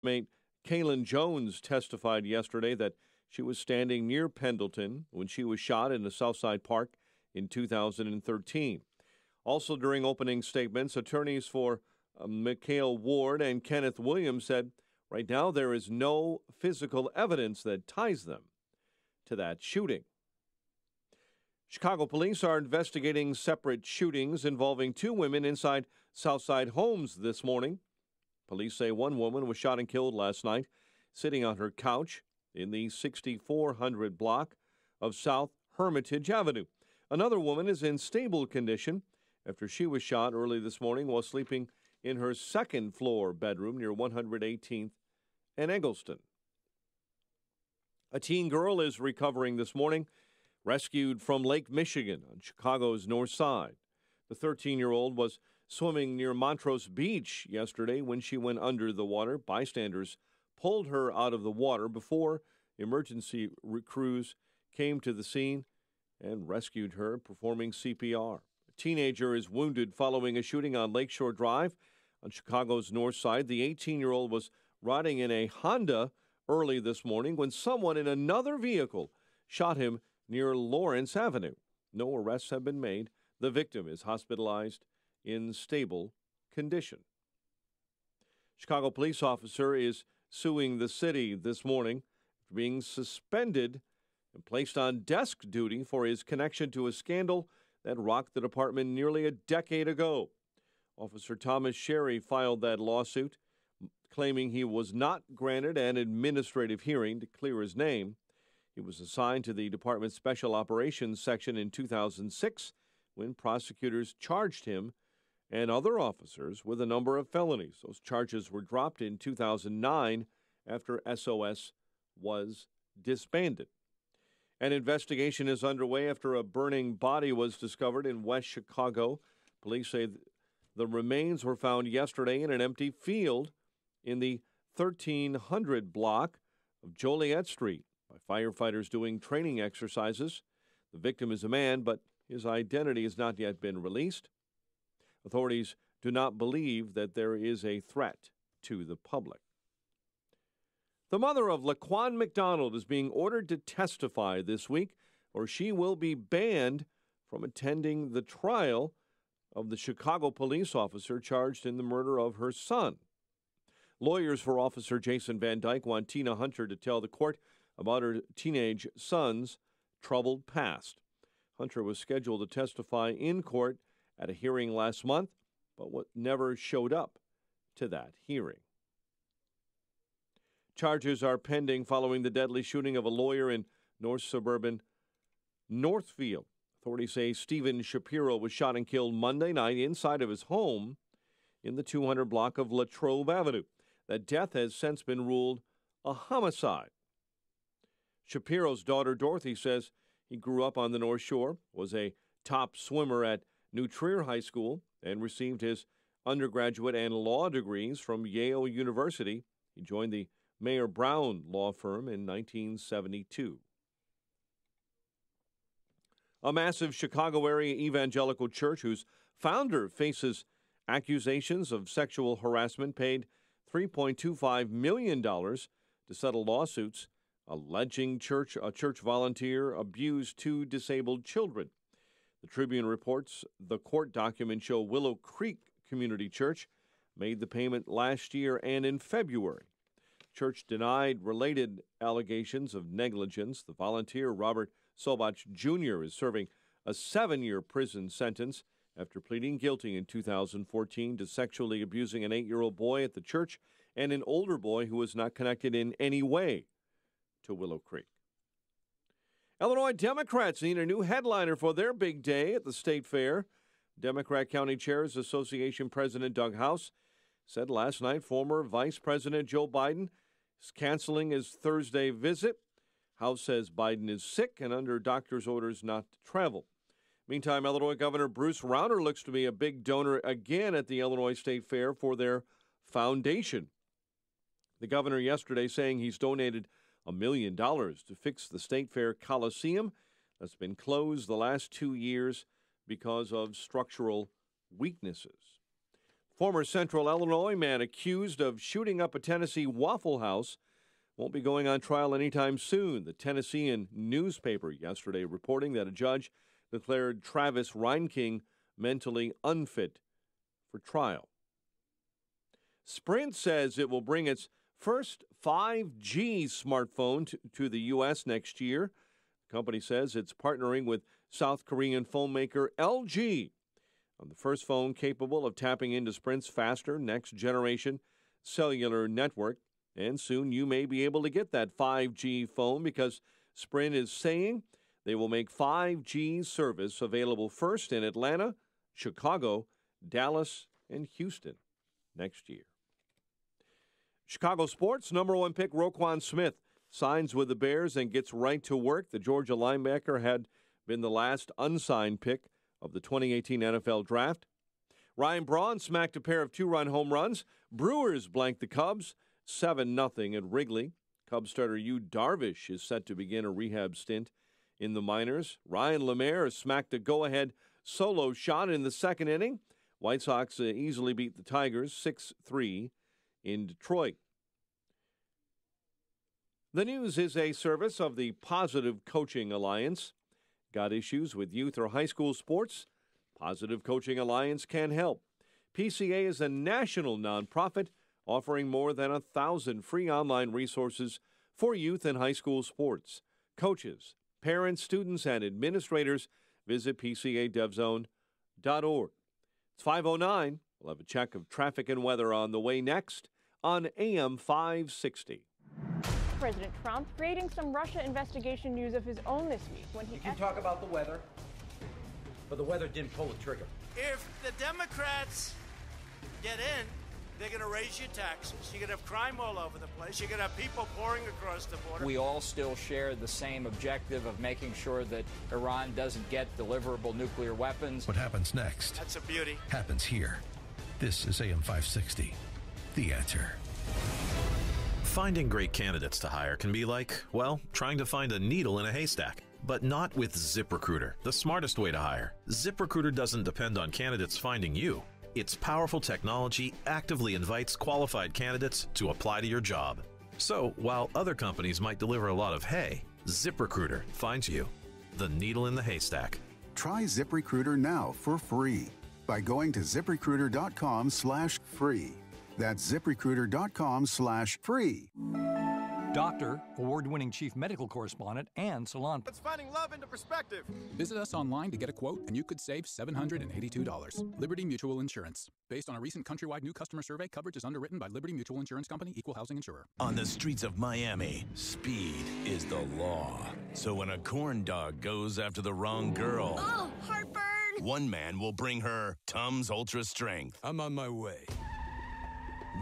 Mate Kaylin Jones testified yesterday that she was standing near Pendleton when she was shot in a Southside Park in 2013. Also, during opening statements, attorneys for Mikhail Ward and Kenneth Williams said right now there is no physical evidence that ties them to that shooting. Chicago police are investigating separate shootings involving two women inside Southside homes this morning. Police say one woman was shot and killed last night sitting on her couch in the 6400 block of South Hermitage Avenue. Another woman is in stable condition after she was shot early this morning while sleeping in her second-floor bedroom near 118th and Eggleston. A teen girl is recovering this morning, rescued from Lake Michigan on Chicago's north side. The 13-year-old was swimming near Montrose Beach yesterday when she went under the water. Bystanders pulled her out of the water before emergency crews came to the scene and rescued her, performing CPR. A teenager is wounded following a shooting on Lakeshore Drive on Chicago's north side. The 18-year-old was riding in a Honda early this morning when someone in another vehicle shot him near Lawrence Avenue. No arrests have been made. The victim is hospitalized in stable condition. Chicago police officer is suing the city this morning for being suspended and placed on desk duty for his connection to a scandal that rocked the department nearly a decade ago. Officer Thomas Sherry filed that lawsuit, claiming he was not granted an administrative hearing to clear his name. He was assigned to the department's Special Operations Section in 2006 when prosecutors charged him and other officers with a number of felonies. Those charges were dropped in 2009 after SOS was disbanded. An investigation is underway after a burning body was discovered in West Chicago. Police say the remains were found yesterday in an empty field in the 1300 block of Joliet Street by firefighters doing training exercises. The victim is a man, but his identity has not yet been released. Authorities do not believe that there is a threat to the public. The mother of Laquan McDonald is being ordered to testify this week, or she will be banned from attending the trial of the Chicago police officer charged in the murder of her son. Lawyers for Officer Jason Van Dyke want Tina Hunter to tell the court about her teenage son's troubled past. Hunter was scheduled to testify in court at a hearing last month, but never showed up to that hearing. Charges are pending following the deadly shooting of a lawyer in north suburban Northfield. Authorities say Stephen Shapiro was shot and killed Monday night inside of his home in the 200 block of Latrobe Avenue. That death has since been ruled a homicide. Shapiro's daughter, Dorothy, says he grew up on the North Shore, was a top swimmer at New Trier High School, and received his undergraduate and law degrees from Yale University. He joined the Mayer Brown law firm in 1972. A massive Chicago area evangelical church whose founder faces accusations of sexual harassment paid $3.25 million to settle lawsuits alleging a church volunteer abused two disabled children. The Tribune reports the court documents show Willow Creek Community Church made the payment last year and in February. Church denied related allegations of negligence. The volunteer, Robert Sobach Jr., is serving a 7-year prison sentence after pleading guilty in 2014 to sexually abusing an 8-year-old boy at the church and an older boy who was not connected in any way to Willow Creek. Illinois Democrats need a new headliner for their big day at the state fair. Democrat County Chairs Association President Doug House said last night former Vice President Joe Biden is canceling his Thursday visit. House says Biden is sick and under doctor's orders not to travel. Meantime, Illinois Governor Bruce Rauner looks to be a big donor again at the Illinois State Fair for their foundation. The governor yesterday saying he's donated $1 million to fix the State Fair Coliseum that's been closed the last 2 years because of structural weaknesses. Former Central Illinois man accused of shooting up a Tennessee Waffle House won't be going on trial anytime soon. The Tennessean newspaper yesterday reporting that a judge declared Travis Reinking mentally unfit for trial. Sprint says it will bring its first 5G smartphone to the U.S. next year. The company says it's partnering with South Korean phone maker LG on the first phone capable of tapping into Sprint's faster next-generation cellular network. And soon you may be able to get that 5G phone because Sprint is saying they will make 5G service available first in Atlanta, Chicago, Dallas, and Houston next year. Chicago sports, number one pick Roquan Smith signs with the Bears and gets right to work. The Georgia linebacker had been the last unsigned pick of the 2018 NFL Draft. Ryan Braun smacked a pair of two-run home runs. Brewers blanked the Cubs 7-0 at Wrigley. Cubs starter Yu Darvish is set to begin a rehab stint in the minors. Ryan LeMaire smacked a go-ahead solo shot in the second inning. White Sox easily beat the Tigers 6-3 in Detroit. The News is a service of the Positive Coaching Alliance. Got issues with youth or high school sports? Positive Coaching Alliance can help. PCA is a national nonprofit offering more than 1,000 free online resources for youth and high school sports. Coaches, parents, students, and administrators visit PCADevZone.org. It's 5:09. We'll have a check of traffic and weather on the way next on AM 560. President Trump creating some Russia investigation news of his own this week when he... You can talk about the weather, but the weather didn't pull the trigger. If the Democrats get in, they're going to raise your taxes. You're going to have crime all over the place. You're going to have people pouring across the border. We all still share the same objective of making sure that Iran doesn't get deliverable nuclear weapons. What happens next? That's a beauty. Happens here. This is AM 560. The Answer. Finding great candidates to hire can be like, well, trying to find a needle in a haystack. But not with ZipRecruiter, the smartest way to hire. ZipRecruiter doesn't depend on candidates finding you. Its powerful technology actively invites qualified candidates to apply to your job. So, while other companies might deliver a lot of hay, ZipRecruiter finds you, the needle in the haystack. Try ZipRecruiter now for free by going to ZipRecruiter.com/free. That's ZipRecruiter.com/free. Doctor, award-winning chief medical correspondent, and salon. It's finding love into perspective. Visit us online to get a quote, and you could save $782. Liberty Mutual Insurance. Based on a recent countrywide new customer survey, coverage is underwritten by Liberty Mutual Insurance Company, Equal Housing Insurer. On the streets of Miami, speed is the law. So when a corn dog goes after the wrong girl... Oh, heartburn! One man will bring her Tums Ultra Strength. I'm on my way.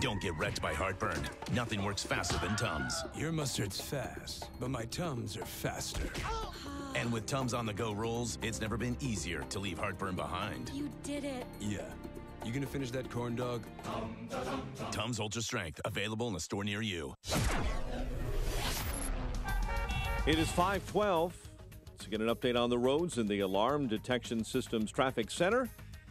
Don't get wrecked by heartburn. Nothing works faster than Tums. Your mustard's fast, but my Tums are faster. And with Tums on-the-go rolls, it's never been easier to leave heartburn behind. You did it. Yeah. You gonna finish that corn dog? Tums Ultra Strength, available in a store near you. It is 5:12. Let's get an update on the roads in the Alarm Detection Systems Traffic Center.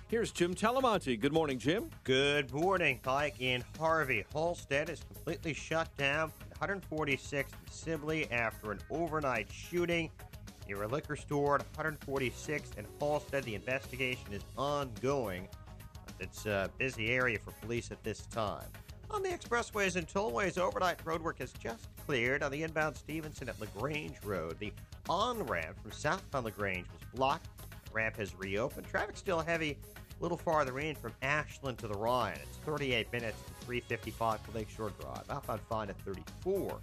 Here's Jim Telemonte. Good morning, Jim. Good morning, Pike. In Harvey, Halstead is completely shut down. 146th and Sibley after an overnight shooting near a liquor store at 146th and Halstead. The investigation is ongoing. It's a busy area for police at this time. On the expressways and tollways, overnight roadwork has just cleared on the inbound Stevenson at LaGrange Road. The on-ramp from southbound LaGrange was blocked. The ramp has reopened. Traffic still heavy a little farther in from Ashland to the Ryan. It's 38 minutes to 355 to Lakeshore Drive. Outbound fine at 34.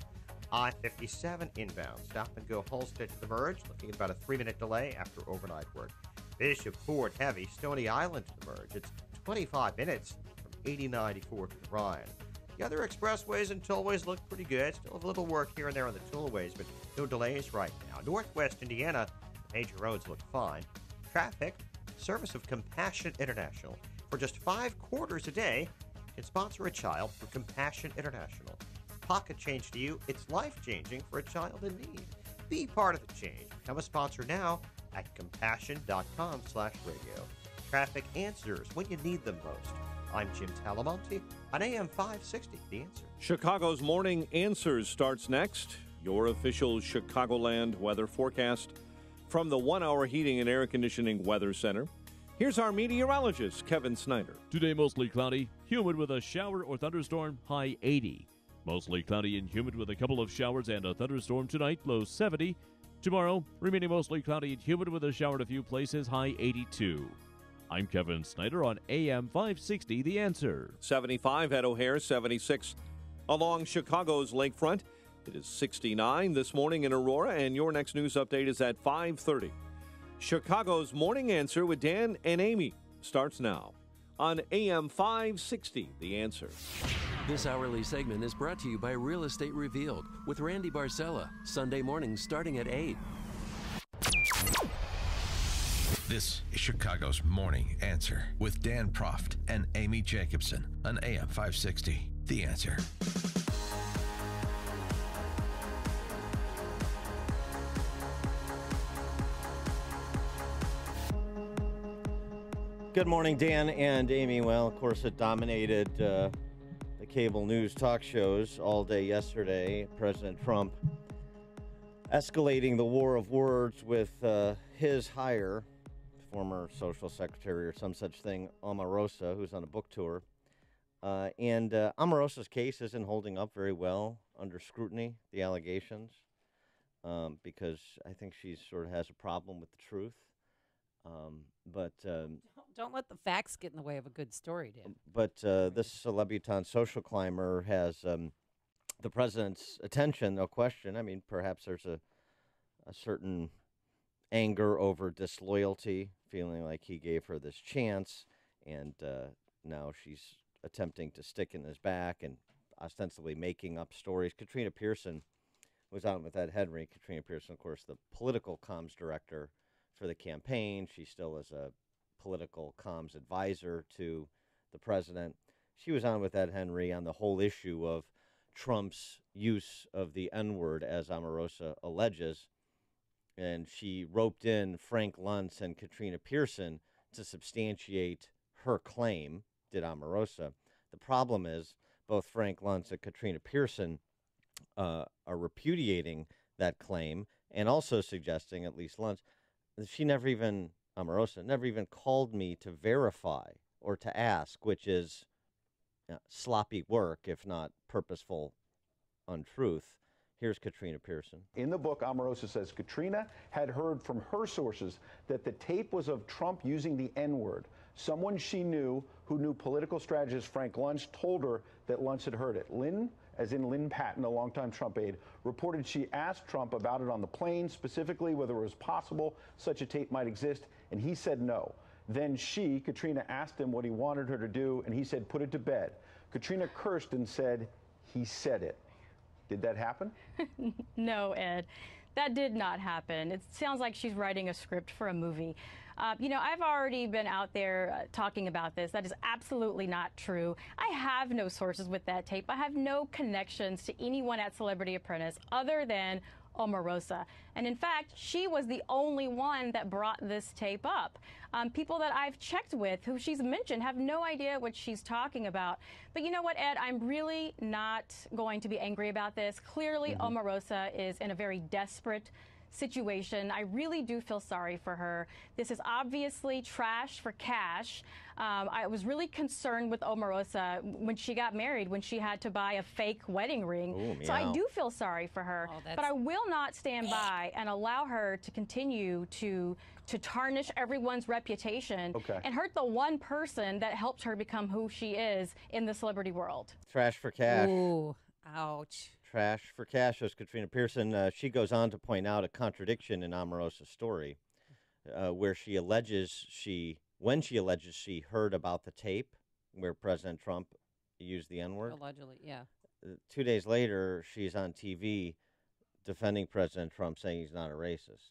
I-57 inbound. Stop and go Halstead to the Merge. Looking at about a 3-minute delay after overnight work. Bishop Ford heavy. Stony Island to the Merge. It's 25 minutes from 8094 to the Ryan. The other expressways and tollways look pretty good. Still a little work here and there on the tollways, but no delays right now. Northwest Indiana, the major roads look fine. Traffic, service of Compassion International. For just 5 quarters a day, you can sponsor a child through Compassion International. Pocket change to you, it's life-changing for a child in need. Be part of the change. Become a sponsor now at compassion.com/radio. Traffic answers when you need them most I'm Jim Talamonte on AM 560, The Answer. Chicago's Morning Answers starts next. Your official Chicagoland weather forecast from the 1 Hour Heating and Air Conditioning Weather Center. Here's our meteorologist, Kevin Snyder. Today, mostly cloudy, humid with a shower or thunderstorm, high 80. Mostly cloudy and humid with a couple of showers and a thunderstorm tonight, low 70. Tomorrow, remaining mostly cloudy and humid with a shower at a few places, high 82. I'm Kevin Snyder on AM 560, The Answer. 75 at O'Hare, 76 along Chicago's lakefront. It is 69 this morning in Aurora, and your next news update is at 5:30. Chicago's Morning Answer with Dan and Amy starts now on AM 560, The Answer. This hourly segment is brought to you by Real Estate Revealed with Randy Barcella, Sunday mornings starting at 8. This is Chicago's Morning Answer with Dan Proft and Amy Jacobson on AM 560, The Answer. Good morning, Dan and Amy. Well, of course, it dominated the cable news talk shows all day yesterday. President Trump escalating the war of words with his hire, former social secretary or some such thing, Omarosa, who's on a book tour. And Omarosa's case isn't holding up very well under scrutiny, the allegations, because I think she sort of has a problem with the truth. Don't let the facts get in the way of a good story, Dan. But this Celebutante social climber has the president's attention, no question. I mean, perhaps there's a certain anger over disloyalty, feeling like he gave her this chance, and now she's attempting to stick in his back and ostensibly making up stories. Katrina Pearson was on with Ed Henry. Katrina Pearson, of course, the political comms director for the campaign. She still is a political comms advisor to the president. She was on with Ed Henry on the whole issue of Trump's use of the N-word, as Omarosa alleges. And she roped in Frank Luntz and Katrina Pearson to substantiate her claim, did Omarosa. The problem is both Frank Luntz and Katrina Pearson are repudiating that claim and also suggesting, at least Luntz, that Omarosa never even called me to verify or to ask, which is sloppy work, if not purposeful untruth. Here's Katrina Pearson. In the book, Omarosa says Katrina had heard from her sources that the tape was of Trump using the N-word. Someone she knew who knew political strategist Frank Luntz told her that Luntz had heard it. Lynn, as in Lynn Patton, a longtime Trump aide, reported she asked Trump about it on the plane, specifically whether it was possible such a tape might exist, and he said no. Then she, Katrina, asked him what he wanted her to do, and he said, put it to bed. Katrina cursed and said, he said it. Did that happen? No, Ed, that did not happen. It sounds like she's writing a script for a movie. I've already been out there talking about this. That is absolutely not true. I have no sources with that tape. I have no connections to anyone at Celebrity Apprentice other than Omarosa. And in fact, she was the only one that brought this tape up. People that I've checked with, who she's mentioned, have no idea what she's talking about. But you know what, Ed? I'm really not going to be angry about this. Clearly, Omarosa is in a very desperate situation. I really do feel sorry for her. This is obviously trash for cash. I was really concerned with Omarosa when she got married, when she had to buy a fake wedding ring. Ooh, so I do feel sorry for her, but I will not stand by and allow her to continue to tarnish everyone's reputation and hurt the one person that helped her become who she is in the celebrity world. Trash for cash. Ooh, ouch. Trash for cash, as Katrina Pearson. She goes on to point out a contradiction in Omarosa's story, where when she alleges she heard about the tape where President Trump used the N-word. Allegedly, yeah. 2 days later, she's on TV defending President Trump, saying he's not a racist.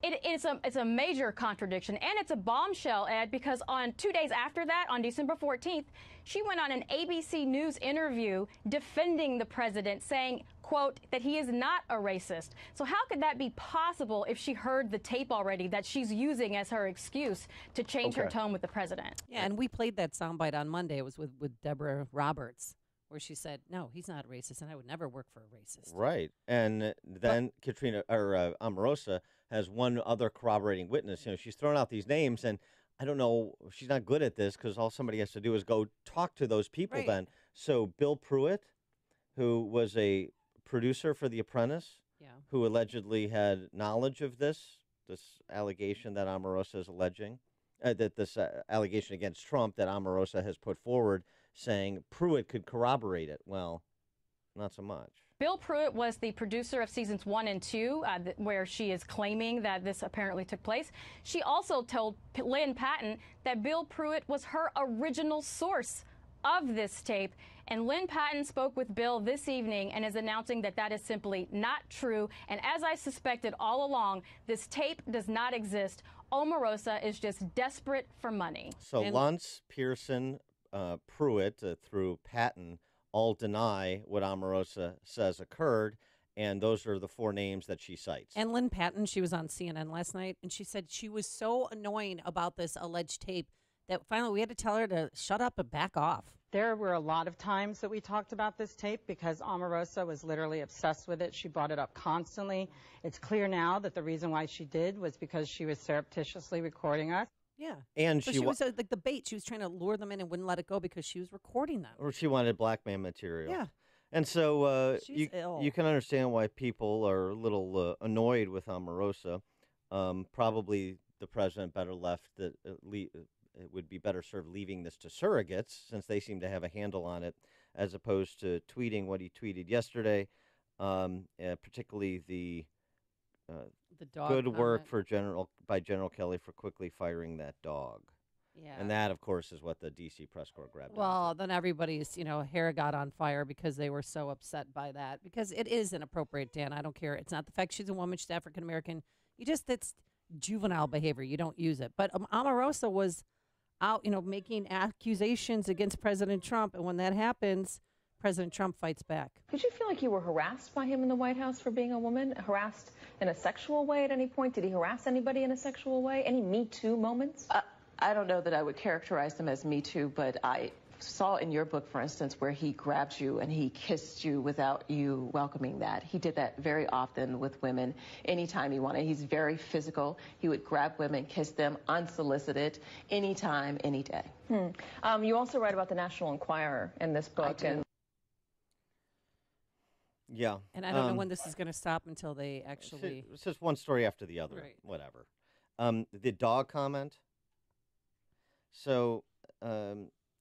It's a major contradiction, and it's a bombshell, Ed, because on 2 days after that, on December 14th, she went on an ABC News interview defending the president, saying, quote, that he is not a racist. So how could that be possible if she heard the tape already that she's using as her excuse to change her tone with the president? Yeah, and we played that soundbite on Monday. It was with Deborah Roberts, where she said, no, he's not a racist, and I would never work for a racist. Right. And then Omarosa has one other corroborating witness. You know, she's thrown out these names, and I don't know, she's not good at this because all somebody has to do is go talk to those people then. So Bill Pruitt, who was a producer for The Apprentice, who allegedly had knowledge of this allegation that Omarosa is alleging, this allegation against Trump that Omarosa has put forward, saying Pruitt could corroborate it. Well, not so much. Bill Pruitt was the producer of seasons 1 and 2, where she is claiming that this apparently took place. She also told Lynn Patton that Bill Pruitt was her original source of this tape. And Lynn Patton spoke with Bill this evening and is announcing that that is simply not true. And as I suspected all along, this tape does not exist. Omarosa is just desperate for money. So Luntz, Pearson, Pruitt, through Patton, all deny what Omarosa says occurred, and those are the 4 names that she cites. And Lynn Patton, she was on CNN last night, and she said she was so annoying about this alleged tape that finally we had to tell her to shut up and back off. There were a lot of times that we talked about this tape because Omarosa was literally obsessed with it. She brought it up constantly. It's clear now that the reason why she did was because she was surreptitiously recording us. Yeah. And so she was like the bait. She was trying to lure them in and wouldn't let it go because she was recording them. Or she wanted blackmail material. Yeah. And so She's ill. you can understand why people are a little annoyed with Omarosa. Probably the president it would be better served leaving this to surrogates, since they seem to have a handle on it, as opposed to tweeting what he tweeted yesterday, particularly the dog good comment. work by General Kelly for quickly firing that dog. Yeah. And that, of course, is what the D.C. press corps grabbed. Well, then everybody's, hair got on fire because they were so upset by that. Because it is inappropriate, Dan. I don't care. It's not the fact she's a woman, she's African American. It's juvenile behavior. You don't use it. But Omarosa was out, making accusations against President Trump. And when that happens, President Trump fights back. Did you feel like you were harassed by him in the White House for being a woman? Harassed in a sexual way at any point? Did he harass anybody in a sexual way? Any Me Too moments? I don't know that I would characterize them as Me Too, but I saw in your book, for instance, where he grabbed you and he kissed you without you welcoming that. He did that very often with women anytime he wanted. He's very physical. He would grab women, kiss them unsolicited, anytime, any day. You also write about the National Enquirer in this book. Yeah. And I don't know when this is going to stop until they actually... It's just one story after the other. Right. Whatever. The dog comment. So,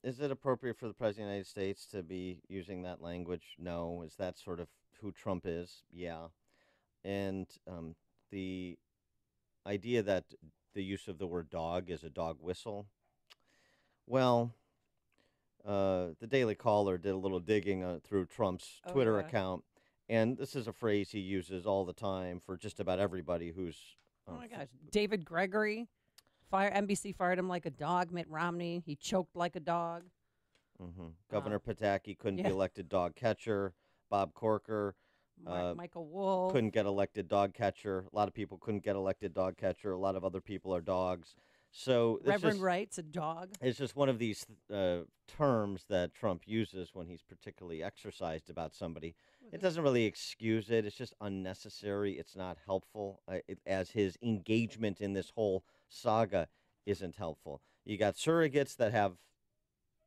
is it appropriate for the President of the United States to be using that language? No. Is that sort of who Trump is? Yeah. And the idea that the use of the word dog is a dog whistle, well, the Daily Caller did a little digging through Trump's Twitter account, and this is a phrase he uses all the time for just about everybody who's... oh, my gosh. David Gregory. NBC fired him like a dog. Mitt Romney, he choked like a dog. Governor Pataki couldn't be elected dog catcher. Bob Corker. Michael Wolff. Couldn't get elected dog catcher. A lot of people couldn't get elected dog catcher. A lot of other people are dogs. So Reverend Wright's a dog. It's just one of these terms that Trump uses when he's particularly exercised about somebody. It doesn't really excuse it. It's just unnecessary. It's not helpful, as his engagement in this whole saga isn't helpful. You got surrogates that have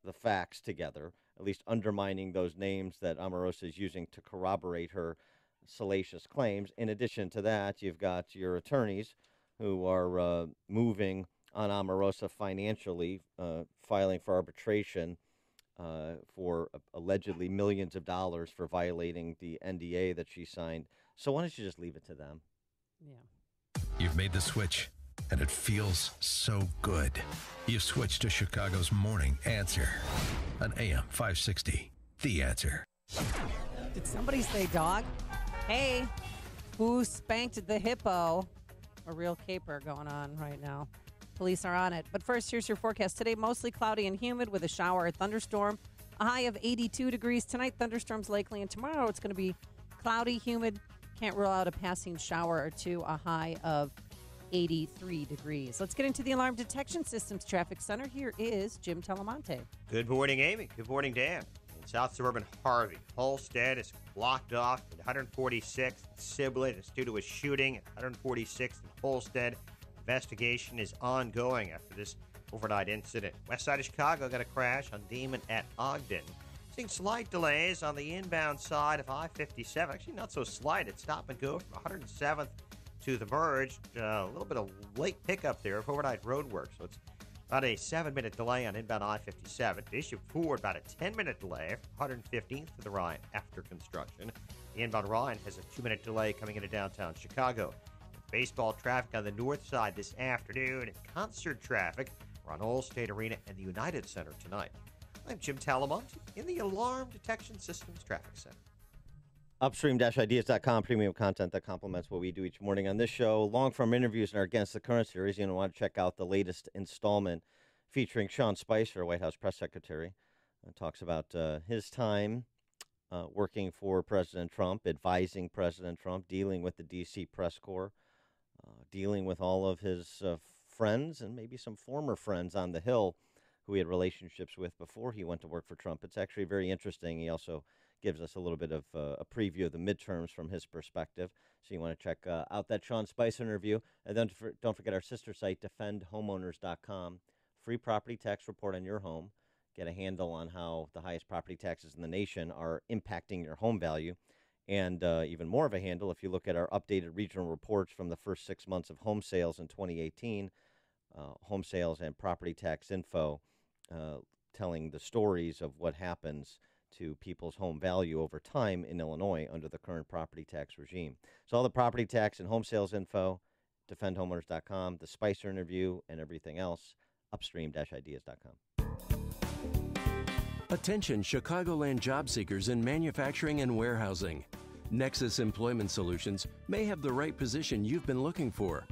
the facts together, at least undermining those names that Omarosa is using to corroborate her salacious claims. In addition to that, you've got your attorneys who are moving on Omarosa financially, filing for arbitration for allegedly millions of dollars for violating the NDA that she signed. So why don't you just leave it to them? Yeah. You've made the switch, and it feels so good. You've switched to Chicago's Morning Answer on AM 560. The Answer. Did somebody say dog? Hey, who spanked the hippo? a real caper going on right now. Police are on it. But first, here's your forecast. Today, mostly cloudy and humid with a shower or thunderstorm. A high of 82 degrees. Tonight, thunderstorms likely. And tomorrow, it's going to be cloudy, humid. Can't rule out a passing shower or two. A high of 83 degrees. Let's get into the Alarm Detection Systems Traffic Center. Here is Jim Talamonte. Good morning, Amy. Good morning, Dan. In South Suburban Harvey, Holstead is blocked off at 146th Sibley. It's due to a shooting at 146th and Holstead. Investigation is ongoing after this overnight incident. West side of Chicago got a crash on Demon at Ogden. Seeing slight delays on the inbound side of I-57. Actually, not so slight. It's stop and go from 107th to the merge. A little bit of late pickup there of overnight road work. So it's about a 7-minute delay on inbound I-57. Bishop Ford, about a 10-minute delay from 115th to the Ryan after construction. The inbound Ryan has a 2-minute delay coming into downtown Chicago. Baseball traffic on the north side this afternoon and concert traffic around Old State Arena and the United Center tonight. I'm Jim Talamonte in the Alarm Detection Systems Traffic Center. Upstream-ideas.com, premium content that complements what we do each morning on this show. Long-form interviews in our Against the Current series. You're going to want to check out the latest installment featuring Sean Spicer, White House press secretary. Talks about his time working for President Trump, advising President Trump, dealing with the D.C. press corps, dealing with all of his friends and maybe some former friends on the Hill who he had relationships with before he went to work for Trump. It's actually very interesting. He also gives us a little bit of a preview of the midterms from his perspective. So you want to check out that Sean Spicer interview. And then don't forget our sister site, defendhomeowners.com. Free property tax report on your home. Get a handle on how the highest property taxes in the nation are impacting your home value. And even more of a handle, if you look at our updated regional reports from the first 6 months of home sales in 2018, home sales and property tax info telling the stories of what happens to people's home value over time in Illinois under the current property tax regime. So all the property tax and home sales info, defendhomeowners.com, the Spicer interview, and everything else, upstream-ideas.com. Attention Chicagoland job seekers in manufacturing and warehousing. Nexus Employment Solutions may have the right position you've been looking for.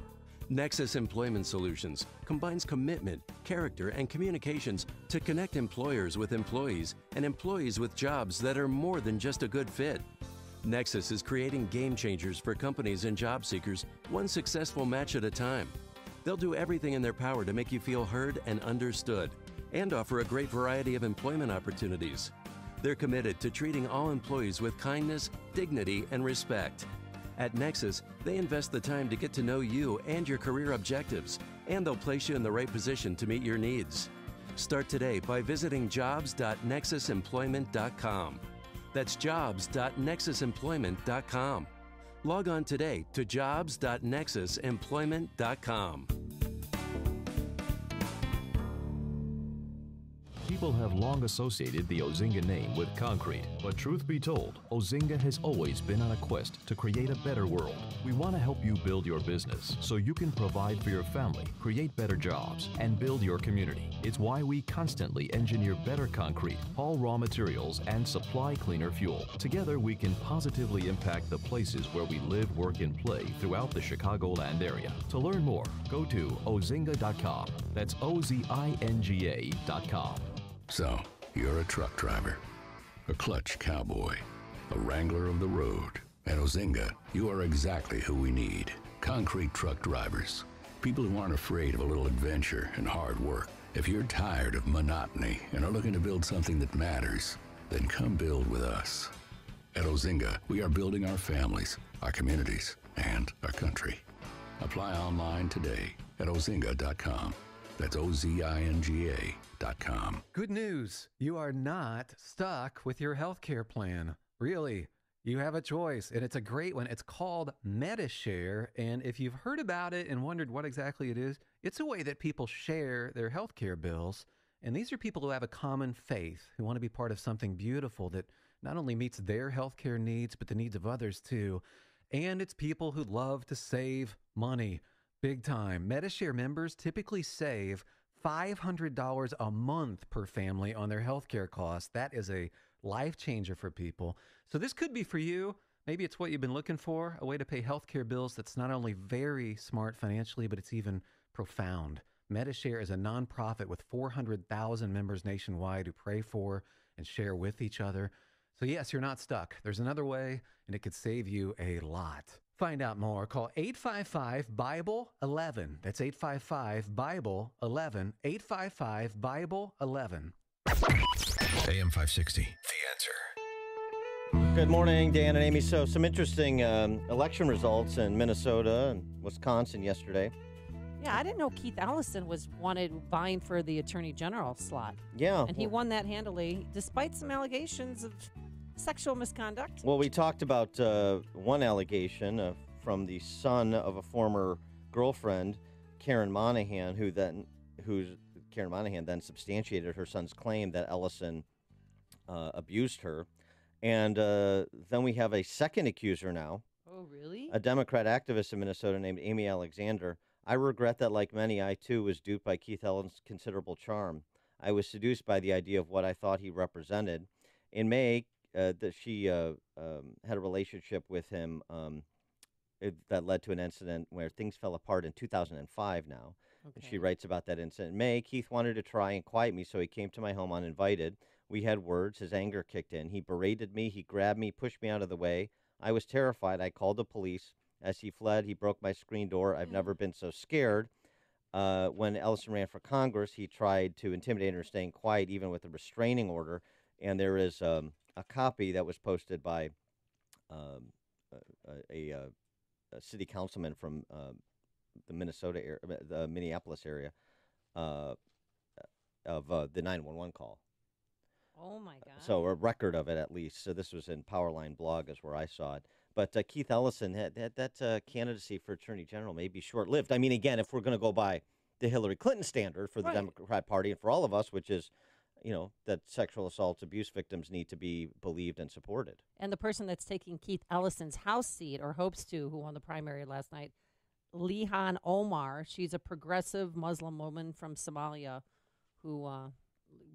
Nexus Employment Solutions combines commitment, character, and communications to connect employers with employees and employees with jobs that are more than just a good fit. Nexus is creating game changers for companies and job seekers, one successful match at a time. They'll do everything in their power to make you feel heard and understood, and offer a great variety of employment opportunities. They're committed to treating all employees with kindness, dignity, and respect. At Nexus, they invest the time to get to know you and your career objectives, and they'll place you in the right position to meet your needs. Start today by visiting jobs.nexusemployment.com. That's jobs.nexusemployment.com. Log on today to jobs.nexusemployment.com. People have long associated the Ozinga name with concrete, but truth be told, Ozinga has always been on a quest to create a better world. We want to help you build your business so you can provide for your family, create better jobs, and build your community. It's why we constantly engineer better concrete, haul raw materials, and supply cleaner fuel. Together, we can positively impact the places where we live, work, and play throughout the Chicagoland area. To learn more, go to ozinga.com. That's OZINGA.com. So, you're a truck driver, a clutch cowboy, a wrangler of the road. At Ozinga, you are exactly who we need. Concrete truck drivers. People who aren't afraid of a little adventure and hard work. If you're tired of monotony and are looking to build something that matters, then come build with us. At Ozinga, we are building our families, our communities, and our country. Apply online today at ozinga.com. That's OZINGA.com. Good news. You are not stuck with your healthcare plan. Really. You have a choice, and it's a great one. It's called Medi-Share, and if you've heard about it and wondered what exactly it is, it's a way that people share their healthcare bills, and these are people who have a common faith, who want to be part of something beautiful that not only meets their healthcare needs, but the needs of others too. And it's people who love to save money. Big time. Medi-Share members typically save $500 a month per family on their healthcare costs. That is a life changer for people. So this could be for you. Maybe it's what you've been looking for, a way to pay healthcare bills that's not only very smart financially, but it's even profound. Medishare is a nonprofit with 400,000 members nationwide who pray for and share with each other. So yes, you're not stuck. There's another way, and it could save you a lot. Find out more. Call 855-BIBLE-11. That's 855-BIBLE-11. 855-BIBLE-11. AM 560. The Answer. Good morning, Dan and Amy. So some interesting election results in Minnesota and Wisconsin yesterday. Yeah, I didn't know Keith Ellison was vying for the Attorney General slot. Yeah. And he won that handily, despite some allegations of sexual misconduct. Well, we talked about one allegation from the son of a former girlfriend, Karen Monahan, Karen Monahan then substantiated her son's claim that Ellison abused her. And then we have a second accuser now. Oh, really? A Democrat activist in Minnesota named Amy Alexander. I regret that, like many, I too was duped by Keith Ellison's considerable charm. I was seduced by the idea of what I thought he represented. In May, she had a relationship with him that led to an incident where things fell apart in 2005 now. Okay. And she writes about that incident. In May, Keith wanted to try and quiet me, so he came to my home uninvited. We had words. His anger kicked in. He berated me. He grabbed me, pushed me out of the way. I was terrified. I called the police. As he fled, he broke my screen door. I've never been so scared. When Ellison ran for Congress, he tried to intimidate her staying quiet, even with a restraining order. And there is a copy that was posted by a city councilman from the Minnesota area, the Minneapolis area, of the 911 call. Oh, my God. So a record of it, at least. So this was in Powerline blog is where I saw it. But Keith Ellison, that candidacy for Attorney General may be short-lived. I mean, again, if we're going to go by the Hillary Clinton standard for the Democrat Party and for all of us, which is, that sexual assault abuse victims need to be believed and supported. And the person that's taking Keith Ellison's House seat, or hopes to, who won the primary last night, Lihan Omar. She's a progressive Muslim woman from Somalia who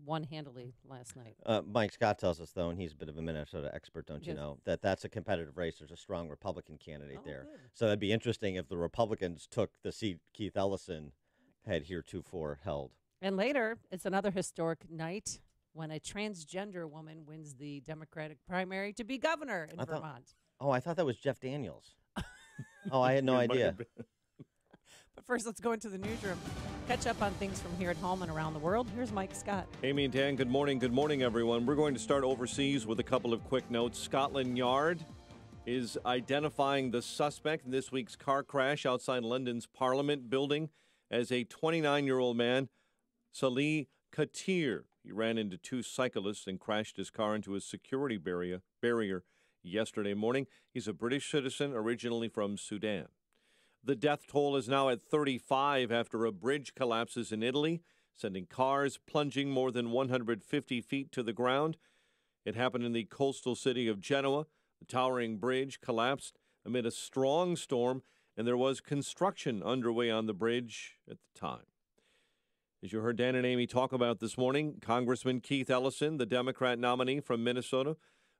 won handily last night. Mike Scott tells us, though, and he's a bit of a Minnesota expert, don't you know, that's a competitive race. There's a strong Republican candidate there. Good. So that'd be interesting if the Republicans took the seat Keith Ellison had heretofore held. And later, it's another historic night when a transgender woman wins the Democratic primary to be governor in Vermont. I thought that was Jeff Daniels. I had no idea. But first, let's go into the newsroom. Catch up on things from here at home and around the world. Here's Mike Scott. Amy and Dan, good morning. Good morning, everyone. We're going to start overseas with a couple of quick notes. Scotland Yard is identifying the suspect in this week's car crash outside London's Parliament building as a 29-year-old man, Salih Katir. He ran into two cyclists and crashed his car into a security barrier yesterday morning. He's a British citizen, originally from Sudan. The death toll is now at 35 after a bridge collapses in Italy, sending cars plunging more than 150 feet to the ground. It happened in the coastal city of Genoa. The towering bridge collapsed amid a strong storm, and there was construction underway on the bridge at the time. As you heard Dan and Amy talk about this morning, Congressman Keith Ellison, the Democrat nominee from Minnesota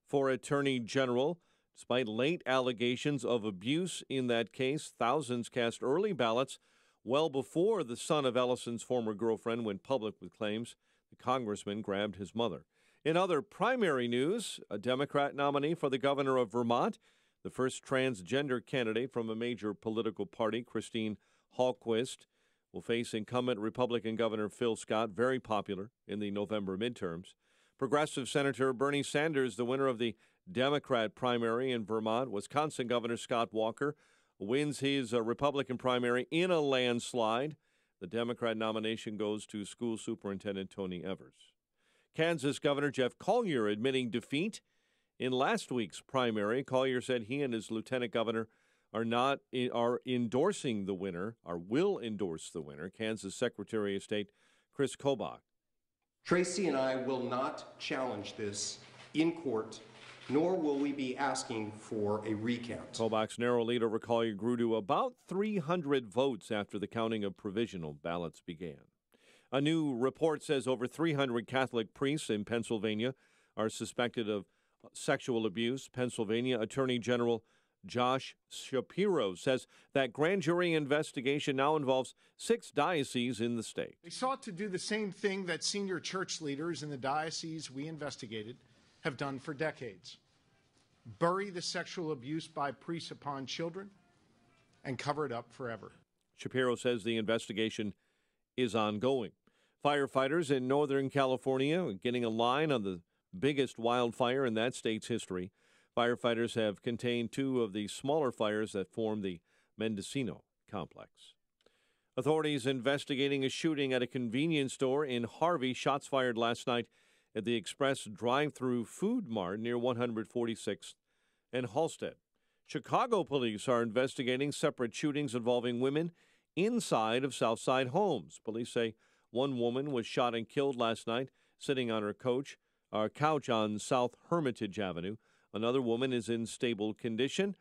for Attorney General. Despite late allegations of abuse in that case, thousands cast early ballots well before the son of Ellison's former girlfriend went public with claims the congressman grabbed his mother. In other primary news, a Democrat nominee for the governor of Vermont, the first transgender candidate from a major political party, Christine Hallquist, will face incumbent Republican Governor Phil Scott, very popular in the November midterms. Progressive Senator Bernie Sanders, the winner of the Democrat primary in Vermont. Wisconsin Governor Scott Walker wins his Republican primary in a landslide. The Democrat nomination goes to School Superintendent Tony Evers. Kansas Governor Jeff Collier admitting defeat in last week's primary. Collier said he and his lieutenant governor are endorsing the winner, or will endorse the winner. Kansas Secretary of State Chris Kobach. Tracy and I will not challenge this in court, nor will we be asking for a recount. Kobach's narrow lead over Collier grew to about 300 votes after the counting of provisional ballots began. A new report says over 300 Catholic priests in Pennsylvania are suspected of sexual abuse. Pennsylvania Attorney General Josh Shapiro says that grand jury investigation now involves 6 dioceses in the state. They sought to do the same thing that senior church leaders in the diocese we investigated have done for decades. Bury the sexual abuse by priests upon children and cover it up forever. Shapiro says the investigation is ongoing. Firefighters in Northern California are getting a line on the biggest wildfire in that state's history. Firefighters have contained 2 of the smaller fires that form the Mendocino complex. Authorities investigating a shooting at a convenience store in Harvey. Shots fired last night at the Express drive-through food mart near 146th and Halsted. Chicago police are investigating separate shootings involving women inside of Southside homes. Police say one woman was shot and killed last night sitting on her couch on South Hermitage Avenue. Another woman is in stable condition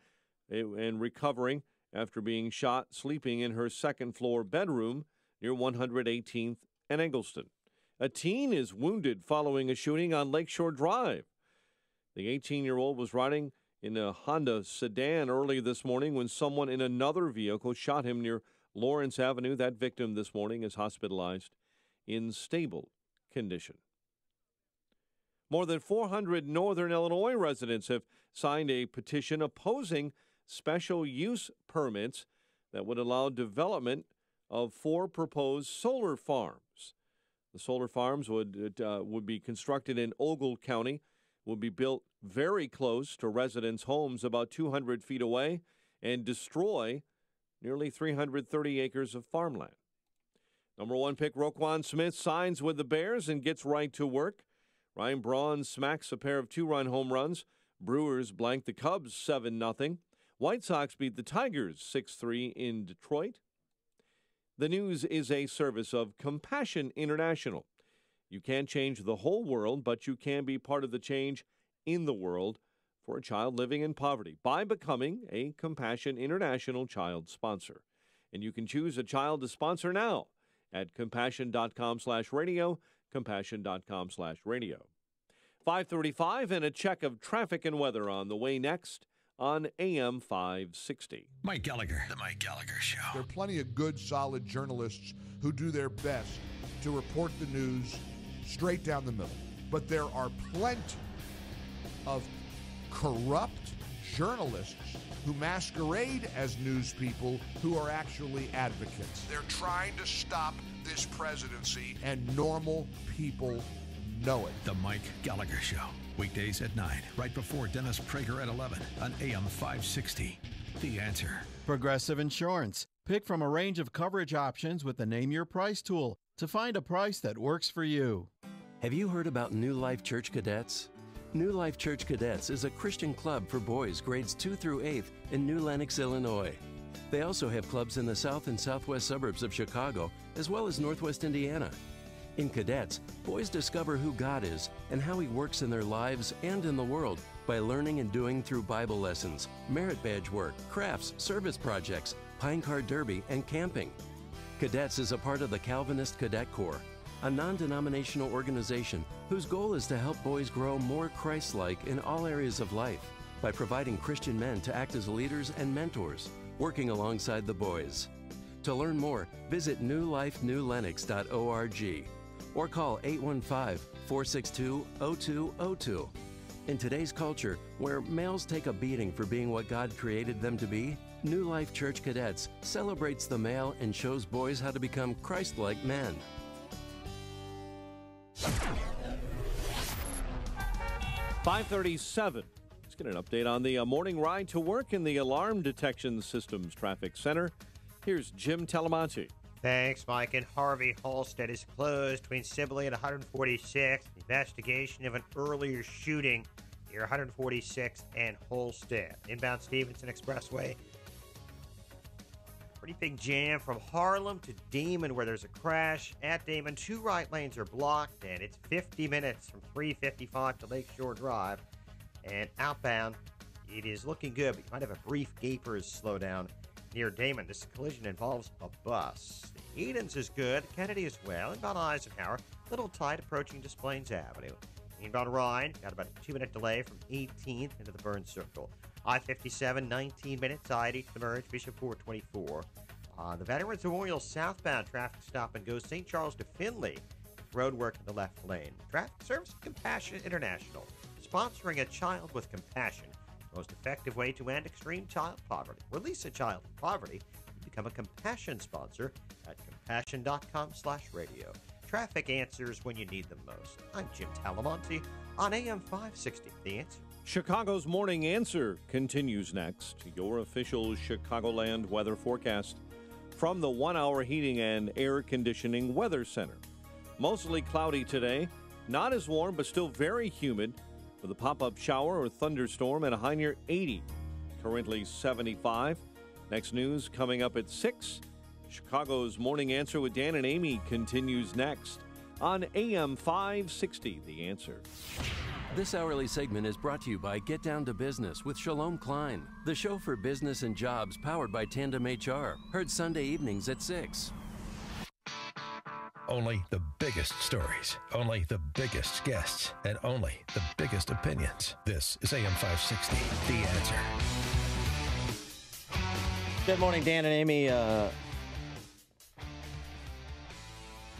and recovering after being shot sleeping in her second-floor bedroom near 118th and Eggleston. A teen is wounded following a shooting on Lakeshore Drive. The 18-year-old was riding in a Honda sedan early this morning when someone in another vehicle shot him near Lawrence Avenue. That victim this morning is hospitalized in stable condition. More than 400 Northern Illinois residents have signed a petition opposing special use permits that would allow development of 4 proposed solar farms. The solar farms would be constructed in Ogle County, would be built very close to residents' homes about 200 feet away, and destroy nearly 330 acres of farmland. Number 1 pick Roquan Smith signs with the Bears and gets right to work. Ryan Braun smacks a pair of 2-run home runs. Brewers blank the Cubs 7-0. White Sox beat the Tigers 6-3 in Detroit. The news is a service of Compassion International. You can't change the whole world, but you can be part of the change in the world for a child living in poverty by becoming a Compassion International child sponsor. And you can choose a child to sponsor now at compassion.com/radio, compassion.com/radio. 5:35 and a check of traffic and weather on the way next on AM 560. Mike Gallagher, The Mike Gallagher Show. There are plenty of good, solid journalists who do their best to report the news straight down the middle. But there are plenty of corrupt journalists who masquerade as news people who are actually advocates. They're trying to stop this presidency, and normal people know it. The Mike Gallagher Show. Weekdays at 9, right before Dennis Prager at 11 on AM 560. The Answer. Progressive Insurance. Pick from a range of coverage options with the Name Your Price tool to find a price that works for you. Have you heard about New Life Church Cadets? New Life Church Cadets is a Christian club for boys grades 2 through 8 in New Lenox, Illinois. They also have clubs in the south and southwest suburbs of Chicago, as well as northwest Indiana. In Cadets, boys discover who God is and how He works in their lives and in the world by learning and doing through Bible lessons, merit badge work, crafts, service projects, Pine Car Derby, and camping. Cadets is a part of the Calvinist Cadet Corps, a non-denominational organization whose goal is to help boys grow more Christ-like in all areas of life by providing Christian men to act as leaders and mentors, working alongside the boys. To learn more, visit newlifenewlenox.org or call 815-462-0202. In today's culture, where males take a beating for being what God created them to be, New Life Church Cadets celebrates the male and shows boys how to become Christ-like men. 5:37. Let's get an update on the morning ride to work in the Alarm Detection Systems Traffic Center. Here's Jim Talamonte. Thanks, Mike. And Harvey Halsted is closed between Sibley and 146th. Investigation of an earlier shooting near 146th and Halsted. Inbound Stevenson Expressway. Pretty big jam from Harlem to Damon, where there's a crash. At Damon, 2 right lanes are blocked, and it's 50 minutes from 355 to Lakeshore Drive. And outbound, it is looking good, but you might have a brief gapers slowdown near Damon. This collision involves a bus. The Edens is good, Kennedy as well, and about Eisenhower. Little tight approaching Des Plaines Avenue. Inbound Rhine got about a 2-minute delay from 18th into the Burn Circle. I-57, 19 minutes. I-80 to the merge, Bishop 424. The Veterans Memorial southbound traffic stop and go St. Charles to Finley. Road work in the left lane. Traffic Service Compassion International, sponsoring a child with compassion. The most effective way to end extreme child poverty. Release a child from poverty. Become a compassion sponsor at compassion.com/radio. Traffic answers when you need them most. I'm Jim Talamonte on AM 560. The Answer. Chicago's Morning Answer continues next. Your official Chicagoland weather forecast from the 1-hour heating and air conditioning weather center. Mostly cloudy today, not as warm but still very humid with a pop-up shower or thunderstorm and a high near 80. Currently 75. Next news coming up at 6. Chicago's Morning Answer with Dan and Amy continues next on AM 560, The Answer. This hourly segment is brought to you by Get Down to Business with Shalom Klein, the show for business and jobs powered by Tandem HR. Heard Sunday evenings at 6. Only the biggest stories, only the biggest guests, and only the biggest opinions. This is AM 560, The Answer. Good morning, Dan and Amy.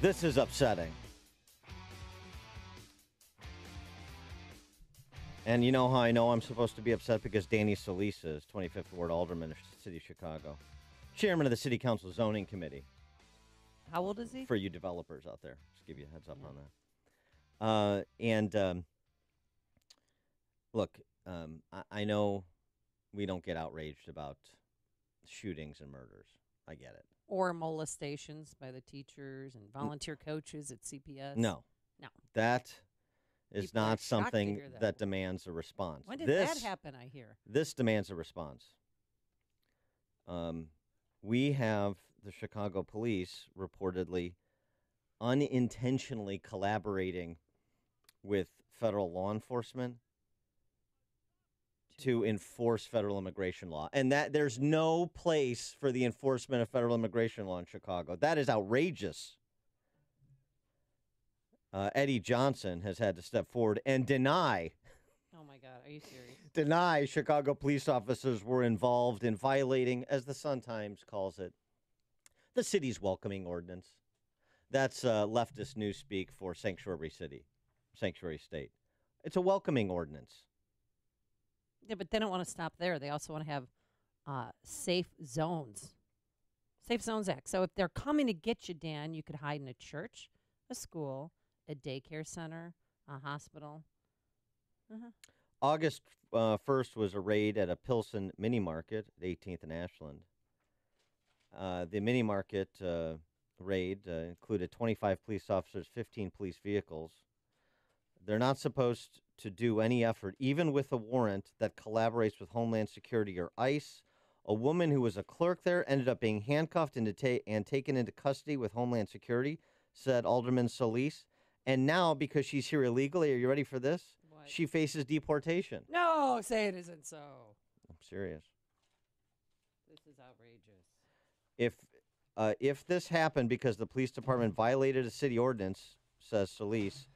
This is upsetting. And you know how I know I'm supposed to be upset? Because Danny Solis is 25th Ward Alderman of the City of Chicago, chairman of the City Council Zoning Committee. How old is he? For you developers out there. Just give you a heads up on that. Look, I know we don't get outraged about shootings and murders. I get it. Or molestations by the teachers and volunteer coaches at CPS. No. That is People are not shocked to something hear that. that demands a response. When did that happen, I hear? This demands a response. We have the Chicago police reportedly unintentionally collaborating with federal law enforcement to enforce federal immigration law. And that there's no place for the enforcement of federal immigration law in Chicago. That is outrageous. Eddie Johnson has had to step forward and deny Oh, my God. Are you serious? deny Chicago police officers were involved in violating, as the Sun-Times calls it, the city's welcoming ordinance. That's leftist newspeak for sanctuary city, sanctuary state. It's a welcoming ordinance. Yeah, but they don't want to stop there. They also want to have safe zones. Safe Zones Act. So if they're coming to get you, Dan, you could hide in a church, a school, a daycare center, a hospital. August 1st was a raid at a Pilsen mini market at 18th and Ashland. The mini market raid included 25 police officers, 15 police vehicles. They're not supposed to do any effort, even with a warrant that collaborates with Homeland Security or ICE. A woman who was a clerk there ended up being handcuffed and taken into custody with Homeland Security, said Alderman Solis. And now, because she's here illegally, are you ready for this? What? She faces deportation. No, say it isn't so. I'm serious. This is outrageous. If this happened because the police department violated a city ordinance, says Solis,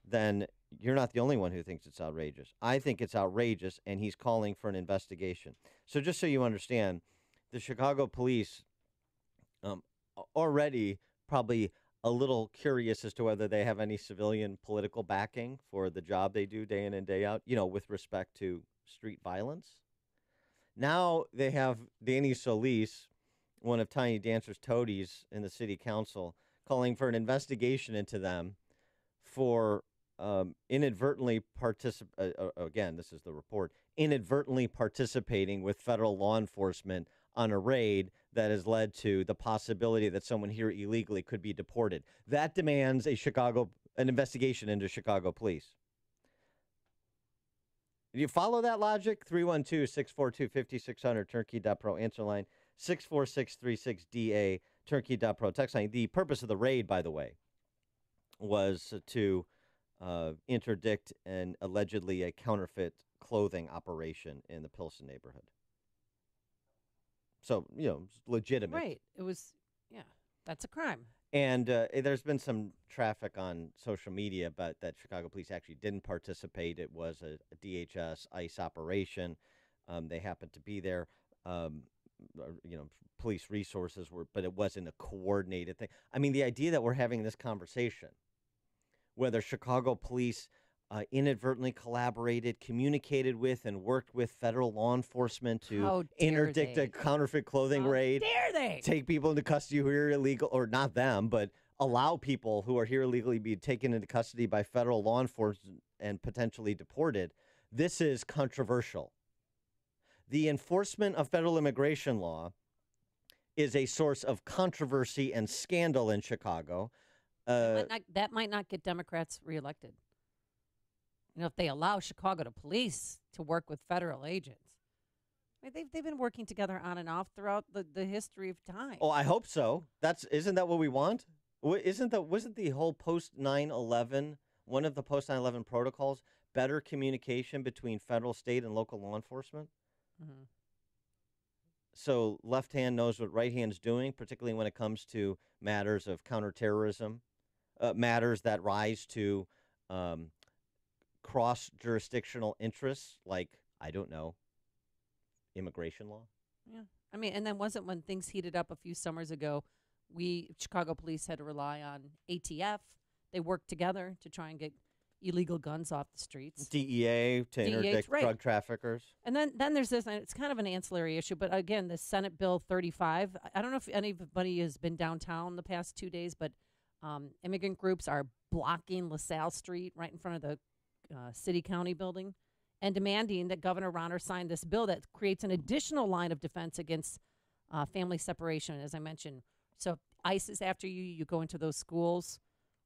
then you're not the only one who thinks it's outrageous. I think it's outrageous, and he's calling for an investigation. So just so you understand, the Chicago police already probably a little curious as to whether they have any civilian political backing for the job they do day in and day out, with respect to street violence. Now they have Danny Solis, one of Tiny Dancer's toadies in the city council, calling for an investigation into them for inadvertently again, this is the report, inadvertently participating with federal law enforcement on a raid that has led to the possibility that someone here illegally could be deported. That demands an investigation into Chicago police. Do you follow that logic? 312-642-5600, turnkey.pro, answer line 64636DA, turnkey.pro, text line. The purpose of the raid, by the way, was to interdict an allegedly a counterfeit clothing operation in the Pilsen neighborhood. So, it's legitimate. Right. It was, that's a crime. And there's been some traffic on social media, but that Chicago police actually didn't participate. It was a DHS ICE operation. They happened to be there. Police resources were, but it wasn't a coordinated thing. I mean, the idea that we're having this conversation, whether Chicago police inadvertently collaborated, communicated with, and worked with federal law enforcement to interdict a counterfeit clothing raid. Dare they? Take people into custody who are illegal, or not them, but allow people who are here illegally be taken into custody by federal law enforcement and potentially deported. This is controversial. The enforcement of federal immigration law is a source of controversy and scandal in Chicago. That might not get Democrats reelected. If they allow Chicago police to work with federal agents. I mean, they've been working together on and off throughout the history of time. Oh, I hope so. Isn't that what we want? Wasn't the whole post 9/11, one of the post 9/11 protocols, better communication between federal, state, and local law enforcement? Mm-hmm. So left hand knows what right hand's doing, particularly when it comes to matters of counterterrorism, matters that rise to cross-jurisdictional interests, like, I don't know, immigration law. Yeah. I mean, and then wasn't when things heated up a few summers ago, Chicago police had to rely on ATF. They worked together to try and get illegal guns off the streets. DEA to interdict drug traffickers. And then there's this, and it's kind of an ancillary issue, but again, the Senate Bill 35, I don't know if anybody has been downtown the past 2 days, but immigrant groups are blocking LaSalle Street right in front of the city-county building and demanding that Governor Rauner sign this bill that creates an additional line of defense against family separation, as I mentioned. So ICE is after you. You go into those schools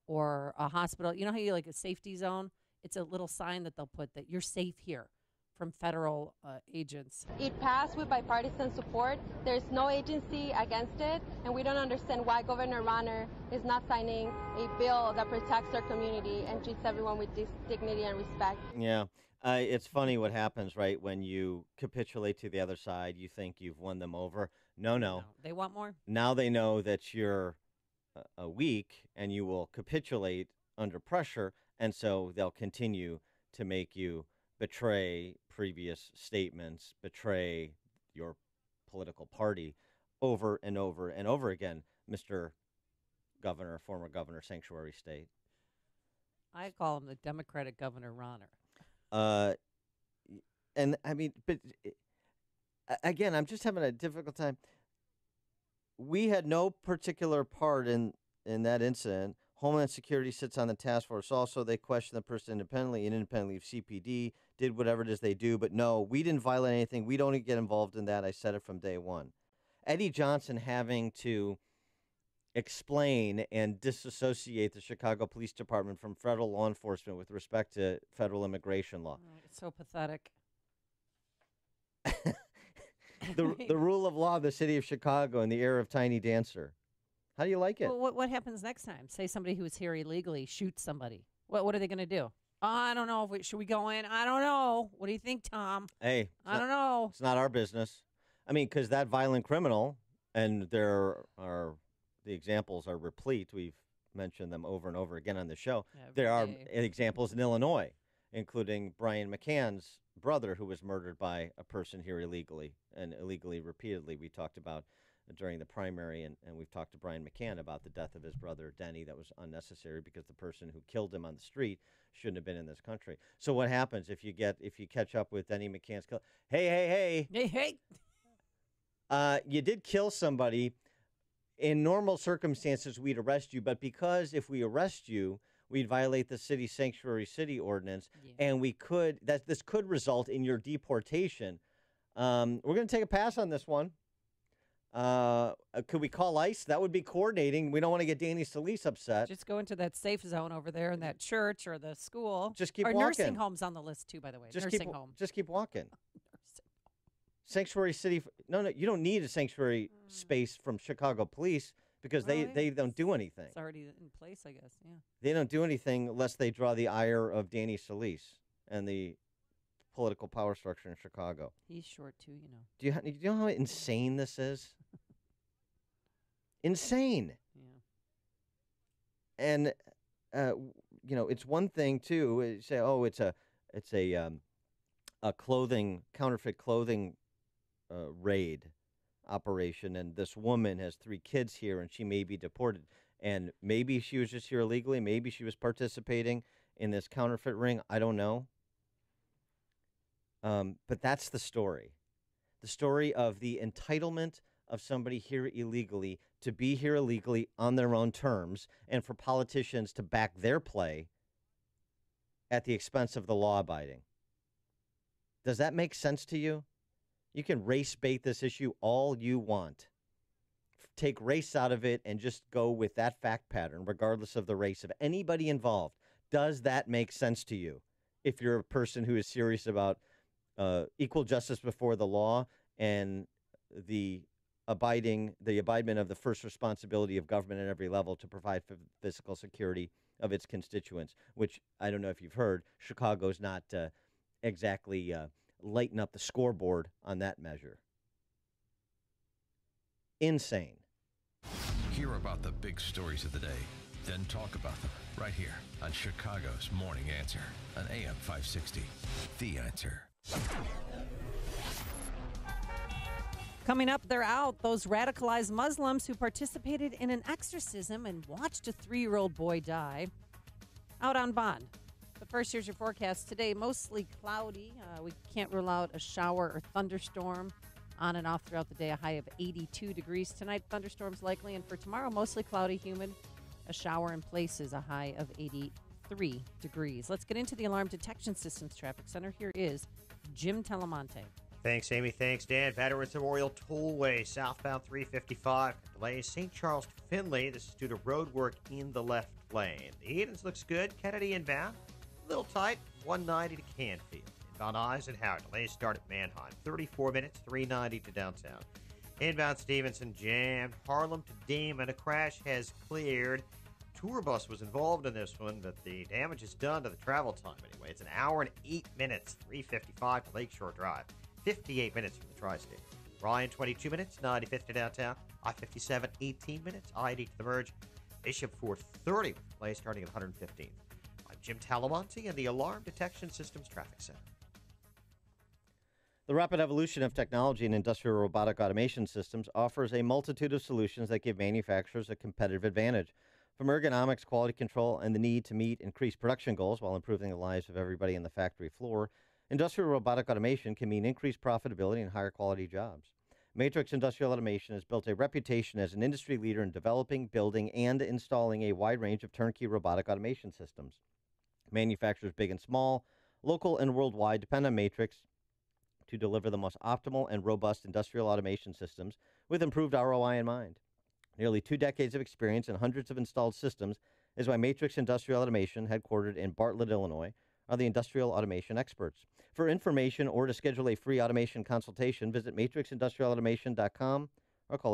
or a hospital. You know how you like a safety zone? It's a little sign that they'll put that you're safe here from federal agents. It passed with bipartisan support. There's no agency against it, and we don't understand why Governor Rauner is not signing a bill that protects our community and treats everyone with dignity and respect. Yeah. It's funny what happens, right? When you capitulate to the other side, you think you've won them over. No. They want more? Now they know that you're weak and you will capitulate under pressure, and so they'll continue to make you betray previous statements, betray your political party over and over and over again, Mr. Governor, former Governor, Sanctuary State. I call him the Democratic Governor Rauner. And I mean, but again, I'm just having a difficult time. We had no particular part in that incident. Homeland Security sits on the task force. Also, they question the person independently and independently of CPD, did whatever it is they do. But no, we didn't violate anything. We don't get involved in that. I said it from day one. Eddie Johnson having to explain and disassociate the Chicago Police Department from federal law enforcement with respect to federal immigration law. Oh, it's so pathetic. The rule of law of the city of Chicago in the era of Tiny Dancer. How do you like it? Well, what happens next time? Say somebody who was here illegally shoots somebody. What are they going to do? I don't know. Should we go in? I don't know. What do you think, Tom? Hey. I don't know. It's not our business. I mean, because that violent criminal, and the examples are replete. We've mentioned them over and over again on the show. There are examples in Illinois, including Brian McCann's brother, who was murdered by a person here illegally, and illegally repeatedly. We talked about during the primary, and we've talked to Brian McCann about the death of his brother, Denny. That was unnecessary because the person who killed him on the street shouldn't have been in this country. So what happens if you catch up with Denny McCann's kill? Hey. You did kill somebody. In normal circumstances, we'd arrest you, but because if we arrest you, we'd violate the city sanctuary city ordinance, and this could result in your deportation. We're going to take a pass on this one. Could we call ICE? That would be coordinating. We don't want to get Danny Solis upset. Just go into that safe zone over there in that church or the school. Just keep walking. Nursing homes on the list too, by the way. Just home. Just keep walking. Sanctuary city. No, you don't need a sanctuary space from Chicago police because they don't do anything. It's already in place, I guess. Yeah. They don't do anything unless they draw the ire of Danny Solis and the political power structure in Chicago. He's short too, you know. Do you know how insane this is? Insane. Yeah. And it's one thing too. Say, oh, it's a counterfeit clothing raid operation, and this woman has 3 kids here, and she may be deported. And maybe she was just here illegally. Maybe she was participating in this counterfeit ring. I don't know. But that's the story. The story of the entitlement of somebody here illegally to be here illegally on their own terms, and for politicians to back their play at the expense of the law-abiding. Does that make sense to you? You can race bait this issue all you want. Take race out of it and just go with that fact pattern, regardless of the race of anybody involved. Does that make sense to you? If you're a person who is serious about equal justice before the law and the abidement of the first responsibility of government at every level to provide for physical security of its constituents, which I don't know if you've heard, Chicago's not exactly lighting up the scoreboard on that measure. Insane. Hear about the big stories of the day, then talk about them right here on Chicago's Morning Answer on AM 560. The Answer. Coming up, they're out. Those radicalized Muslims who participated in an exorcism and watched a 3-year-old boy die. Out on bond. But first, here's your forecast. Today, mostly cloudy. We can't rule out a shower or thunderstorm. On and off throughout the day, a high of 82 degrees. Tonight, thunderstorms likely. And for tomorrow, mostly cloudy, humid. A shower in places, a high of 83 degrees. Let's get into the Alarm Detection Systems Traffic Center. Here is Jim Telemonte. Thanks, Amy. Thanks, Dan. Veterans Memorial Tollway, southbound 355. Delays St. Charles to Findlay. This is due to road work in the left lane. The Edens looks good. Kennedy inbound. A little tight. 190 to Canfield. Inbound Eisenhower. Delays start at Manheim. 34 minutes. 390 to downtown. Inbound Stevenson jammed. Harlem to Damon. A crash has cleared. Tour bus was involved in this one, but the damage is done to the travel time anyway. It's an hour and 8 minutes. 355 to Lakeshore Drive. 58 minutes from the Tri-State. Ryan, 22 minutes, 95th to downtown. I-57, 18 minutes. I-80 to the merge. Bishop 430 with play starting at 115th. I'm Jim Talamonte in the Alarm Detection Systems Traffic Center. The rapid evolution of technology and industrial robotic automation systems offers a multitude of solutions that give manufacturers a competitive advantage. From ergonomics, quality control, and the need to meet increased production goals while improving the lives of everybody on the factory floor, industrial robotic automation can mean increased profitability and higher quality jobs. Matrix Industrial Automation has built a reputation as an industry leader in developing, building, and installing a wide range of turnkey robotic automation systems. Manufacturers big and small, local and worldwide, depend on Matrix to deliver the most optimal and robust industrial automation systems with improved ROI in mind. Nearly 2 decades of experience and hundreds of installed systems is why Matrix Industrial Automation, headquartered in Bartlett, Illinois, are the industrial automation experts. For information or to schedule a free automation consultation, visit matrixindustrialautomation.com or call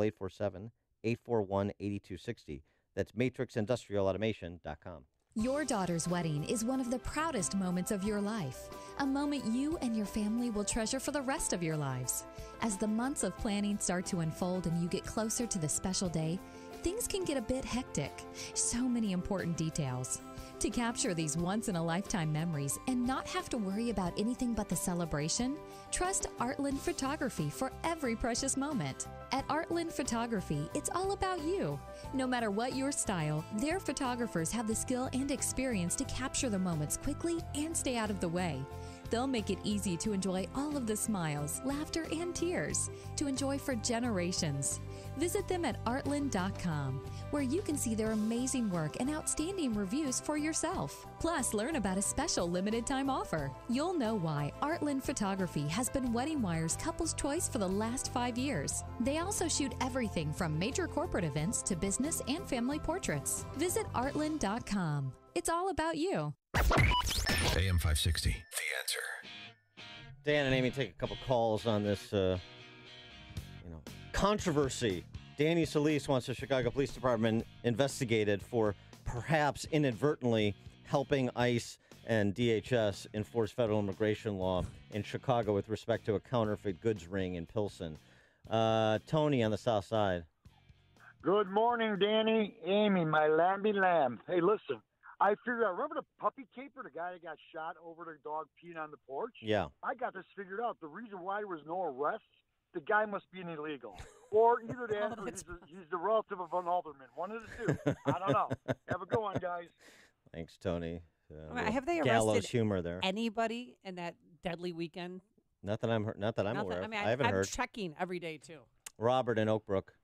847-841-8260. That's matrixindustrialautomation.com. Your daughter's wedding is one of the proudest moments of your life, a moment you and your family will treasure for the rest of your lives. As the months of planning start to unfold and you get closer to the special day, things can get a bit hectic. So many important details. To capture these once-in-a-lifetime memories and not have to worry about anything but the celebration, trust Artland Photography for every precious moment. At Artland Photography, it's all about you. No matter what your style, their photographers have the skill and experience to capture the moments quickly and stay out of the way. They'll make it easy to enjoy all of the smiles, laughter, and tears to enjoy for generations. Visit them at artland.com, where you can see their amazing work and outstanding reviews for yourself. Plus, learn about a special limited-time offer. You'll know why Artland Photography has been Wedding Wire's couple's choice for the last 5 years. They also shoot everything from major corporate events to business and family portraits. Visit artland.com. It's all about you. AM 560, The Answer. Dan and Amy take a couple calls on this, controversy. Danny Solis wants the Chicago Police Department investigated for perhaps inadvertently helping ICE and DHS enforce federal immigration law in Chicago with respect to a counterfeit goods ring in Pilsen. Tony on the south side. Good morning, Danny, Amy, my lambie lamb. Hey, listen, I figured out, remember the puppy caper, the guy that got shot over the dog peeing on the porch? Yeah. I got this figured out. The reason why there was no arrest, the guy must be an illegal. Or either that or he's the relative of an alderman. One of the two. I don't know. Have a good one, guys. Thanks, Tony. Have they gallows arrested humor there? anybody in that deadly weekend? Not that I'm aware of. I mean, I haven't I'm heard. checking every day, too. Robert in Oak Brook.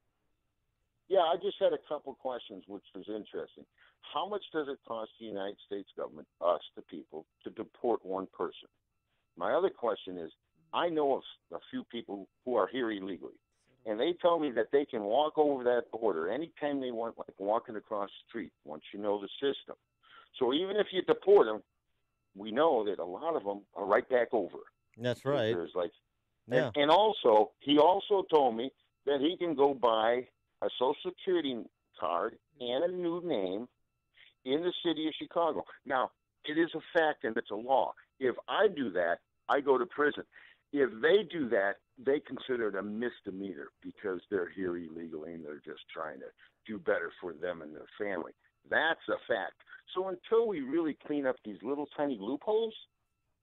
Yeah, I just had a couple questions, which was interesting. How much does it cost the United States government, us, the people, to deport one person? My other question is, I know of a few people who are here illegally, and they tell me that they can walk over that border anytime they want, like walking across the street, once you know the system. So even if you deport them, we know that a lot of them are right back over. That's right. There's like, Yeah. and also, he also told me that he can go buy a Social Security card and a new name in the city of Chicago. Now, it is a fact and it's a law. If I do that, I go to prison. If they do that, they consider it a misdemeanor because they're here illegally and they're just trying to do better for them and their family. That's a fact. So until we really clean up these little tiny loopholes,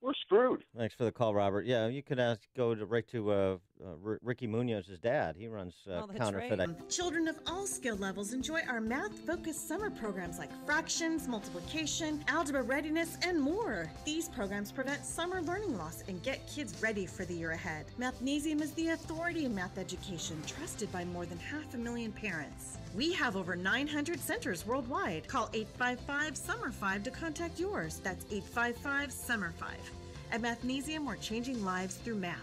we're screwed. Thanks for the call, Robert. Yeah, you could go right to Ricky Munoz's dad. He runs Counterfeit. Children of all skill levels enjoy our math-focused summer programs like fractions, multiplication, algebra readiness, and more. These programs prevent summer learning loss and get kids ready for the year ahead. Mathnasium is the authority in math education, trusted by more than 500,000 parents. We have over 900 centers worldwide. Call 855-SUMMER5 to contact yours. That's 855-SUMMER5. At Mathnasium, we're changing lives through math.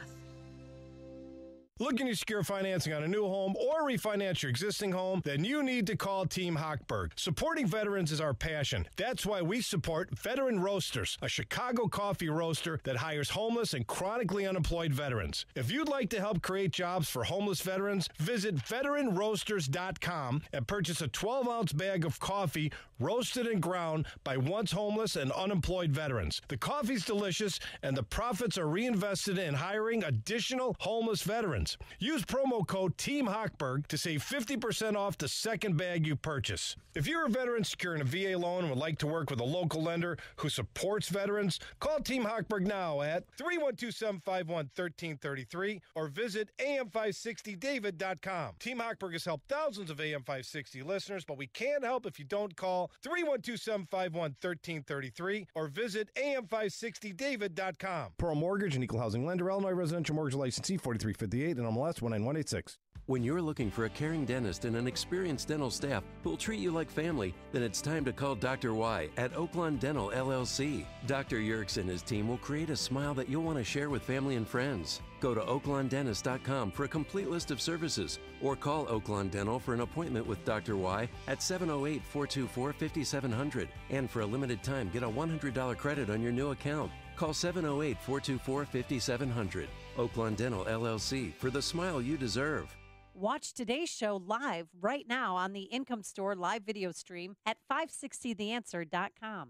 Looking to secure financing on a new home or refinance your existing home? Then you need to call Team Hochberg. Supporting veterans is our passion. That's why we support Veteran Roasters, a Chicago coffee roaster that hires homeless and chronically unemployed veterans. If you'd like to help create jobs for homeless veterans, visit veteranroasters.com and purchase a 12-ounce bag of coffee roasted and ground by once homeless and unemployed veterans. The coffee's delicious and the profits are reinvested in hiring additional homeless veterans. Use promo code Team Hochberg to save 50% off the second bag you purchase. If you're a veteran securing a VA loan and would like to work with a local lender who supports veterans, call Team Hochberg now at 312-751-1333 or visit am560david.com. Team Hochberg has helped thousands of AM560 listeners, but we can't help if you don't call 312-751-1333 or visit am560david.com. Pearl Mortgage, an equal housing lender, Illinois residential mortgage licensee 4358 and MLS 19186. When you're looking for a caring dentist and an experienced dental staff who'll treat you like family, then it's time to call Dr. Y at Oaklawn Dental LLC. Dr. Yerkes and his team will create a smile that you'll want to share with family and friends. Go to oaklawndentist.com for a complete list of services or call Oaklawn Dental for an appointment with Dr. Y at 708-424-5700. And for a limited time, get a $100 credit on your new account. Call 708-424-5700. Oaklawn Dental LLC for the smile you deserve. Watch today's show live right now on the Income Store live video stream at 560theanswer.com.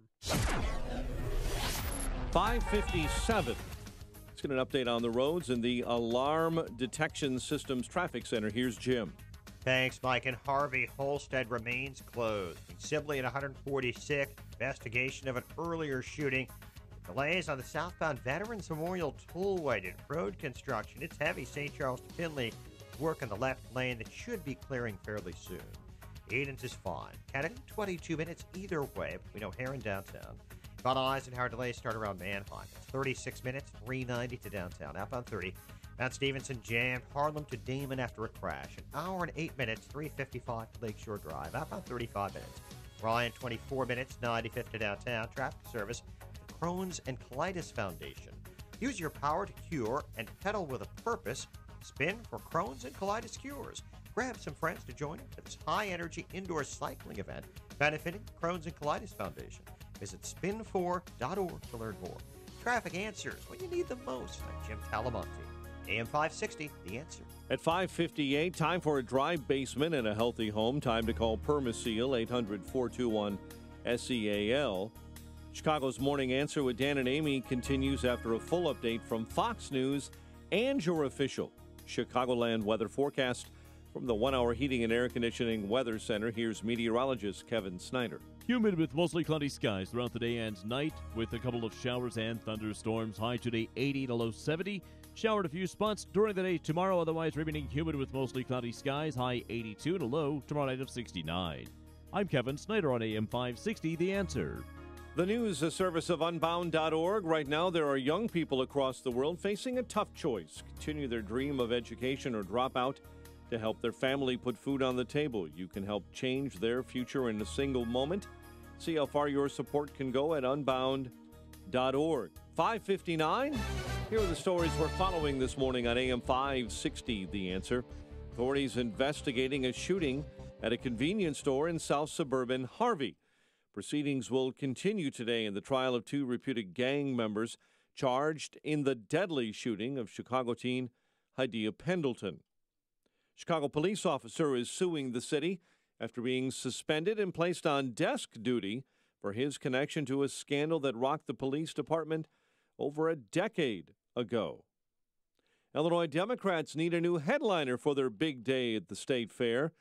557. Let's get an update on the roads and the Alarm Detection Systems Traffic Center. Here's Jim. Thanks, Mike. And Harvey Holstead remains closed. Sibley at 146. Investigation of an earlier shooting. Delays on the southbound Veterans Memorial Tollway due to road construction. It's heavy. St. Charles to Finley. Work in the left lane that should be clearing fairly soon. Edens is fine. Counting 22 minutes either way between O'Hare and downtown. Von Eisenhower delays start around Manheim. It's 36 minutes, 390 to downtown. Outbound 30. Mount Stevenson jammed. Harlem to Damon after a crash. An hour and 8 minutes, 355 to Lakeshore Drive. Outbound 35 minutes. Ryan 24 minutes, 95th to downtown. Traffic service. The Crohn's and Colitis Foundation. Use your power to cure and pedal with a purpose. Spin for Crohn's and Colitis Cures. Grab some friends to join us at this high-energy indoor cycling event benefiting the Crohn's and Colitis Foundation. Visit spin4.org to learn more. Traffic answers when you need them most. I'm Jim Talamonte. AM 560, The Answer. At 5:58, time for a dry basement and a healthy home. Time to call Permaseal, 800-421-SEAL. Chicago's Morning Answer with Dan and Amy continues after a full update from Fox News and your official Chicagoland weather forecast. From the 1 Hour Heating and Air Conditioning Weather Center, here's meteorologist Kevin Snyder. Humid with mostly cloudy skies throughout the day and night, with a couple of showers and thunderstorms. High today 80 to low 70. Showered a few spots during the day tomorrow, otherwise remaining humid with mostly cloudy skies. High 82 to low tomorrow night of 69. I'm Kevin Snyder on AM 560, The Answer. The news, a service of Unbound.org. Right now, there are young people across the world facing a tough choice. Continue their dream of education or drop out to help their family put food on the table. You can help change their future in a single moment. See how far your support can go at Unbound.org. 5:59. Here are the stories we're following this morning on AM 560, The Answer. Authorities investigating a shooting at a convenience store in south suburban Harvey. Proceedings will continue today in the trial of two reputed gang members charged in the deadly shooting of Chicago teen Hadiya Pendleton. Chicago police officer is suing the city after being suspended and placed on desk duty for his connection to a scandal that rocked the police department over a decade ago. Illinois Democrats need a new headliner for their big day at the state fair.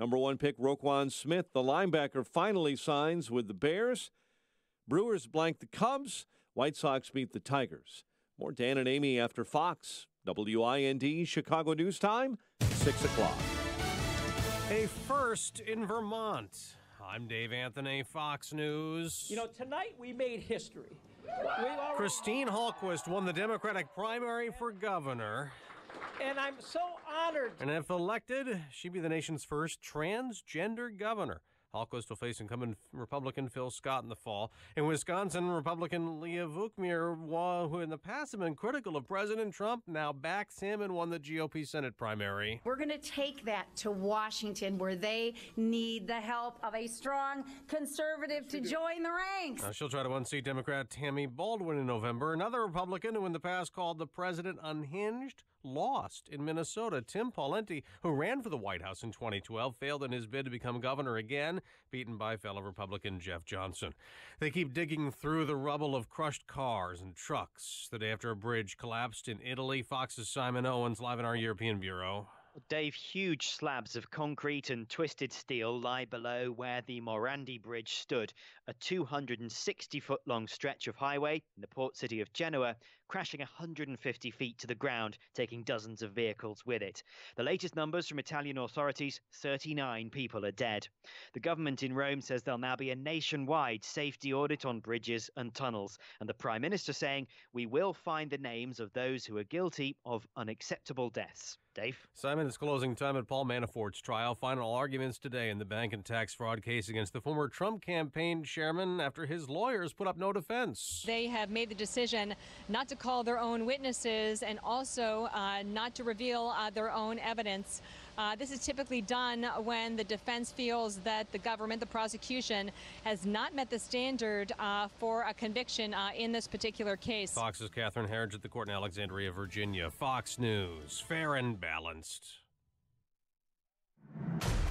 Number 1 pick Roquan Smith, the linebacker, finally signs with the Bears. Brewers blank the Cubs. White Sox beat the Tigers. More Dan and Amy after Fox. WIND Chicago News Time, 6 o'clock. A first in Vermont. I'm Dave Anthony, Fox News. You know, tonight we made history. Christine Hallquist won the Democratic primary for governor. And I'm so honored. And if elected, she'd be the nation's first transgender governor. Hallquist will face incumbent Republican Phil Scott in the fall. In Wisconsin, Republican Leah Vukmir, who in the past have been critical of President Trump, now backs him and won the GOP Senate primary. We're going to take that to Washington, where they need the help of a strong conservative to join the ranks. She'll try to unseat Democrat Tammy Baldwin in November. Another Republican who in the past called the president unhinged lost in Minnesota. Tim Pawlenty, who ran for the White House in 2012, failed in his bid to become governor again, beaten by fellow Republican Jeff Johnson. They keep digging through the rubble of crushed cars and trucks the day after a bridge collapsed in Italy. Fox's Simon Owens live in our European bureau. Dave, huge slabs of concrete and twisted steel lie below where the Morandi Bridge stood, a 260-foot-long stretch of highway in the port city of Genoa, crashing 150 feet to the ground, taking dozens of vehicles with it. The latest numbers from Italian authorities, 39 people are dead. The government in Rome says there'll now be a nationwide safety audit on bridges and tunnels, and the Prime Minister saying, we will find the names of those who are guilty of unacceptable deaths. Dave? Simon, is closing time at Paul Manafort's trial. Final arguments today in the bank and tax fraud case against the former Trump campaign chairman after his lawyers put up no defense. They have made the decision not to call their own witnesses and also not to reveal their own evidence. This is typically done when the defense feels that the government, the prosecution, has not met the standard for a conviction in this particular case. Fox's Catherine Herridge at the court in Alexandria, Virginia. Fox News, fair and balanced.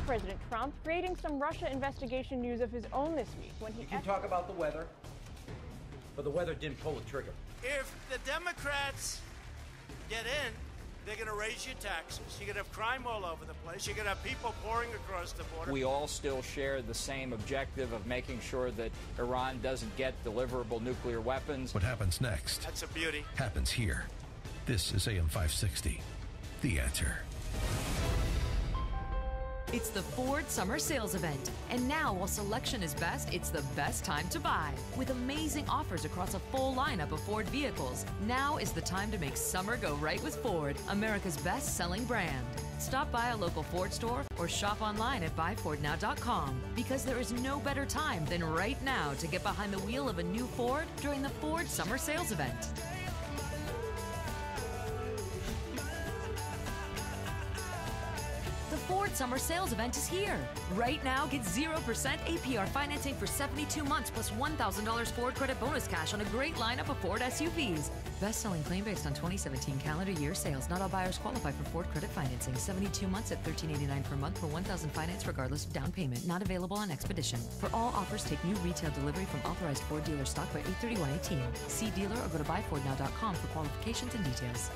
President Trump creating some Russia investigation news of his own this week when he... You can talk about the weather, but the weather didn't pull the trigger. If the Democrats get in, they're going to raise your taxes. You're going to have crime all over the place. You're going to have people pouring across the border. We all still share the same objective of making sure that Iran doesn't get deliverable nuclear weapons. What happens next? That's a beauty. Happens here. This is AM 560, The Answer. It's the Ford Summer Sales Event. And now, while selection is best, it's the best time to buy. With amazing offers across a full lineup of Ford vehicles, now is the time to make summer go right with Ford, America's best-selling brand. Stop by a local Ford store or shop online at buyfordnow.com, because there is no better time than right now to get behind the wheel of a new Ford during the Ford Summer Sales Event. The Ford Summer Sales Event is here. Right now, get 0% APR financing for 72 months plus $1,000 Ford credit bonus cash on a great lineup of Ford SUVs. Best-selling claim based on 2017 calendar year sales. Not all buyers qualify for Ford credit financing. 72 months at $1,389 per month for $1,000 finance regardless of down payment. Not available on Expedition. For all offers, take new retail delivery from authorized Ford dealer stock by 8/31/18. See dealer or go to buyfordnow.com for qualifications and details.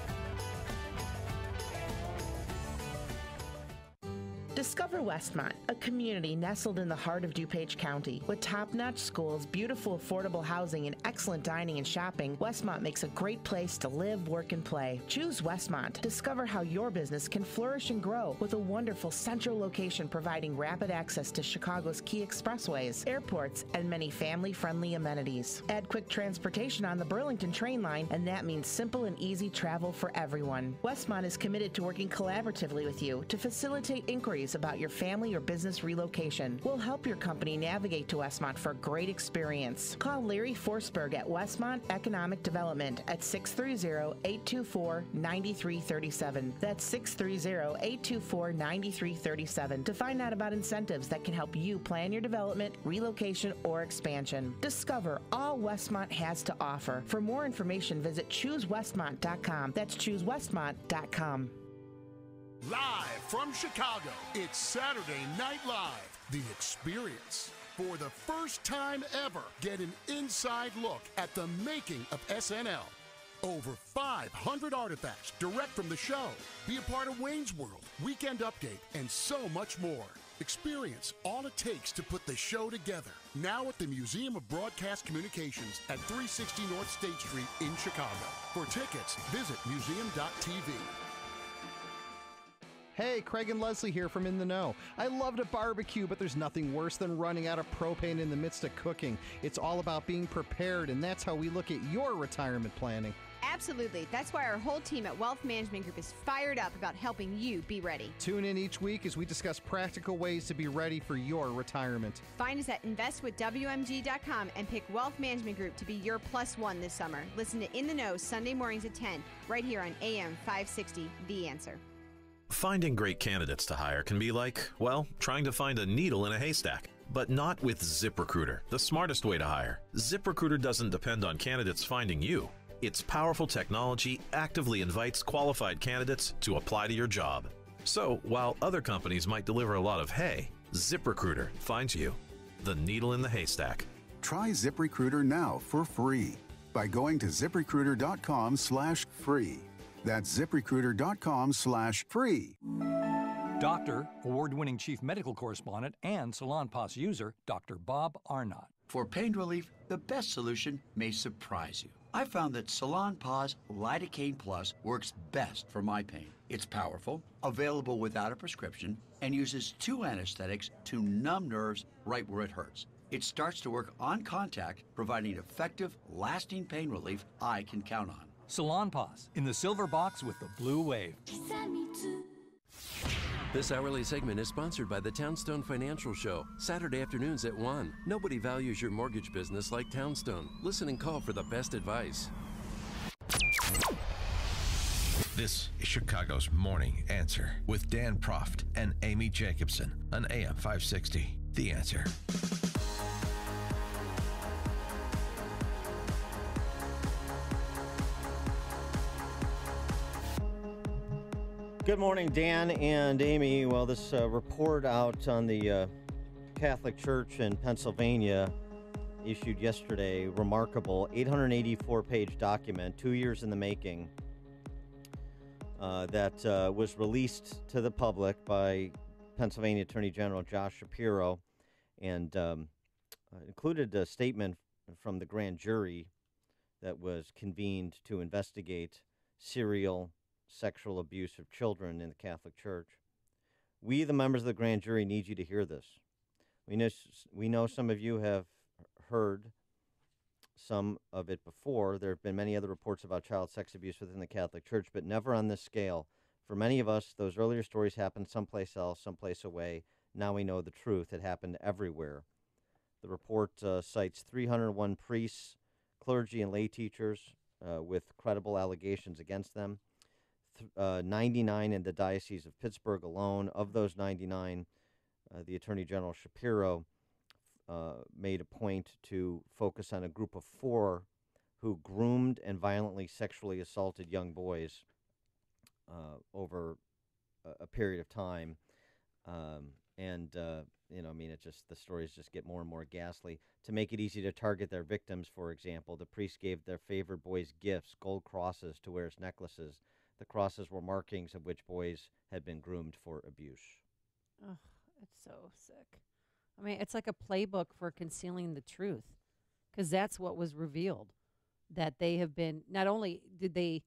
Discover Westmont, a community nestled in the heart of DuPage County. With top-notch schools, beautiful affordable housing, and excellent dining and shopping, Westmont makes a great place to live, work, and play. Choose Westmont. Discover how your business can flourish and grow with a wonderful central location providing rapid access to Chicago's key expressways, airports, and many family-friendly amenities. Add quick transportation on the Burlington train line, and that means simple and easy travel for everyone. Westmont is committed to working collaboratively with you to facilitate inquiries about your family or business relocation. We'll help your company navigate to Westmont for a great experience. Call Larry Forsberg at Westmont Economic Development at 630-824-9337. That's 630-824-9337 to find out about incentives that can help you plan your development, relocation, or expansion. Discover all Westmont has to offer. For more information, visit ChooseWestmont.com. That's ChooseWestmont.com. Live from Chicago, it's Saturday Night Live, The Experience. For the first time ever, get an inside look at the making of SNL. Over 500 artifacts direct from the show. Be a part of Wayne's World, Weekend Update, and so much more. Experience all it takes to put the show together. Now at the Museum of Broadcast Communications at 360 North State Street in Chicago. For tickets, visit museum.tv. Hey, Craig and Leslie here from In the Know. I love to barbecue, but there's nothing worse than running out of propane in the midst of cooking. It's all about being prepared, and that's how we look at your retirement planning. Absolutely. That's why our whole team at Wealth Management Group is fired up about helping you be ready. Tune in each week as we discuss practical ways to be ready for your retirement. Find us at investwithwmg.com and pick Wealth Management Group to be your +1 this summer. Listen to In the Know Sunday mornings at 10, right here on AM 560, The Answer. Finding great candidates to hire can be like, well, trying to find a needle in a haystack. But not with ZipRecruiter, the smartest way to hire. ZipRecruiter doesn't depend on candidates finding you. Its powerful technology actively invites qualified candidates to apply to your job. So, while other companies might deliver a lot of hay, ZipRecruiter finds you, the needle in the haystack. Try ZipRecruiter now for free by going to ZipRecruiter.com/free. That's ZipRecruiter.com/free. Doctor, award-winning chief medical correspondent, and Salonpas user, Dr. Bob Arnott. For pain relief, the best solution may surprise you. I found that Salonpas Lidocaine Plus works best for my pain. It's powerful, available without a prescription, and uses 2 anesthetics to numb nerves right where it hurts. It starts to work on contact, providing effective, lasting pain relief I can count on. Salonpas, in the silver box with the blue wave. This hourly segment is sponsored by the Townstone Financial Show, Saturday afternoons at 1. Nobody values your mortgage business like Townstone. Listen and call for the best advice. This is Chicago's Morning Answer with Dan Proft and Amy Jacobson on AM 560. The Answer. Good morning, Dan and Amy. Well, this report out on the Catholic Church in Pennsylvania issued yesterday, remarkable 884-page document, 2 years in the making, that was released to the public by Pennsylvania Attorney General Josh Shapiro, and included a statement from the grand jury that was convened to investigate serial sexual abuse of children in the Catholic Church. We, the members of the grand jury, need you to hear this. We know some of you have heard some of it before. There have been many other reports about child sex abuse within the Catholic Church, but never on this scale. For many of us, those earlier stories happened someplace else, someplace away. Now we know the truth. It happened everywhere. The report cites 301 priests, clergy, and lay teachers with credible allegations against them. 99 in the Diocese of Pittsburgh alone. Of those 99, the Attorney General Shapiro made a point to focus on a group of 4 who groomed and violently sexually assaulted young boys over a period of time. The stories just get more and more ghastly. To make it easy to target their victims, for example, the priests gave their favorite boys gifts, gold crosses to wear as necklaces. The crosses were markings of which boys had been groomed for abuse. Oh, it's so sick. I mean, it's like a playbook for concealing the truth, because that's what was revealed, that they have been, not only did they,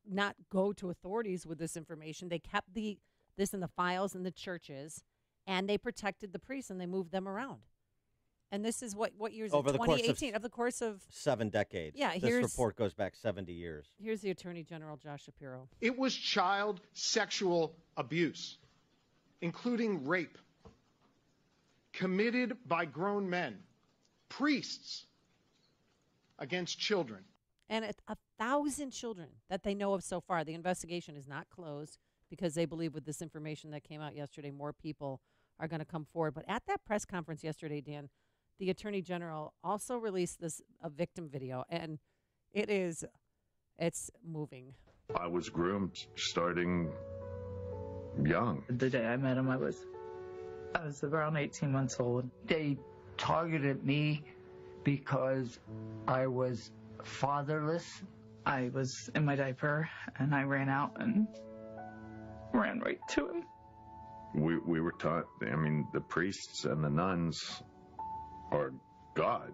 not go to authorities with this information, they kept this in the files in the churches, and they protected the priests, and they moved them around. And this is what years? Over the 2018, of the course of 7 decades. Yeah, this report goes back 70 years. Here's the Attorney General, Josh Shapiro. It was child sexual abuse, including rape, committed by grown men, priests, against children. And 1,000 children that they know of so far. The investigation is not closed because they believe with this information that came out yesterday, more people are going to come forward. But at that press conference yesterday, Dan, the Attorney General also released a victim video, and it's moving. I was groomed starting young. The day I met him, I was around 18 months old. They targeted me because I was fatherless. I was in my diaper, and I ran out and ran right to him. We were taught, the priests and the nuns are God.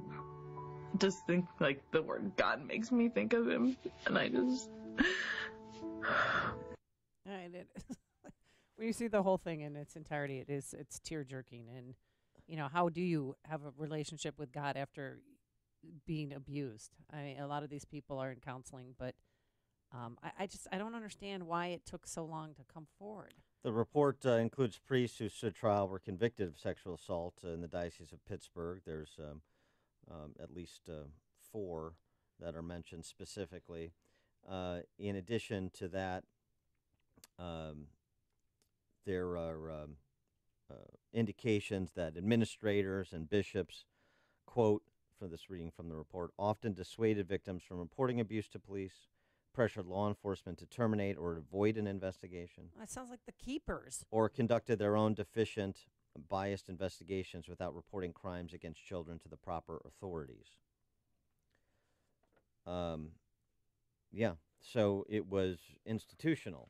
Just think, the word God makes me think of him, and I just... When you see the whole thing in its entirety, it's tear-jerking. And, how do you have a relationship with God after being abused? I mean, a lot of these people are in counseling, but I don't understand why it took so long to come forward. The report includes priests who stood trial were convicted of sexual assault in the Diocese of Pittsburgh. There's at least 4 that are mentioned specifically. In addition to that, there are indications that administrators and bishops, quote, for this reading from the report, often dissuaded victims from reporting abuse to police, pressured law enforcement to terminate or avoid an investigation. That sounds like the keepers. Or conducted their own deficient, biased investigations without reporting crimes against children to the proper authorities. So it was institutional.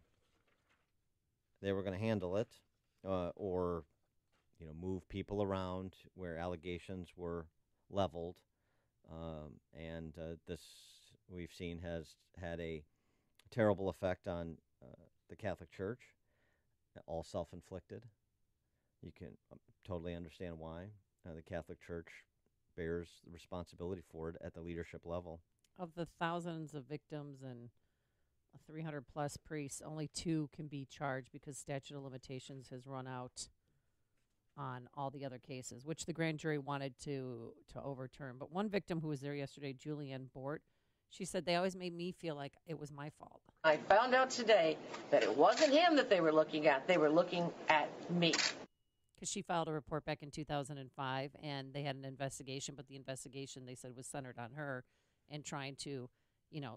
They were going to handle it, or move people around where allegations were leveled, and this we've seen has had a terrible effect on the Catholic Church, all self-inflicted. You can totally understand why. The Catholic Church bears the responsibility for it at the leadership level. Of the thousands of victims and 300-plus priests, only 2 can be charged because statute of limitations has run out on all the other cases, which the grand jury wanted to overturn. But one victim who was there yesterday, Julianne Bort, she said, they always made me feel like it was my fault. I found out today that it wasn't him that they were looking at. They were looking at me. Because she filed a report back in 2005, and they had an investigation, but the investigation, they said, was centered on her and trying to,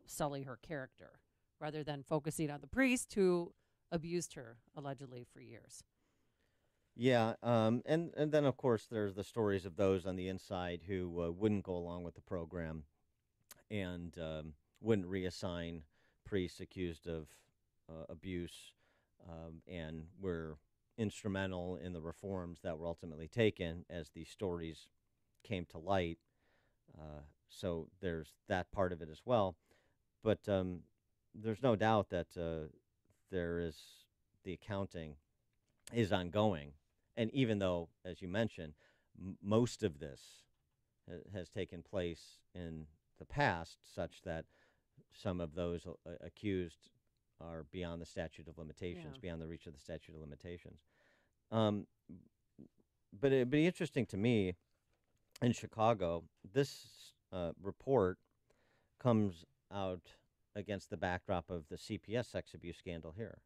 sully her character rather than focusing on the priest who abused her, allegedly, for years. Yeah, and then, of course, there's the stories of those on the inside who wouldn't go along with the program and wouldn't reassign priests accused of abuse and were instrumental in the reforms that were ultimately taken as these stories came to light. So there's that part of it as well. But there's no doubt that the accounting is ongoing. And even though, as you mentioned, most of this has taken place in the past, such that some of those accused are beyond the statute of limitations, beyond the reach of the statute of limitations. But it'd be interesting to me, in Chicago, this report comes out against the backdrop of the CPS sex abuse scandal here.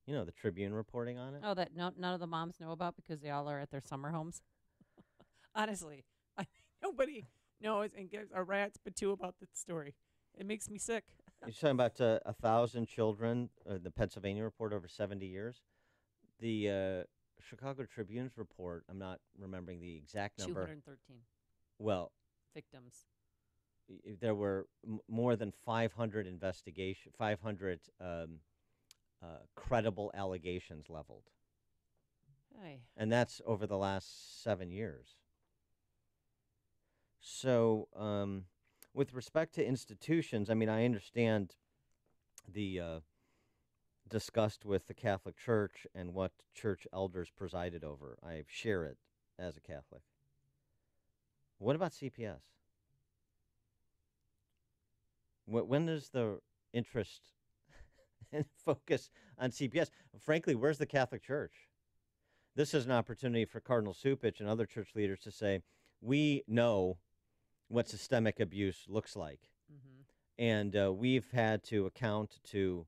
The Tribune reporting on it. Oh, that none of the moms know about because they all are at their summer homes? Honestly, nobody knows and gives a rat's patoo about this story. It makes me sick. You're talking about 1,000 children, the Pennsylvania report over 70 years. The Chicago Tribune's report, I'm not remembering the exact number. 213. Well, victims. There were more than 500 credible allegations leveled And that's over the last 7 years. So, with respect to institutions, I mean, I understand the disgust with the Catholic Church and what church elders presided over. I share it as a Catholic. What about CPS? When does the interest and focus on CPS? Frankly, where's the Catholic Church? This is an opportunity for Cardinal Cupich and other church leaders to say, we know what systemic abuse looks like. And we've had to account to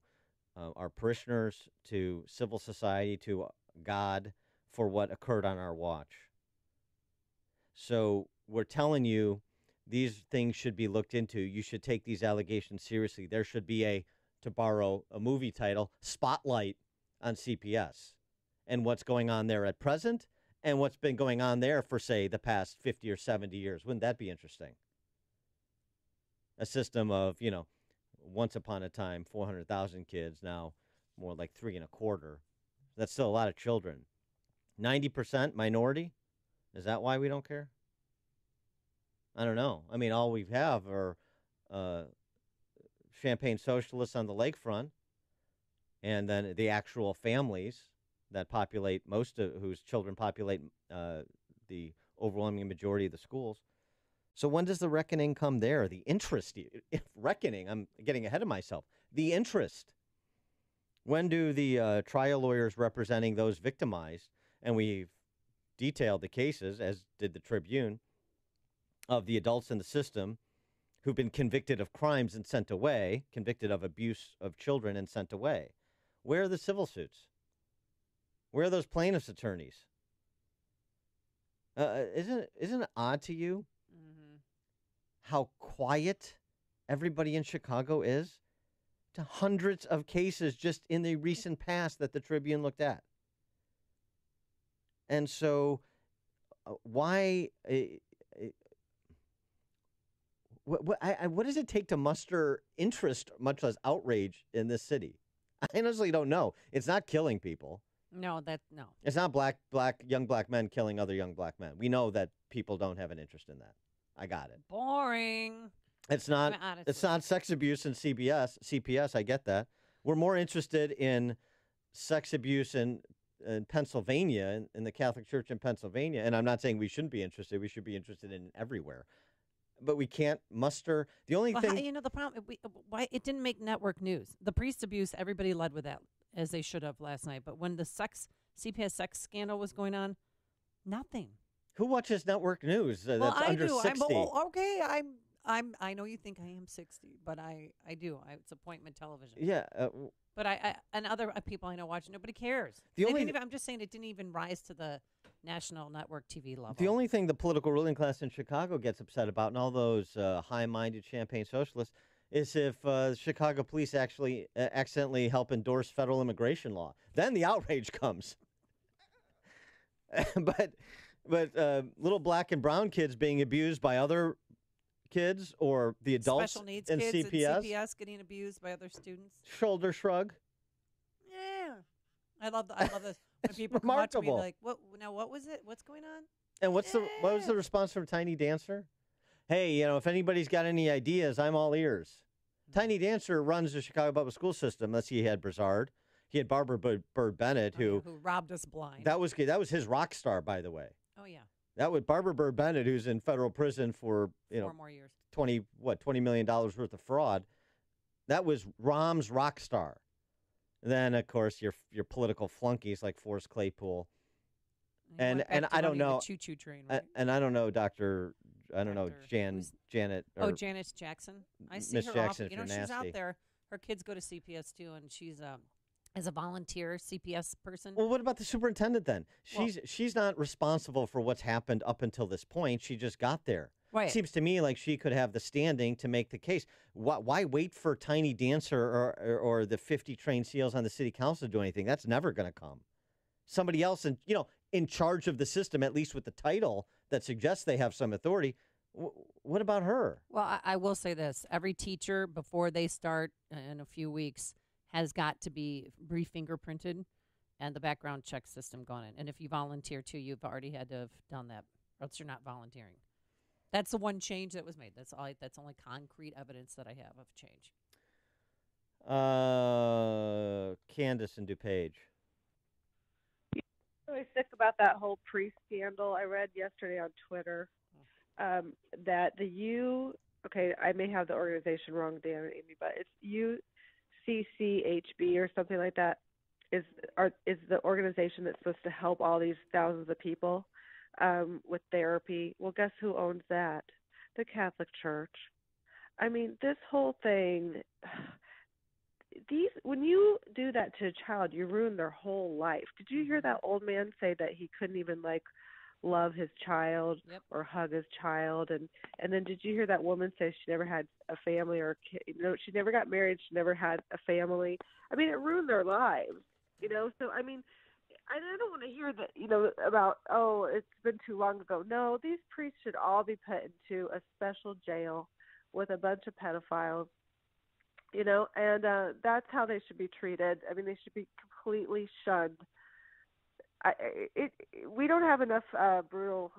our parishioners, to civil society, to God for what occurred on our watch. So we're telling you these things should be looked into. You should take these allegations seriously. There should be a, to borrow a movie title, spotlight on CPS and what's going on there at present and what's been going on there for, say, the past 50 or 70 years. Wouldn't that be interesting? A system of, you know, once upon a time, 400,000 kids, now more like 3.25. That's still a lot of children. 90% minority? Is that why we don't care? I don't know. I mean, all we have are Champagne socialists on the lakefront, and then the actual families that populate whose children populate the overwhelming majority of the schools. So when does the reckoning come there? The interest, reckoning, I'm getting ahead of myself. The interest. When do the trial lawyers representing those victimized, and we've detailed the cases, as did the Tribune, of the adults in the system who've been convicted of crimes and sent away, convicted of abuse of children and sent away. Where are the civil suits? Where are those plaintiffs' attorneys? Isn't it odd to you how quiet everybody in Chicago is to hundreds of cases just in the recent past that the Tribune looked at? And so why... What does it take to muster interest, much less outrage, in this city? I honestly don't know. It's not killing people. No. It's not young black men killing other young black men. We know that people don't have an interest in that. I got it. Boring. It's not. It's not sex abuse in CPS. I get that. We're more interested in sex abuse in Pennsylvania, in the Catholic Church in Pennsylvania. And I'm not saying we shouldn't be interested. We should be interested in everywhere. But we can't muster the only thing. You know, the problem, why it didn't make network news. The priest abuse, everybody led with that, as they should have last night. But when the CPS sex scandal was going on, nothing. Who watches network news that's under 60? I know you think I am 60, but I do. It's appointment television. Yeah. But I and other people I know watch, nobody cares. I'm just saying it didn't even rise to the national network TV level. The only thing the political ruling class in Chicago gets upset about, and all those high-minded Champagne socialists, is if Chicago police actually accidentally help endorse federal immigration law. Then the outrage comes. but little black and brown kids being abused by other kids, or the adults special needs in kids CPS, in CPS getting abused by other students. Shoulder shrug. Yeah, I love this. When people come up to me like, "What? Now, what was it? What's going on?" And what was the response from Tiny Dancer? Hey, you know, if anybody's got any ideas, I'm all ears. Tiny Dancer runs the Chicago public school system. Let's see, he had Brizard. He had Barbara Bird Bennett, who robbed us blind. That was his rock star, by the way. Oh yeah. That was Barbara Bird Bennett, who's in federal prison for 4 more years. $20 million worth of fraud. That was Rahm's rock star. Then of course your political flunkies like Forrest Claypool, and I don't know the choo-choo train. Right? And I don't know Janet. Janice Jackson. I see Miss her Jackson. often. You know, she's out there. Her kids go to CPS too, and she's as a volunteer CPS person. Well, what about the superintendent then? She's not responsible for what's happened up until this point. She just got there. Right. It seems to me like she could have the standing to make the case. Why wait for Tiny Dancer or the 50 trained SEALs on the city council to do anything? That's never going to come. Somebody else in charge of the system, at least with the title that suggests they have some authority. What about her? Well, I will say this. Every teacher, before they start in a few weeks, has got to be re-fingerprinted and the background check system gone in. And if you volunteer too, you've already had to have done that, or else you're not volunteering. That's the one change that was made. That's all. That's only concrete evidence that I have of change. Candace and DuPage. Really sick about that whole priest scandal. I read yesterday on Twitter that I may have the organization wrong, Dan and Amy, but it's UCCHB or something like that is the organization that's supposed to help all these thousands of people with therapy. Well, guess who owns that? The Catholic Church. I mean, this whole thing, when you do that to a child, you ruin their whole life. Did you hear that old man say that he couldn't even love his child or hug his child? And then did you hear that woman say she never had a family or a kid? She never got married. She never had a family. I mean, it ruined their lives, So, I mean, I don't want to hear that, about, it's been too long ago. No, these priests should all be put into a special jail with a bunch of pedophiles, and that's how they should be treated. I mean, they should be completely shunned. We don't have enough brutal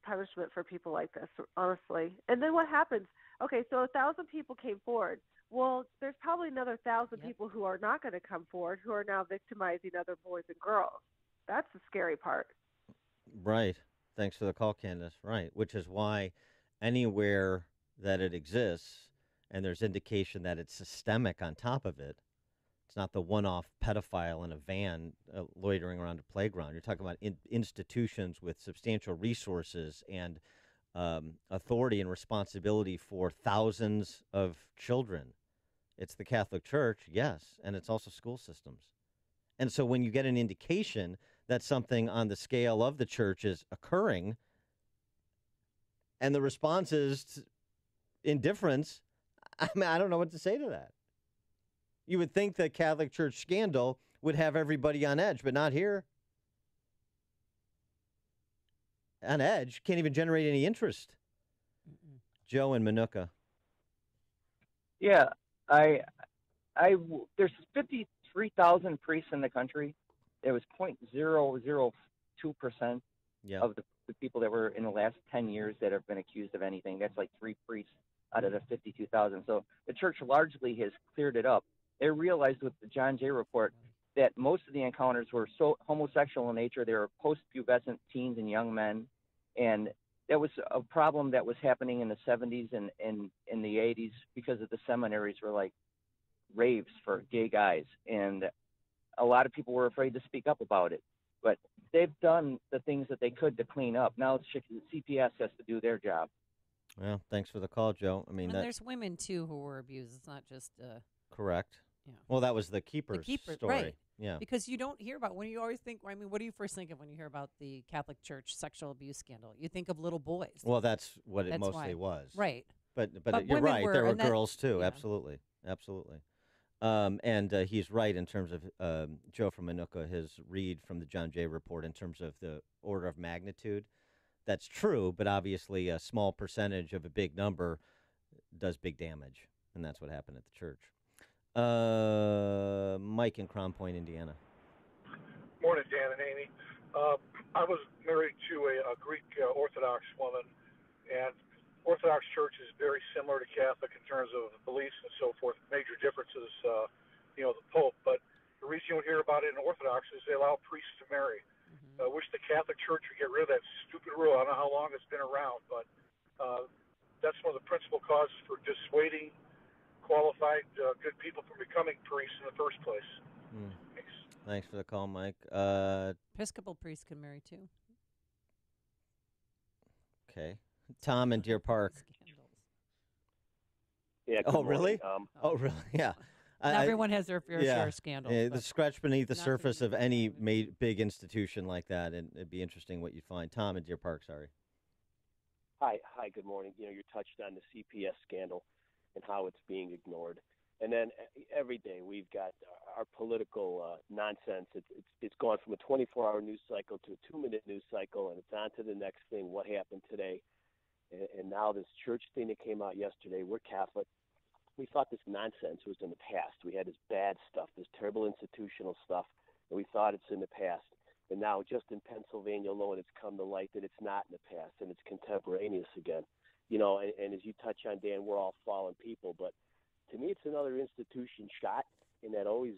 punishment for people like this, honestly. And then what happens? Okay, so 1,000 people came forward. Well, there's probably another 1,000 people who are not going to come forward, who are now victimizing other boys and girls. That's the scary part. Right. Thanks for the call, Candace. Right. Which is why anywhere that it exists and there's indication that it's systemic on top of it, it's not the one-off pedophile in a van loitering around a playground. You're talking about institutions with substantial resources and authority and responsibility for thousands of children. It's the Catholic Church, yes, and it's also school systems. And so when you get an indication that something on the scale of the church is occurring and the response is indifference, I mean, I don't know what to say to that. You would think the Catholic Church scandal would have everybody on edge, but not here. On edge, can't even generate any interest. Joe and Manuka. Yeah, there's 53,000 priests in the country. There was 0.002% of the people that were in the last 10 years that have been accused of anything. That's like 3 priests out of the 52,000. So the church largely has cleared it up. They realized with the John Jay report that most of the encounters were so homosexual in nature. They were post-pubescent teens and young men. And that was a problem that was happening in the 70s and in the 80s because of the seminaries were like raves for gay guys. And a lot of people were afraid to speak up about it. But they've done the things that they could to clean up. Now CPS has to do their job. Well, thanks for the call, Joe. I mean, and there's women, too, who were abused. It's not just... correct. Yeah. Well, that was the Keeper's story. Right. Yeah. Because you don't hear about, when you always think, I mean, what do you first think of when you hear about the Catholic Church sexual abuse scandal? You think of little boys. Well, that's what it mostly was. Right. But you're right. There were girls, too. Yeah. Absolutely. Absolutely. And he's right in terms of Joe from Manuka, his read from the John Jay report in terms of the order of magnitude. That's true, but obviously a small percentage of a big number does big damage, and that's what happened at the church. Mike in Crown Point, Indiana. Morning, Dan and Amy. I was married to a Greek Orthodox woman, and Orthodox Church is very similar to Catholic in terms of beliefs and so forth. Major differences, the Pope. But the reason you don't hear about it in Orthodox is they allow priests to marry. I wish the Catholic Church would get rid of that stupid rule. I don't know how long it's been around, but that's one of the principal causes for dissuading qualified, good people from becoming priests in the first place. Thanks for the call, Mike. Episcopal priests can marry, too. Okay. Tom in Deer Park. Yeah. Really? Oh, really? Yeah. Everyone has their fair share of scandals. Yeah, the scratch beneath the surface of any big institution like that, and it'd be interesting what you find. Tom in Deer Park, sorry. Hi, good morning. You touched on the CPS scandal and how it's being ignored. And then every day we've got our political nonsense. It's gone from a 24-hour news cycle to a 2-minute news cycle, and it's on to the next thing, what happened today. And now this church thing that came out yesterday, we're Catholic. We thought this nonsense was in the past. We had this bad stuff, this terrible institutional stuff. and we thought it's in the past. And now just in Pennsylvania alone, it's come to light that it's not in the past and it's contemporaneous again. You know, and as you touch on, Dan, we're all fallen people, but to me, it's another institution shot, and that always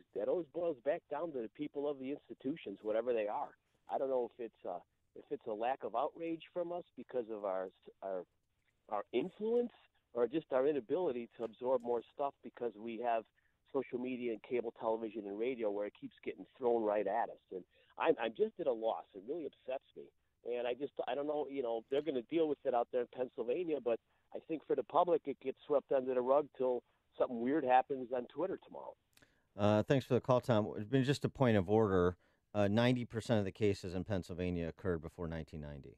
boils back down to the people of the institutions, whatever they are. I don't know if it's a lack of outrage from us because of our influence, or just our inability to absorb more stuff because we have social media and cable television and radio where it keeps getting thrown right at us. And I'm just at a loss. It really upsets me. And I don't know, you know, they're going to deal with it out there in Pennsylvania, but I think for the public it gets swept under the rug till something weird happens on Twitter tomorrow. Thanks for the call, Tom. It's been just a point of order. 90% of the cases in Pennsylvania occurred before 1990.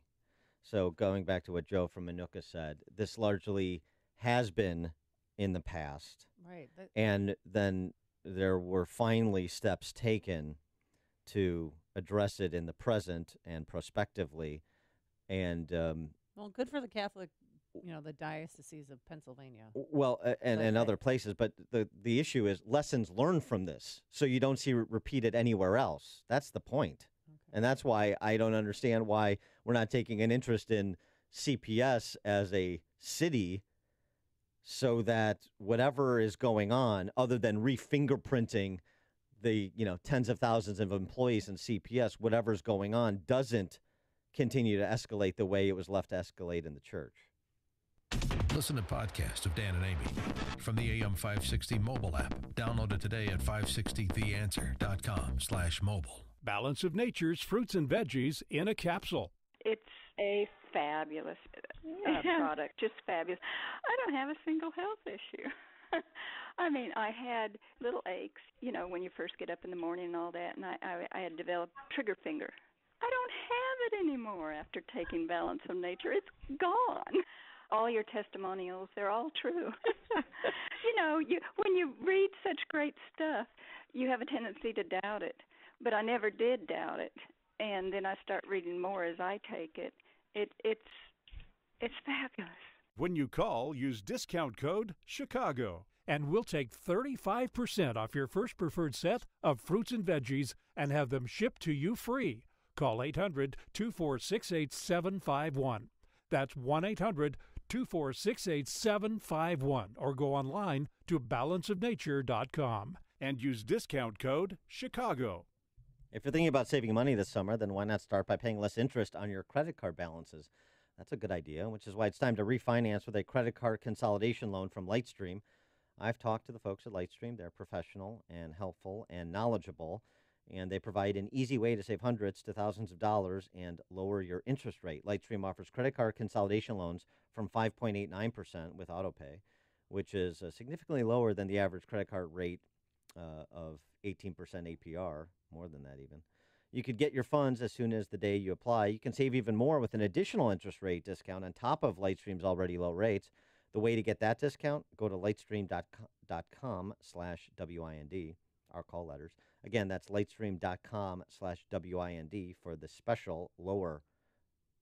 So going back to what Joe from Manuka said, this largely has been in the past. Right. And then there were finally steps taken to address it in the present and prospectively. And well, good for the Catholic, you know, the Diocese of Pennsylvania. Well, and other places. But the issue is lessons learned from this, so you don't see it repeated anywhere else. That's the point. Okay. And that's why I don't understand why we're not taking an interest in CPS as a city, so that whatever is going on, other than re-fingerprinting the, you know, tens of thousands of employees in CPS, whatever's going on doesn't continue to escalate the way it was left to escalate in the church. Listen to podcasts of Dan and Amy from the AM 560 mobile app. Download it today at 560theanswer.com/mobile. Balance of Nature's fruits and veggies in a capsule. It's a fabulous product, just fabulous. I don't have a single health issue. I mean, I had little aches, you know, when you first get up in the morning and all that, and I had developed trigger finger. I don't have it anymore after taking Balance of Nature. It's gone. All your testimonials, they're all true. You know, when you read such great stuff, you have a tendency to doubt it. But I never did doubt it. And then I start reading more as I take it. It's fabulous. When you call, use discount code CHICAGO, and we'll take 35% off your first preferred set of fruits and veggies and have them shipped to you free. Call 800-246-8751. That's 1-800-246-8751, or go online to balanceofnature.com and use discount code CHICAGO. If you're thinking about saving money this summer, then why not start by paying less interest on your credit card balances? That's a good idea, which is why it's time to refinance with a credit card consolidation loan from Lightstream. I've talked to the folks at Lightstream. They're professional and helpful and knowledgeable, and they provide an easy way to save hundreds to thousands of dollars and lower your interest rate. Lightstream offers credit card consolidation loans from 5.89% with autopay, which is significantly lower than the average credit card rate of 18% APR, more than that even. You could get your funds as soon as the day you apply. You can save even more with an additional interest rate discount on top of Lightstream's already low rates. The way to get that discount, go to lightstream.com/WIND, our call letters. Again, that's lightstream.com/WIND for the special lower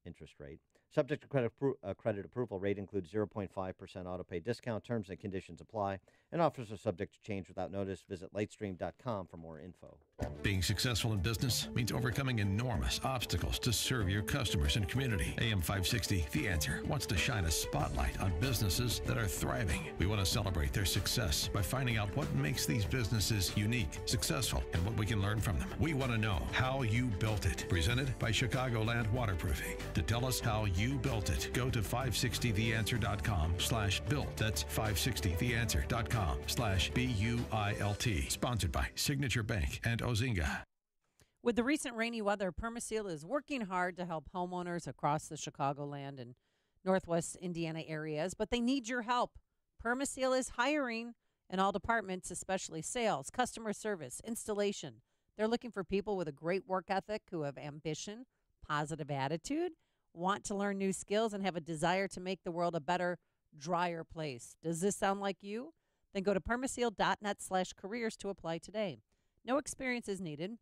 interest rate. Subject to credit approval, rate includes 0.5% autopay discount. Terms and conditions apply. And offers are subject to change without notice. Visit lightstream.com for more info. Being successful in business means overcoming enormous obstacles to serve your customers and community. AM 560, The Answer, wants to shine a spotlight on businesses that are thriving. We want to celebrate their success by finding out what makes these businesses unique, successful, and what we can learn from them. We want to know how you built it. Presented by Chicagoland Waterproofing. To tell us how you built it, go to 560theanswer.com/built. That's 560theanswer.com/BUILT. Sponsored by Signature Bank and Ozinga. With the recent rainy weather, Permaseal is working hard to help homeowners across the Chicagoland and Northwest Indiana areas, but they need your help. Permaseal is hiring in all departments, especially sales, customer service, installation. They're looking for people with a great work ethic who have ambition, positive attitude, want to learn new skills, and have a desire to make the world a better, drier place. Does this sound like you? Then go to permaseal.net/careers to apply today. No experience is needed.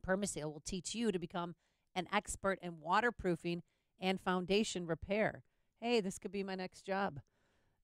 Permaseal will teach you to become an expert in waterproofing and foundation repair. Hey, this could be my next job.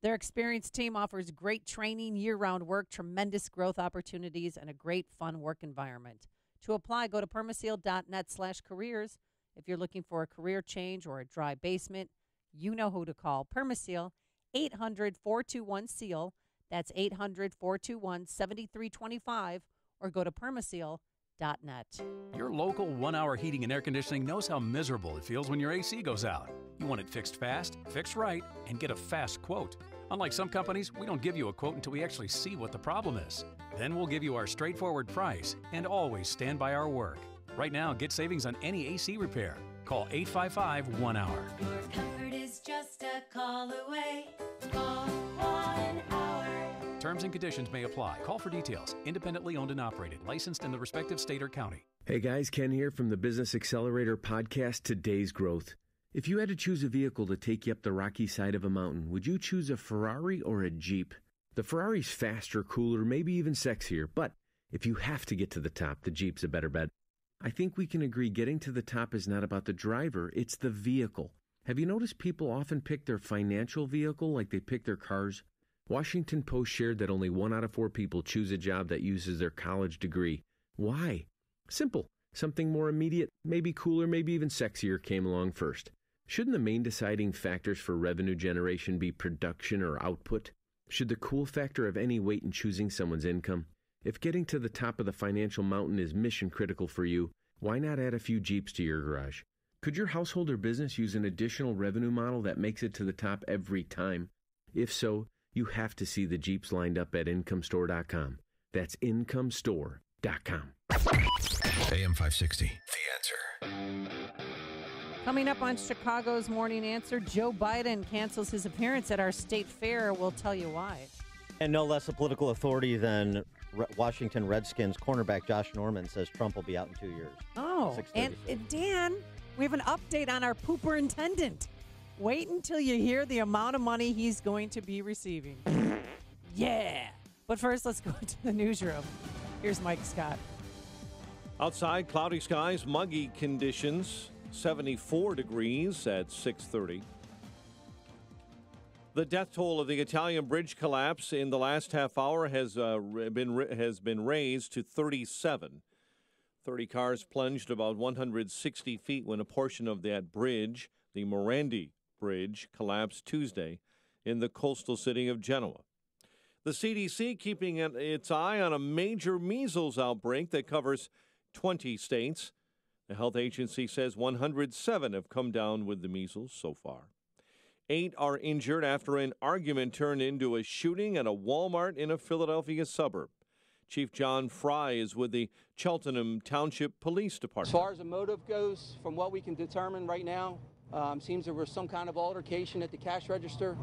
Their experienced team offers great training, year-round work, tremendous growth opportunities, and a great fun work environment. To apply, go to permaseal.net/careers. If you're looking for a career change or a dry basement, you know who to call. Permaseal, 800-421-SEAL. That's 800-421-7325. Or go to permaseal.net. Your local 1 Hour Heating and Air Conditioning knows how miserable it feels when your AC goes out. You want it fixed fast, fixed right, and get a fast quote. Unlike some companies, we don't give you a quote until we actually see what the problem is. Then we'll give you our straightforward price and always stand by our work. Right now, get savings on any AC repair. Call 855-1-HOUR. Your comfort is just a call away. Call 1 Hour. Terms and conditions may apply. Call for details. Independently owned and operated. Licensed in the respective state or county. Hey guys, Ken here from the Business Accelerator podcast, Today's Growth. If you had to choose a vehicle to take you up the rocky side of a mountain, would you choose a Ferrari or a Jeep? The Ferrari's faster, cooler, maybe even sexier, but if you have to get to the top, the Jeep's a better bet. I think we can agree getting to the top is not about the driver, it's the vehicle. Have you noticed people often pick their financial vehicle like they pick their cars? Washington Post shared that only 1 out of 4 people choose a job that uses their college degree. Why? Simple. Something more immediate, maybe cooler, maybe even sexier came along first. Shouldn't the main deciding factors for revenue generation be production or output? Should the cool factor have any weight in choosing someone's income? If getting to the top of the financial mountain is mission critical for you, why not add a few Jeeps to your garage? Could your household or business use an additional revenue model that makes it to the top every time? If so, you have to see the Jeeps lined up at IncomeStore.com. That's IncomeStore.com. AM 560, The Answer. Coming up on Chicago's Morning Answer, Joe Biden cancels his appearance at our state fair. We'll tell you why. And no less a political authority than Washington Redskins cornerback Josh Norman says Trump will be out in 2 years. Oh, and Dan, we have an update on our pooperintendent. Wait until you hear the amount of money he's going to be receiving. Yeah. But first, let's go to the newsroom. Here's Mike Scott. Outside, cloudy skies, muggy conditions, 74 degrees at 6:30. The death toll of the Italian bridge collapse in the last half hour has been raised to 37. 30 cars plunged about 160 feet when a portion of that bridge, the Morandi Bridge, collapsed Tuesday in the coastal city of Genoa. The CDC keeping its eye on a major measles outbreak that covers 20 states. The health agency says 107 have come down with the measles so far. 8 are injured after an argument turned into a shooting at a Walmart in a Philadelphia suburb. Chief John Fry is with the Cheltenham Township Police Department. As far as the motive goes, from what we can determine right now, seems there was some kind of altercation at the cash register.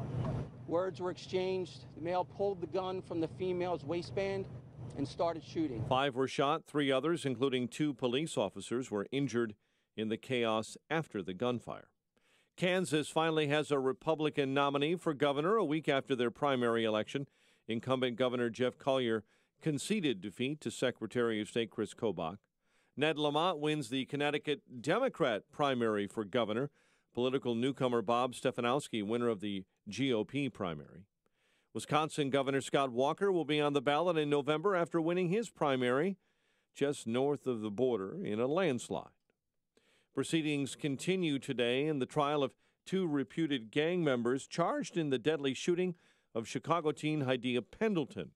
Words were exchanged. The male pulled the gun from the female's waistband and started shooting. 5 were shot. 3 others, including 2 police officers, were injured in the chaos after the gunfire. Kansas finally has a Republican nominee for governor a week after their primary election. Incumbent Governor Jeff Collier conceded defeat to Secretary of State Chris Kobach. Ned Lamont wins the Connecticut Democrat primary for governor. Political newcomer Bob Stefanowski, winner of the GOP primary. Wisconsin Governor Scott Walker will be on the ballot in November after winning his primary just north of the border in a landslide. Proceedings continue today in the trial of 2 reputed gang members charged in the deadly shooting of Chicago teen Hydea Pendleton.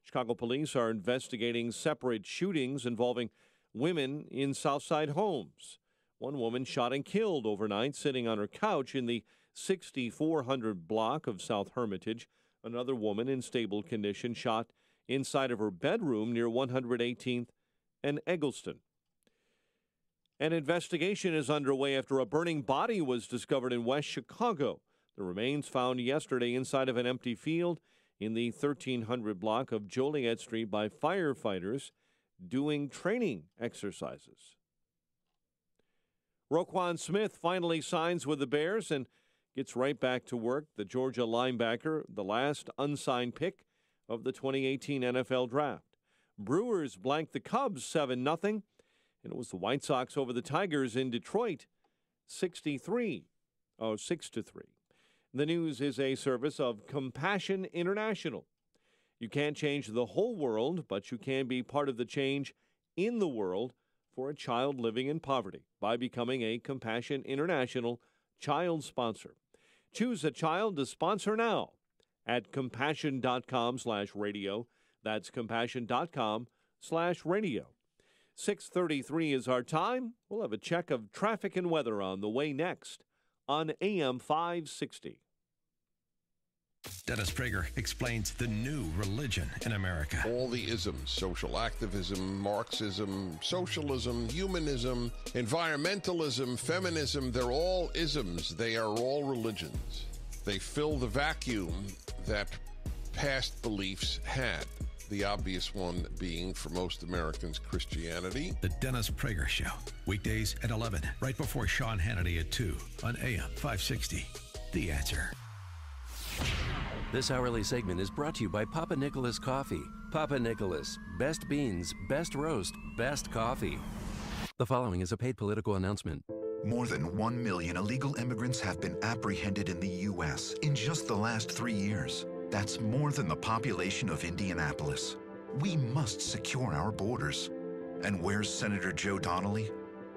Chicago police are investigating separate shootings involving women in Southside homes. One woman shot and killed overnight sitting on her couch in the 6400 block of South Hermitage. Another woman in stable condition shot inside of her bedroom near 118th and Eggleston. An investigation is underway after a burning body was discovered in West Chicago. The remains found yesterday inside of an empty field in the 1300 block of Joliet Street by firefighters doing training exercises. Roquan Smith finally signs with the Bears and gets right back to work. The Georgia linebacker, the last unsigned pick of the 2018 NFL Draft. Brewers blanked the Cubs 7-0, and it was the White Sox over the Tigers in Detroit 6-3. The news is a service of Compassion International. You can't change the whole world, but you can be part of the change in the world for a child living in poverty by becoming a Compassion International child sponsor. Choose a child to sponsor now at compassion.com/radio. That's compassion.com/radio. 6:33 is our time. We'll have a check of traffic and weather on the way next on AM 560. Dennis Prager explains the new religion in America. All the isms, social activism, Marxism, socialism, humanism, environmentalism, feminism, they're all isms. They are all religions. They fill the vacuum that past beliefs had. The obvious one being, for most Americans, Christianity. The Dennis Prager Show, weekdays at 11, right before Sean Hannity at 2 on AM 560. The Answer. This hourly segment is brought to you by Papa Nicholas Coffee. Papa Nicholas, best beans, best roast, best coffee. The following is a paid political announcement. More than 1 million illegal immigrants have been apprehended in the U.S. in just the last 3 years. That's more than the population of Indianapolis. We must secure our borders. And where's Senator Joe Donnelly?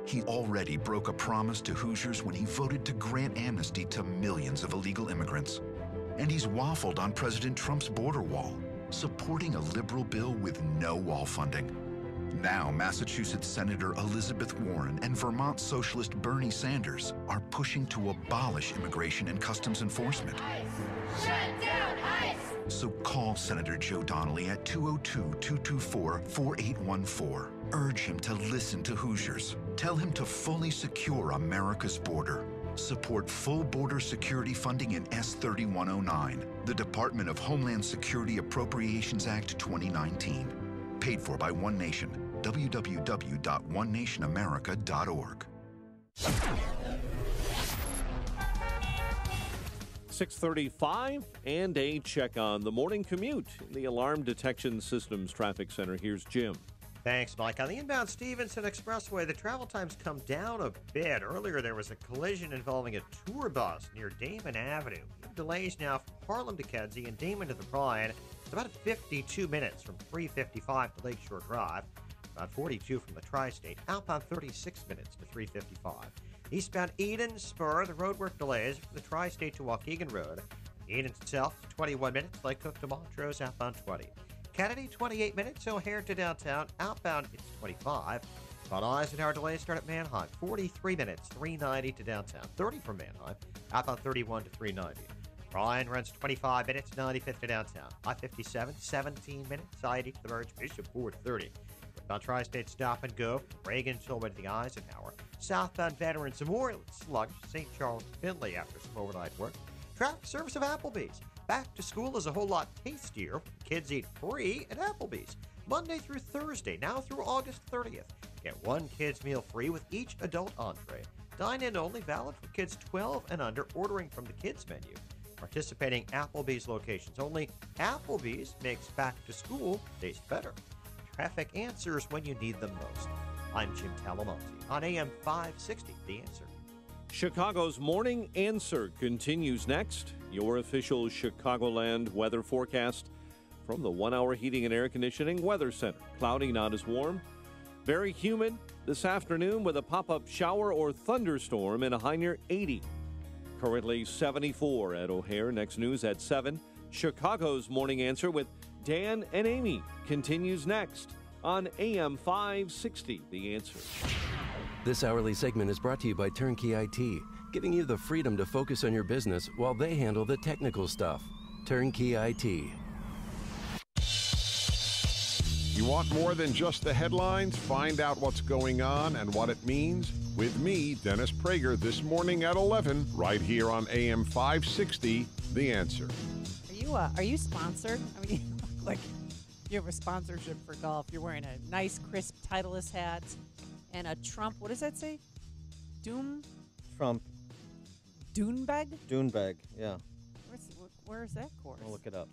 He already broke a promise to Hoosiers when he voted to grant amnesty to millions of illegal immigrants. And he's waffled on President Trump's border wall, supporting a liberal bill with no wall funding. Now, Massachusetts Senator Elizabeth Warren and Vermont Socialist Bernie Sanders are pushing to abolish immigration and customs enforcement. ICE! Shut down ICE! So call Senator Joe Donnelly at 202-224-4814. Urge him to listen to Hoosiers. Tell him to fully secure America's border. Support full border security funding in S3109, the Department of Homeland Security Appropriations Act 2019. Paid for by One Nation. www.onenationamerica.org. 6:35 and a check on the morning commute in the Alarm Detection Systems Traffic Center. Here's Jim. Thanks, Mike. On the inbound Stevenson Expressway, the travel times come down a bit. Earlier, there was a collision involving a tour bus near Damon Avenue. Delays now from Harlem to Kedzie and Damon to the Bryan. It's about 52 minutes from 355 to Lakeshore Drive, about 42 from the Tri-State, outbound 36 minutes to 355. Eastbound Eden Spur, the roadwork delays from the Tri-State to Waukegan Road. Eden itself, 21 minutes, Lake Cook to Montrose, outbound 20. Kennedy, 28 minutes, O'Hare to downtown, outbound it's 25. About Eisenhower delays start at Manheim, 43 minutes, 390 to downtown, 30 from Manheim, outbound 31 to 390. Bryan runs 25 minutes, 95th to downtown. I-57, 17 minutes, I-80 to the Merge, Bishop Ford 30. About Tri-State stop and go from Reagan to the Eisenhower. Southbound Veterans Memorial, sluggish, St. Charles to Findlay after some overnight work. Traffic service of Applebee's. Back to school is a whole lot tastier. Kids eat free at Applebee's. Monday through Thursday, now through August 30th. Get one kid's meal free with each adult entree. Dine-in only, valid for kids 12 and under, ordering from the kids menu. Participating Applebee's locations only. Applebee's makes back to school taste better. Traffic answers when you need them most. I'm Jim Talamonte on AM 560, The Answer. Chicago's Morning Answer continues next. Your official Chicagoland weather forecast from the 1 Hour Heating and Air Conditioning Weather Center. Cloudy, not as warm. Very humid this afternoon with a pop-up shower or thunderstorm and a high near 80. Currently 74 at O'Hare. Next news at 7. Chicago's Morning Answer with Dan and Amy continues next on AM 560, The Answer. This hourly segment is brought to you by Turnkey IT, giving you the freedom to focus on your business while they handle the technical stuff. Turnkey IT. You want more than just the headlines? Find out what's going on and what it means with me, Dennis Prager, this morning at 11, right here on AM 560, The Answer. Are you sponsored? I mean, you look like you have a sponsorship for golf. You're wearing a nice, crisp Titleist hat and a Trump. What does that say? Trump. Dunebag? Dunebag, yeah. Where's that course? I'll look it up.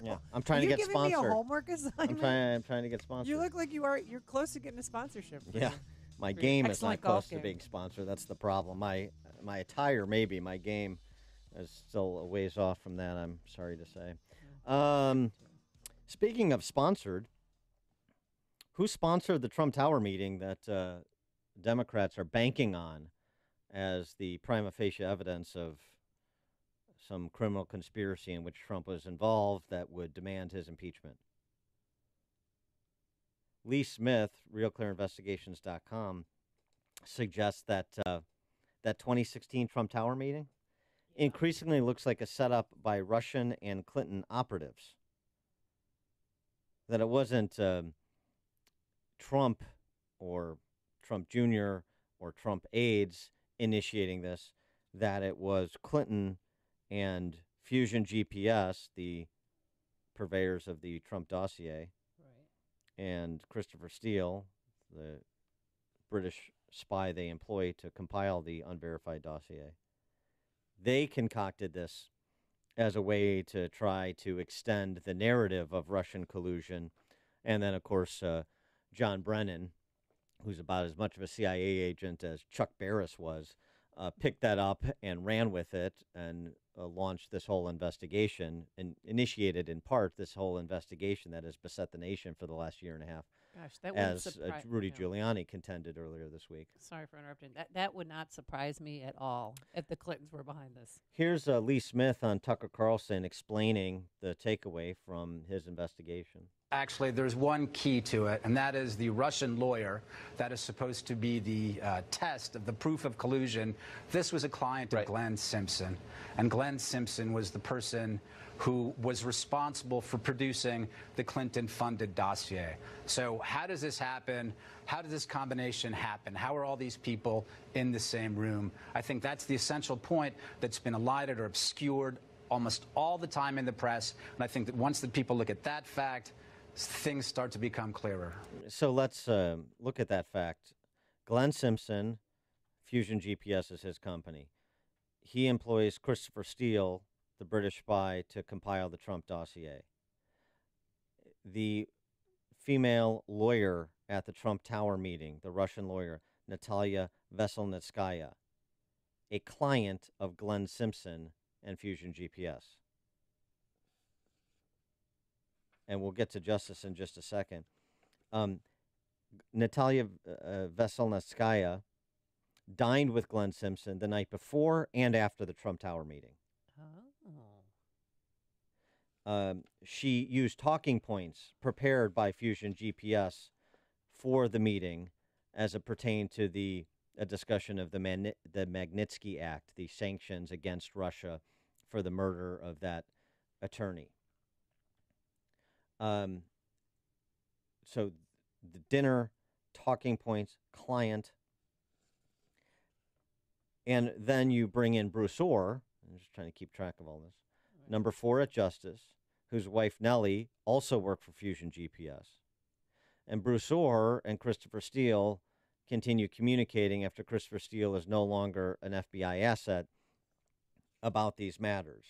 Yeah, I'm trying to get sponsored. Are you giving me a homework assignment? I'm trying to get sponsored. You look like you're close to getting a sponsorship. Yeah, my game is not close to being sponsored. That's the problem. My attire, maybe. My game is still a ways off from that, I'm sorry to say. Speaking of sponsored, Who sponsored the Trump Tower meeting that Democrats are banking on as the prima facie evidence of some criminal conspiracy in which Trump was involved that would demand his impeachment? Lee Smith, RealClearInvestigations.com, suggests that that 2016 Trump Tower meeting increasingly looks like a setup by Russian and Clinton operatives. That it wasn't Trump or Trump Jr. or Trump aides initiating this, that it was Clinton and Fusion GPS, the purveyors of the Trump dossier, and Christopher Steele, the British spy they employ to compile the unverified dossier. They concocted this as a way to try to extend the narrative of Russian collusion. And then, of course, John Brennan, who's about as much of a CIA agent as Chuck Barris was, picked that up and ran with it and launched this whole investigation and initiated, in part, this whole investigation that has beset the nation for the last year and a half. Gosh, that wouldn't as surprise Rudy Giuliani contended earlier this week. Sorry for interrupting. That would not surprise me at all if the Clintons were behind this. Here's Lee Smith on Tucker Carlson explaining the takeaway from his investigation. Actually, there's one key to it, and that is the Russian lawyer that is supposed to be the test of the proof of collusion. This was a client of Glenn Simpson, and Glenn Simpson was the person who was responsible for producing the Clinton-funded dossier. So how does this happen? How does this combination happen? How are all these people in the same room? I think that's the essential point that's been elided or obscured almost all the time in the press, and I think that once the people look at that fact, things start to become clearer. So let's look at that fact. Glenn Simpson, Fusion GPS is his company. He employs Christopher Steele, the British spy, to compile the Trump dossier. The female lawyer at the Trump Tower meeting, the Russian lawyer, Natalia Veselnitskaya, a client of Glenn Simpson and Fusion GPS. And we'll get to justice in just a second. Natalia Veselnitskaya dined with Glenn Simpson the night before and after the Trump Tower meeting. She used talking points prepared by Fusion GPS for the meeting as it pertained to a discussion of the Magnitsky Act, the sanctions against Russia for the murder of that attorney. So the dinner, talking points, client, and then you bring in Bruce Orr. I'm just trying to keep track of all this. Right. Number 4 at Justice, whose wife Nellie also worked for Fusion GPS. And Bruce Orr and Christopher Steele continue communicating after Christopher Steele is no longer an FBI asset about these matters.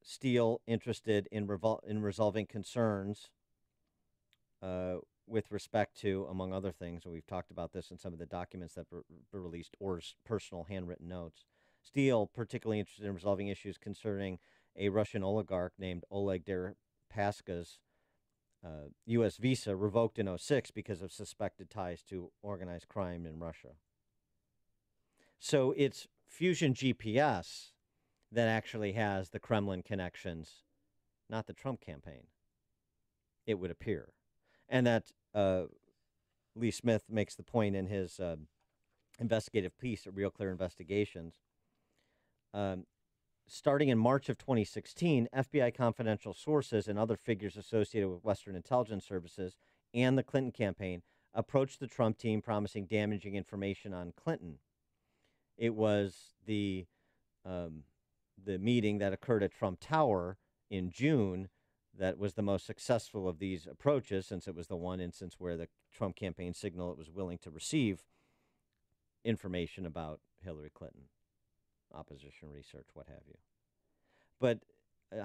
Steele interested in resolving concerns with respect to, among other things, and we've talked about this in some of the documents that were released, Orr's personal handwritten notes. Steele particularly interested in resolving issues concerning a Russian oligarch named Oleg Deripaska's U.S. visa revoked in 2006 because of suspected ties to organized crime in Russia. So it's Fusion GPS that actually has the Kremlin connections, not the Trump campaign, it would appear. And that Lee Smith makes the point in his investigative piece at Real Clear Investigations. Starting in March of 2016, FBI confidential sources and other figures associated with Western intelligence services and the Clinton campaign approached the Trump team promising damaging information on Clinton. It was the meeting that occurred at Trump Tower in June that was the most successful of these approaches, since it was the one instance where the Trump campaign signaled it was willing to receive information about Hillary Clinton, opposition research, what have you. But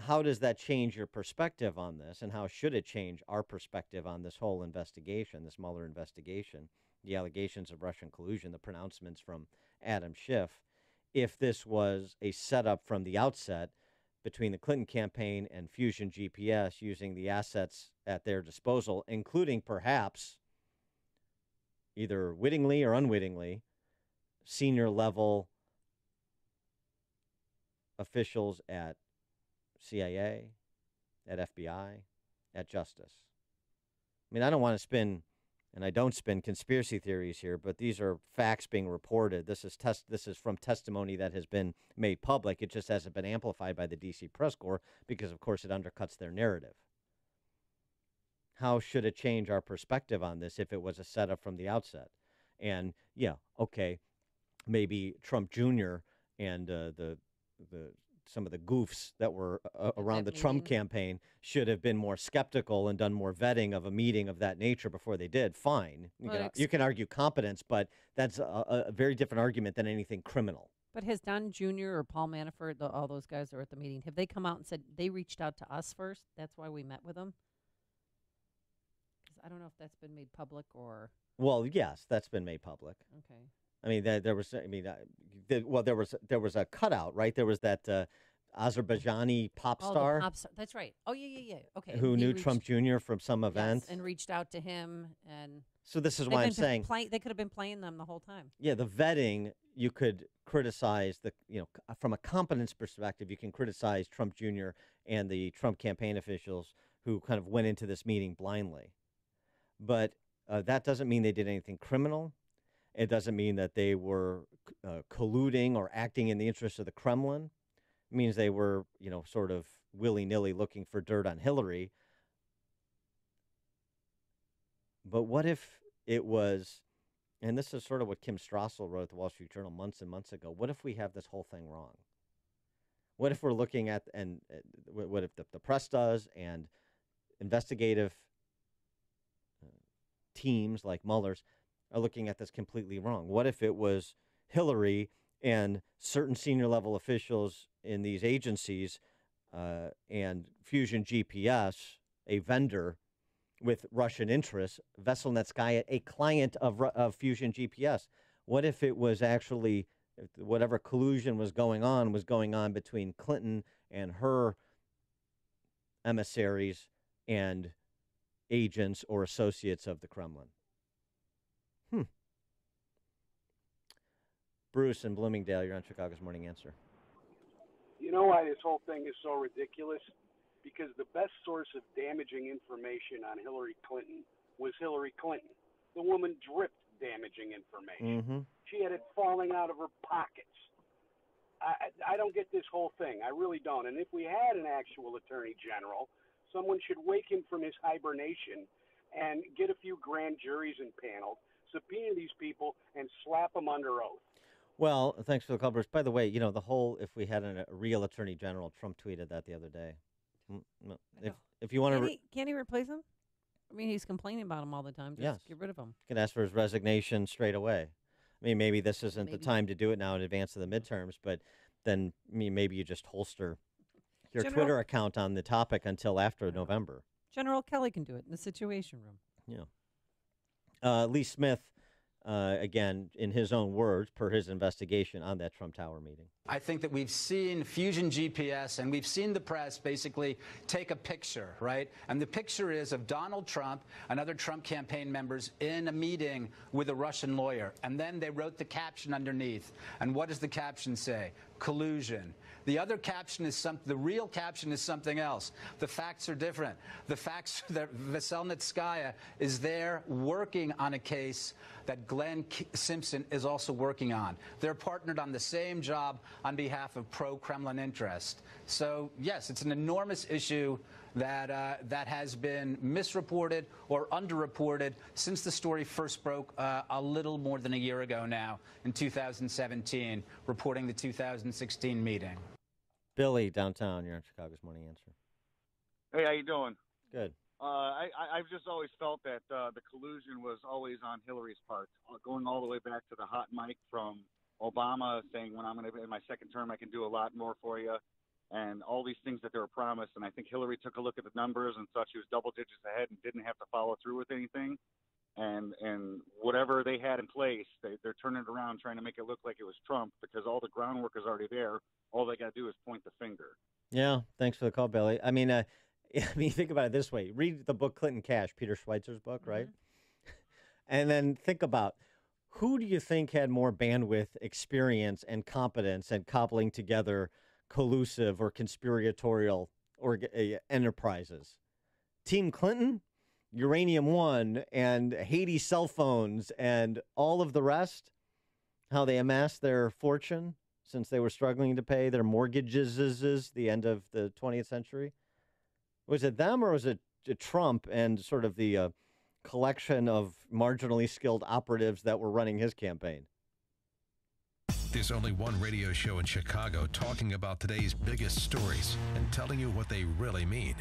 how does that change your perspective on this, and how should it change our perspective on this whole investigation, this Mueller investigation, the allegations of Russian collusion, the pronouncements from Adam Schiff, if this was a setup from the outset between the Clinton campaign and Fusion GPS using the assets at their disposal, including perhaps, either wittingly or unwittingly, senior level officials at CIA, at FBI, at Justice. I mean, I don't want to spin, and I don't spin conspiracy theories here, but these are facts being reported. This is from testimony that has been made public. It just hasn't been amplified by the D.C. press corps because, of course, it undercuts their narrative. How should it change our perspective on this if it was a setup from the outset? And, yeah, okay, maybe Trump Jr. and some of the goofs that were around the Trump campaign should have been more skeptical and done more vetting of a meeting of that nature before they did. Fine. You can argue competence, but that's a very different argument than anything criminal. But has Don Jr. or Paul Manafort, all those guys that were at the meeting, have they come out and said they reached out to us first? That's why we met with them? Because I don't know if that's been made public or... Well, yes, that's been made public. Okay. I mean, there was a cutout, right? There was that Azerbaijani pop star. The pop star. That's right. Oh, yeah. Okay. Who knew Trump Jr. from some event. Yes, and reached out to him. And so this is why I'm saying. They could have been playing them the whole time. Yeah, the vetting, you could criticize, from a competence perspective, you can criticize Trump Jr. and the Trump campaign officials who kind of went into this meeting blindly. But that doesn't mean they did anything criminal. It doesn't mean that they were colluding or acting in the interest of the Kremlin. It means they were, sort of willy-nilly looking for dirt on Hillary. But what if it was, and this is sort of what Kim Strassel wrote at the Wall Street Journal months and months ago, what if we have this whole thing wrong? What if we're looking at, and what if the press does, and investigative teams like Mueller's are looking at this completely wrong? What if it was Hillary and certain senior level officials in these agencies and Fusion GPS, a vendor with Russian interests, Veselnitskaya, a client of Fusion GPS? What if it was actually whatever collusion was going on between Clinton and her emissaries and agents or associates of the Kremlin? Bruce in Bloomingdale, you're on Chicago's Morning Answer. You know why this whole thing is so ridiculous? Because the best source of damaging information on Hillary Clinton was Hillary Clinton. The woman dripped damaging information. Mm-hmm. She had it falling out of her pockets. I don't get this whole thing. I really don't. And if we had an actual attorney general, someone should wake him from his hibernation and get a few grand juries impaneled, subpoena these people, and slap them under oath. Well, thanks for the call, Bruce. By the way, if we had a real attorney general, Trump tweeted that the other day. If you want to... Can't he replace him? I mean, he's complaining about him all the time. Just get rid of him. You can ask for his resignation straight away. I mean, maybe this isn't the time to do it now in advance of the midterms, but then maybe you just holster your Twitter account on the topic until after November. General Kelly can do it in the Situation Room. Yeah. Lee Smith, again, in his own words, per his investigation on that Trump Tower meeting. I think that we've seen Fusion GPS and we've seen the press basically take a picture, right? And the picture is of Donald Trump and other Trump campaign members in a meeting with a Russian lawyer. And then they wrote the caption underneath. And what does the caption say? Collusion. The other caption is the real caption is something else. The facts are different. The facts that Veselnitskaya is there working on a case that Glenn Simpson is also working on. They're partnered on the same job on behalf of pro-Kremlin interest. So, yes, it's an enormous issue that has been misreported or underreported since the story first broke a little more than a year ago now in 2017, reporting the 2016 meeting. Billy, downtown, you're on Chicago's Morning Answer. Hey, how you doing? Good. I've just always felt that the collusion was always on Hillary's part, going all the way back to the hot mic from Obama saying, when I'm going to in my second term, I can do a lot more for you, and all these things that they were promised. And I think Hillary took a look at the numbers and thought she was double digits ahead and didn't have to follow through with anything. And whatever they had in place, they're turning it around, trying to make it look like it was Trump, because all the groundwork is already there. All they got to do is point the finger. Yeah, thanks for the call, Billy. I mean, think about it this way. Read the book Clinton Cash, Peter Schweitzer's book, right? And then think about, who do you think had more bandwidth, experience, and competence in cobbling together collusive or conspiratorial enterprises? Team Clinton, Uranium One, and Haiti cell phones, and all of the rest? How they amassed their fortune since they were struggling to pay their mortgages the end of the 20th century? Was it them, or was it Trump and sort of the collection of marginally skilled operatives that were running his campaign? There's only one radio show in Chicago talking about today's biggest stories and telling you what they really mean.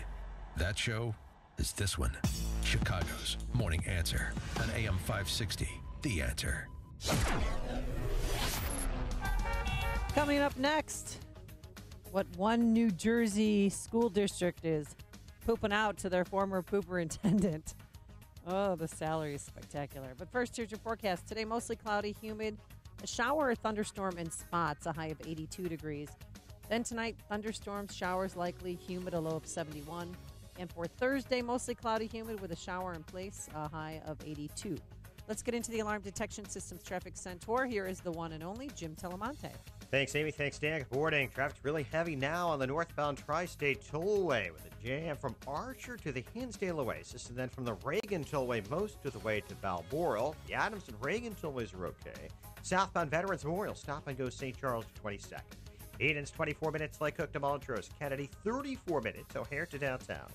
That show is this one, Chicago's Morning Answer on AM 560, The Answer. Coming up next, what one New Jersey school district is pooping out to their former pooperintendent. Oh, the salary is spectacular. But first, here's your forecast. Today, mostly cloudy, humid, a shower or thunderstorm in spots, a high of 82 degrees. Then tonight, thunderstorms, showers likely, humid, a low of 71. And for Thursday, mostly cloudy, humid with a shower in place, a high of 82. Let's get into the Alarm Detection Systems Traffic Center. Here is the one and only Jim Telemonte. Thanks, Amy. Thanks, Dan. Good morning. Traffic's really heavy now on the northbound Tri-State Tollway with a jam from Archer to the Hinsdale Oasis, and then from the Reagan Tollway most of the way to Balmoral. The Adams and Reagan Tollways are okay. Southbound Veterans Memorial, stop and go St. Charles to 22nd. Eden's 24 minutes, Lake Hook to Montrose. Kennedy, 34 minutes, O'Hare to downtown.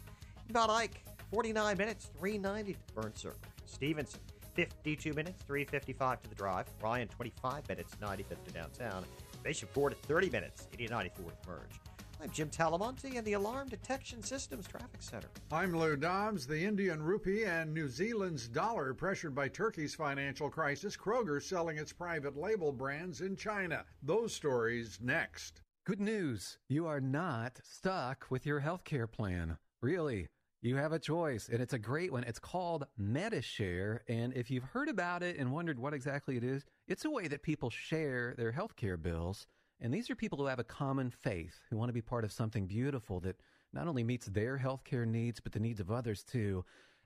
Mount Ike, 49 minutes, 390 to Burn Circle. Stevenson, 52 minutes, 355 to the Drive. Ryan, 25 minutes, 95th to downtown. Bishop Ford at 30 minutes, 8094 to Merge. I'm Jim Talamonte in the Alarm Detection Systems Traffic Center. I'm Lou Dobbs. The Indian rupee and New Zealand's dollar pressured by Turkey's financial crisis. Kroger selling its private label brands in China. Those stories next. Good news. You are not stuck with your healthcare plan. Really. You have a choice, and it's a great one. It's called Medi-Share, and if you've heard about it and wondered what exactly it is, it's a way that people share their healthcare bills, and these are people who have a common faith, who want to be part of something beautiful that not only meets their healthcare needs, but the needs of others too.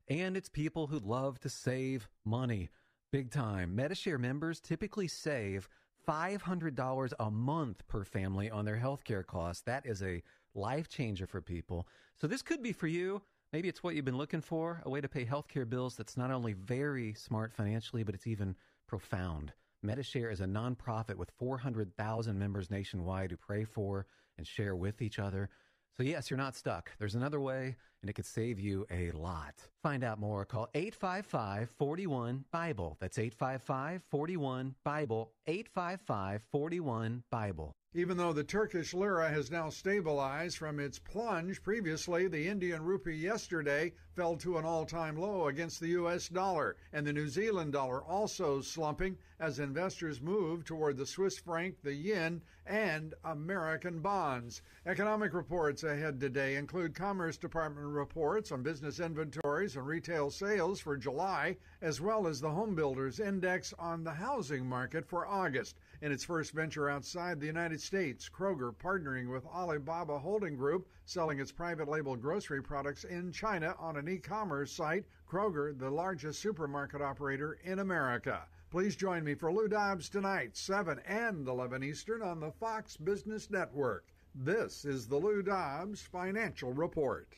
And it's people who love to save money, big time. Medi-Share members typically save $500 a month per family on their healthcare costs. That is a life changer for people. So this could be for you. Maybe it's what you've been looking for, a way to pay healthcare bills that's not only very smart financially, but it's even profound. Medi-Share is a nonprofit with 400,000 members nationwide who pray for and share with each other. So yes, you're not stuck. There's another way, and it could save you a lot. Find out more. Call 855-41-BIBLE. That's 855-41-BIBLE. 855-41-BIBLE. Even though the Turkish lira has now stabilized from its plunge previously, the Indian rupee yesterday fell to an all-time low against the U.S. dollar, and the New Zealand dollar also slumping as investors move toward the Swiss franc, the yen, and American bonds. Economic reports ahead today include Commerce Department reports on business inventories and retail sales for July, as well as the Home Builders Index on the housing market for August. In its first venture outside the United States, Kroger partnering with Alibaba Holding Group, selling its private label grocery products in China on an e-commerce site. Kroger, the largest supermarket operator in America. Please join me for Lou Dobbs tonight, 7 and 11 Eastern on the Fox Business Network. This is the Lou Dobbs Financial Report.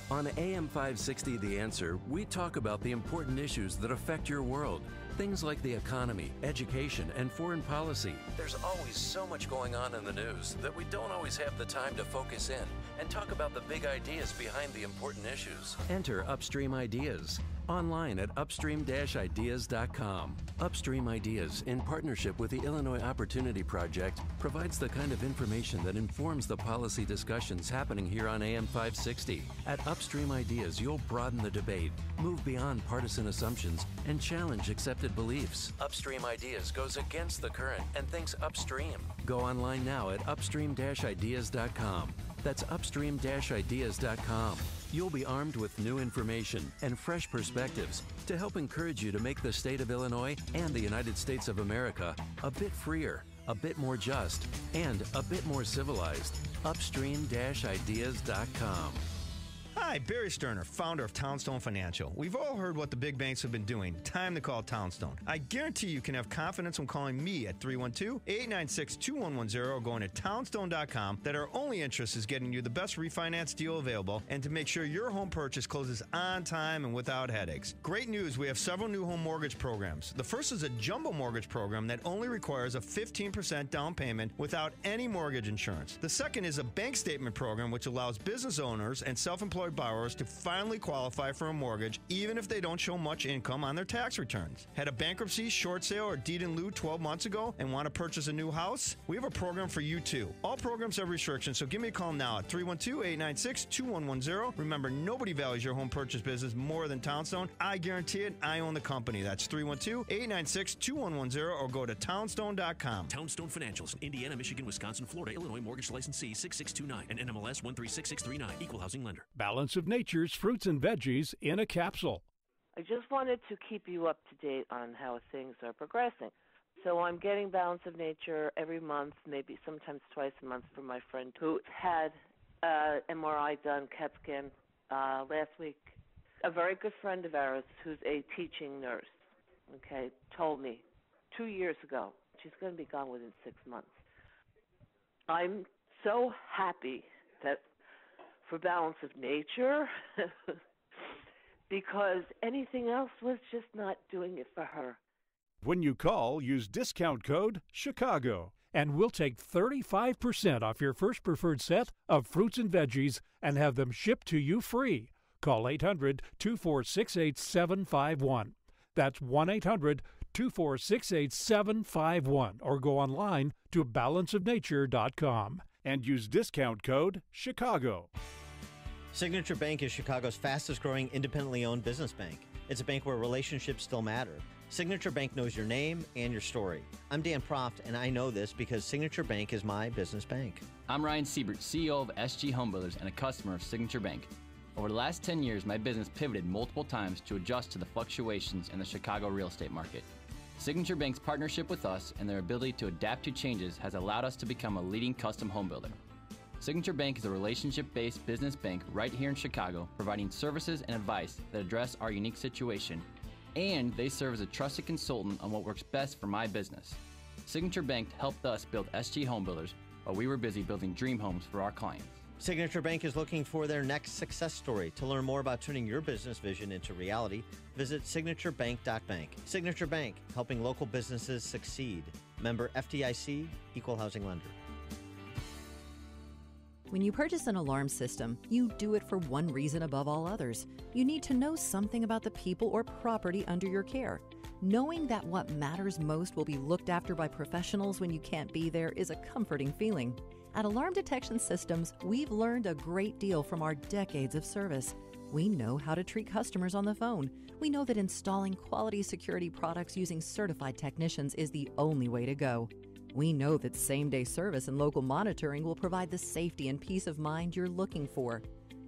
On AM 560 The Answer, we talk about the important issues that affect your world. Things like the economy, education, and foreign policy. There's always so much going on in the news that we don't always have the time to focus in and talk about the big ideas behind the important issues. Enter Upstream Ideas online at upstream-ideas.com. Upstream Ideas, in partnership with the Illinois Opportunity Project, provides the kind of information that informs the policy discussions happening here on AM 560. At Upstream Ideas, you'll broaden the debate, move beyond partisan assumptions, and challenge accepted beliefs. Upstream Ideas goes against the current and thinks upstream. Go online now at upstream-ideas.com. That's upstream-ideas.com. You'll be armed with new information and fresh perspectives to help encourage you to make the state of Illinois and the United States of America a bit freer, a bit more just, and a bit more civilized. Upstream-ideas.com. Hi, Barry Sterner, founder of Townstone Financial. We've all heard what the big banks have been doing. Time to call Townstone. I guarantee you can have confidence when calling me at 312-896-2110 or going to townstone.com that our only interest is getting you the best refinance deal available and to make sure your home purchase closes on time and without headaches. Great news, we have several new home mortgage programs. The first is a jumbo mortgage program that only requires a 15% down payment without any mortgage insurance. The second is a bank statement program which allows business owners and self-employed borrowers to finally qualify for a mortgage even if they don't show much income on their tax returns. Had a bankruptcy, short sale, or deed in lieu 12 months ago and want to purchase a new house? We have a program for you too. All programs have restrictions, so give me a call now at 312-896-2110. Remember, nobody values your home purchase business more than Townstone. I guarantee it. I own the company. That's 312-896-2110 or go to townstone.com. Townstone Financials, Indiana, Michigan, Wisconsin, Florida, Illinois, mortgage licensee 6629 and NMLS 136639, equal housing lender. Balance of Nature's fruits and veggies in a capsule. I just wanted to keep you up to date on how things are progressing. So I'm getting Balance of Nature every month, maybe sometimes twice a month from my friend who had MRI done, CAT scan last week. A very good friend of ours who's a teaching nurse, told me 2 years ago she's going to be gone within 6 months. I'm so happy that for Balance of Nature because anything else was just not doing it for her. When you call, use discount code CHICAGO, and we'll take 35% off your first preferred set of fruits and veggies and have them shipped to you free. Call 800-246-8751. That's 1-800-246-8751 or go online to balanceofnature.com and use discount code CHICAGO. Signature Bank is Chicago's fastest growing independently owned business bank. It's a bank where relationships still matter. Signature Bank knows your name and your story. I'm Dan Proft, and I know this because Signature Bank is my business bank. I'm Ryan Siebert, CEO of SG Home Builders and a customer of Signature Bank. Over the last 10 years, my business pivoted multiple times to adjust to the fluctuations in the Chicago real estate market. Signature Bank's partnership with us and their ability to adapt to changes has allowed us to become a leading custom home builder. Signature Bank is a relationship-based business bank right here in Chicago, providing services and advice that address our unique situation, and they serve as a trusted consultant on what works best for my business. Signature Bank helped us build SG Home Builders while we were busy building dream homes for our clients. Signature Bank is looking for their next success story. To learn more about turning your business vision into reality, visit signaturebank.bank. Signature Bank, helping local businesses succeed. Member FDIC, equal housing lender. When you purchase an alarm system, you do it for one reason above all others. You need to know something about the people or property under your care. Knowing that what matters most will be looked after by professionals when you can't be there is a comforting feeling. At Alarm Detection Systems, we've learned a great deal from our decades of service. We know how to treat customers on the phone. We know that installing quality security products using certified technicians is the only way to go. We know that same-day service and local monitoring will provide the safety and peace of mind you're looking for.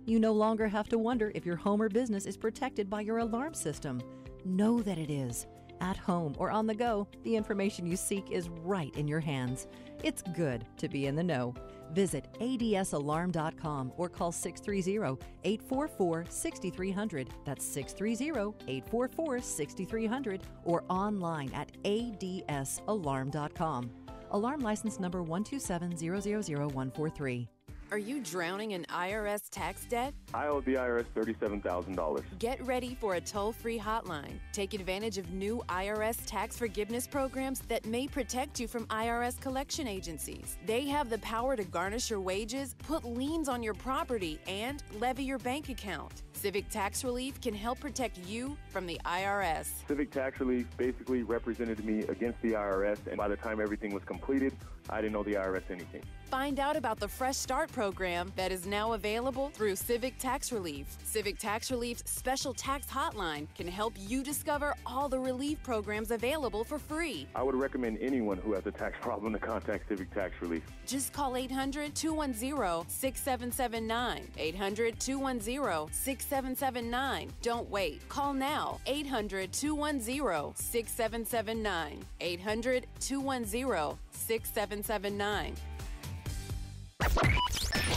You no longer have to wonder if your home or business is protected by your alarm system. Know that it is. At home or on the go, the information you seek is right in your hands. It's good to be in the know. Visit adsalarm.com or call 630-844-6300. That's 630-844-6300 or online at adsalarm.com. Alarm license number 127000143. Are you drowning in IRS tax debt? I owe the IRS $37,000. Get ready for a toll-free hotline. Take advantage of new IRS tax forgiveness programs that may protect you from IRS collection agencies. They have the power to garnish your wages, put liens on your property, and levy your bank account. Civic Tax Relief can help protect you from the IRS. Civic Tax Relief basically represented me against the IRS, and by the time everything was completed, I didn't owe the IRS anything. Find out about the Fresh Start program that is now available through Civic Tax Relief. Civic Tax Relief's special tax hotline can help you discover all the relief programs available for free. I would recommend anyone who has a tax problem to contact Civic Tax Relief. Just call 800-210-6779. 800-210-6779. Don't wait. Call now. 800-210-6779. 800-210-6779.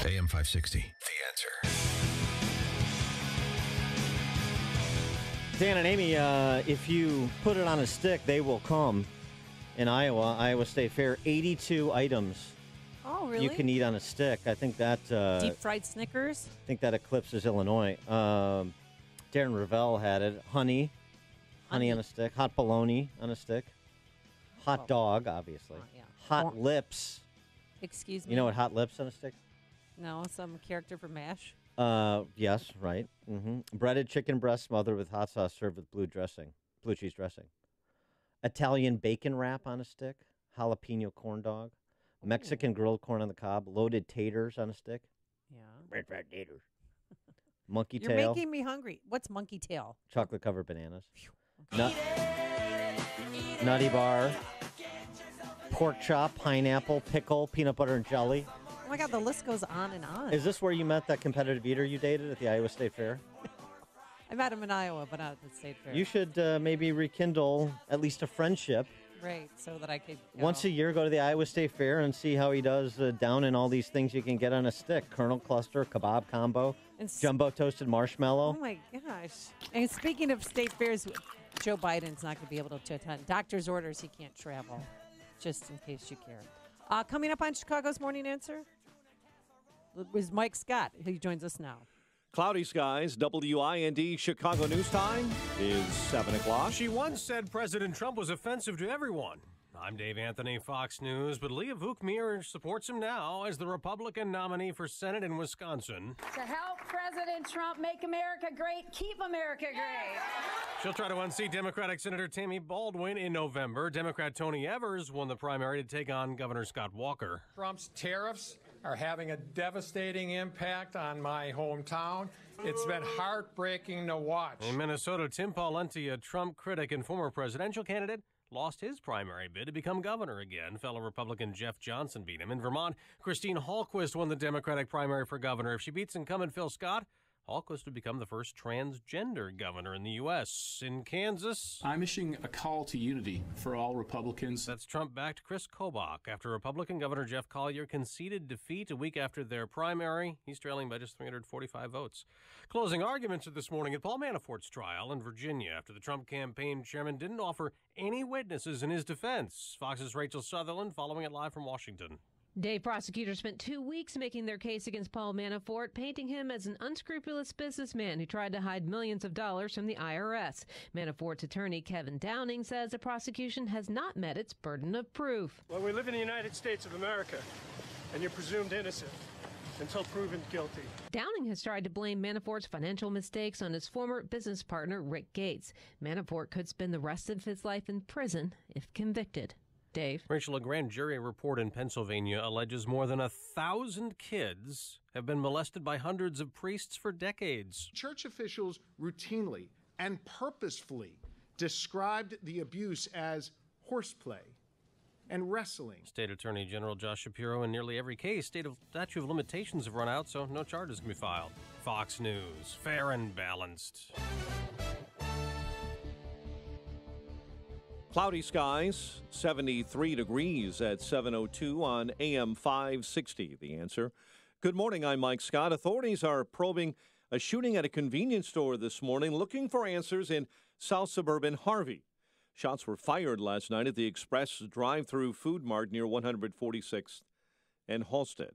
AM 560, The Answer. Dan and Amy, if you put it on a stick, they will come. In Iowa State Fair, 82 items. Oh, really? You can eat on a stick. I think that deep fried Snickers. I think that eclipses Illinois. Darren Ravel had it. Honey on a stick. Hot bologna on a stick. Hot dog, obviously. Yeah. Hot lips. Excuse me. You know what hot lips on a stick? No, some character from MASH. Yes, right. Mm-hmm. Breaded chicken breast smothered with hot sauce, served with blue cheese dressing. Italian bacon wrap on a stick. Jalapeno corn dog. Mexican grilled corn on the cob. Loaded taters on a stick. Yeah. Red fried taters. Monkey You're tail. making me hungry. What's monkey tail? Chocolate covered bananas. Nutty bar. Pork chop, pineapple, pickle, peanut butter and jelly. Oh my God, the list goes on and on. Is this where you met that competitive eater you dated at the Iowa State Fair? I met him in Iowa, but not at the State Fair. You should maybe rekindle at least a friendship. Right, so that I could go. Once a year, go to the Iowa State Fair and see how he does down in all these things you can get on a stick. Kernel cluster, kebab combo, jumbo toasted marshmallow. Oh, my gosh. And speaking of state fairs, Joe Biden's not going to be able to attend. Doctor's orders, he can't travel, just in case you care. Coming up on Chicago's Morning Answer was Mike Scott, who joins us now. Cloudy skies, WIND Chicago News Time is 7 o'clock. She once said President Trump was offensive to everyone. I'm Dave Anthony, Fox News, but Leah Vukmir supports him now as the Republican nominee for Senate in Wisconsin. To help President Trump make America great, keep America great. She'll try to unseat Democratic Senator Tammy Baldwin in November. Democrat Tony Evers won the primary to take on Governor Scott Walker. Trump's tariffs are having a devastating impact on my hometown. It's been heartbreaking to watch. In Minnesota, Tim Pawlenty, a Trump critic and former presidential candidate, lost his primary bid to become governor again. Fellow Republican Jeff Johnson beat him. In Vermont, Christine Hallquist won the Democratic primary for governor. If she beats incumbent Phil Scott, Hallquist would become the first transgender governor in the U.S. In Kansas, I'm issuing a call to unity for all Republicans. That's Trump-backed Chris Kobach after Republican Governor Jeff Collier conceded defeat a week after their primary. He's trailing by just 345 votes. Closing arguments this morning at Paul Manafort's trial in Virginia after the Trump campaign chairman didn't offer any witnesses in his defense. Fox's Rachel Sutherland following it live from Washington. Dave, prosecutors spent 2 weeks making their case against Paul Manafort, painting him as an unscrupulous businessman who tried to hide millions of dollars from the IRS. Manafort's attorney, Kevin Downing, says the prosecution has not met its burden of proof. Well, we live in the United States of America, and you're presumed innocent until proven guilty. Downing has tried to blame Manafort's financial mistakes on his former business partner, Rick Gates. Manafort could spend the rest of his life in prison if convicted. Dave. Rachel, a grand jury report in Pennsylvania alleges more than 1,000 kids have been molested by hundreds of priests for decades. Church officials routinely and purposefully described the abuse as horseplay and wrestling. State Attorney General Josh Shapiro, in nearly every case, statute of limitations have run out, so no charges can be filed. Fox News, fair and balanced. Cloudy skies, 73 degrees at 7:02 on AM 560. The Answer. Good morning, I'm Mike Scott. Authorities are probing a shooting at a convenience store this morning, looking for answers in South suburban Harvey. Shots were fired last night at the Express drive-through food mart near 146th and Halsted.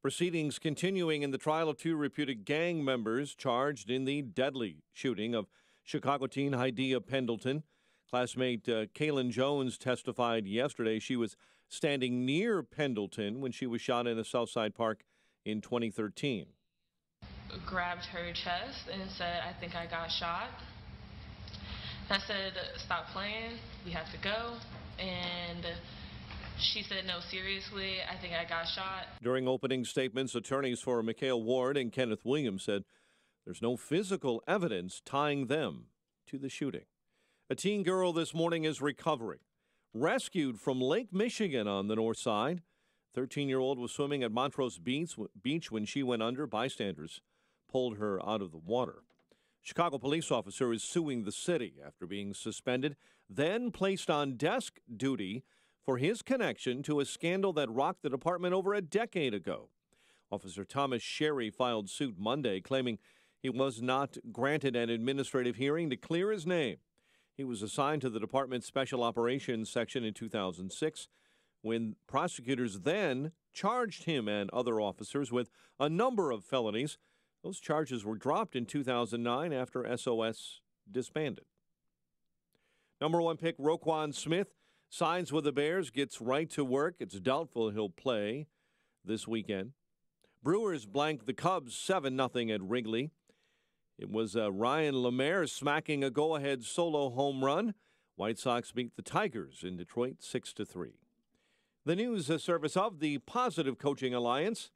Proceedings continuing in the trial of two reputed gang members charged in the deadly shooting of Chicago teen Hydea Pendleton. Classmate Kaylin Jones testified yesterday she was standing near Pendleton when she was shot in a Southside Park in 2013. Grabbed her chest and said, "I think I got shot." I said, "Stop playing, we have to go." And She said, no, seriously, I think I got shot. During opening statements, attorneys for Mikhail Ward and Kenneth Williams said there's no physical evidence tying them to the shooting. A teen girl this morning is recovering. Rescued from Lake Michigan on the north side. 13-year-old was swimming at Montrose Beach when she went under. Bystanders pulled her out of the water. Chicago police officer is suing the city after being suspended, then placed on desk duty for his connection to a scandal that rocked the department over a decade ago. Officer Thomas Sherry filed suit Monday, claiming he was not granted an administrative hearing to clear his name. He was assigned to the department's Special Operations Section in 2006, when prosecutors then charged him and other officers with a number of felonies. Those charges were dropped in 2009 after SOS disbanded. Number 1 pick Roquan Smith signs with the Bears, gets right to work. It's doubtful he'll play this weekend. Brewers blank the Cubs 7-0 at Wrigley. It was Ryan Lemaire smacking a go-ahead solo home run. White Sox beat the Tigers in Detroit 6-3. The news service of the Positive Coaching Alliance.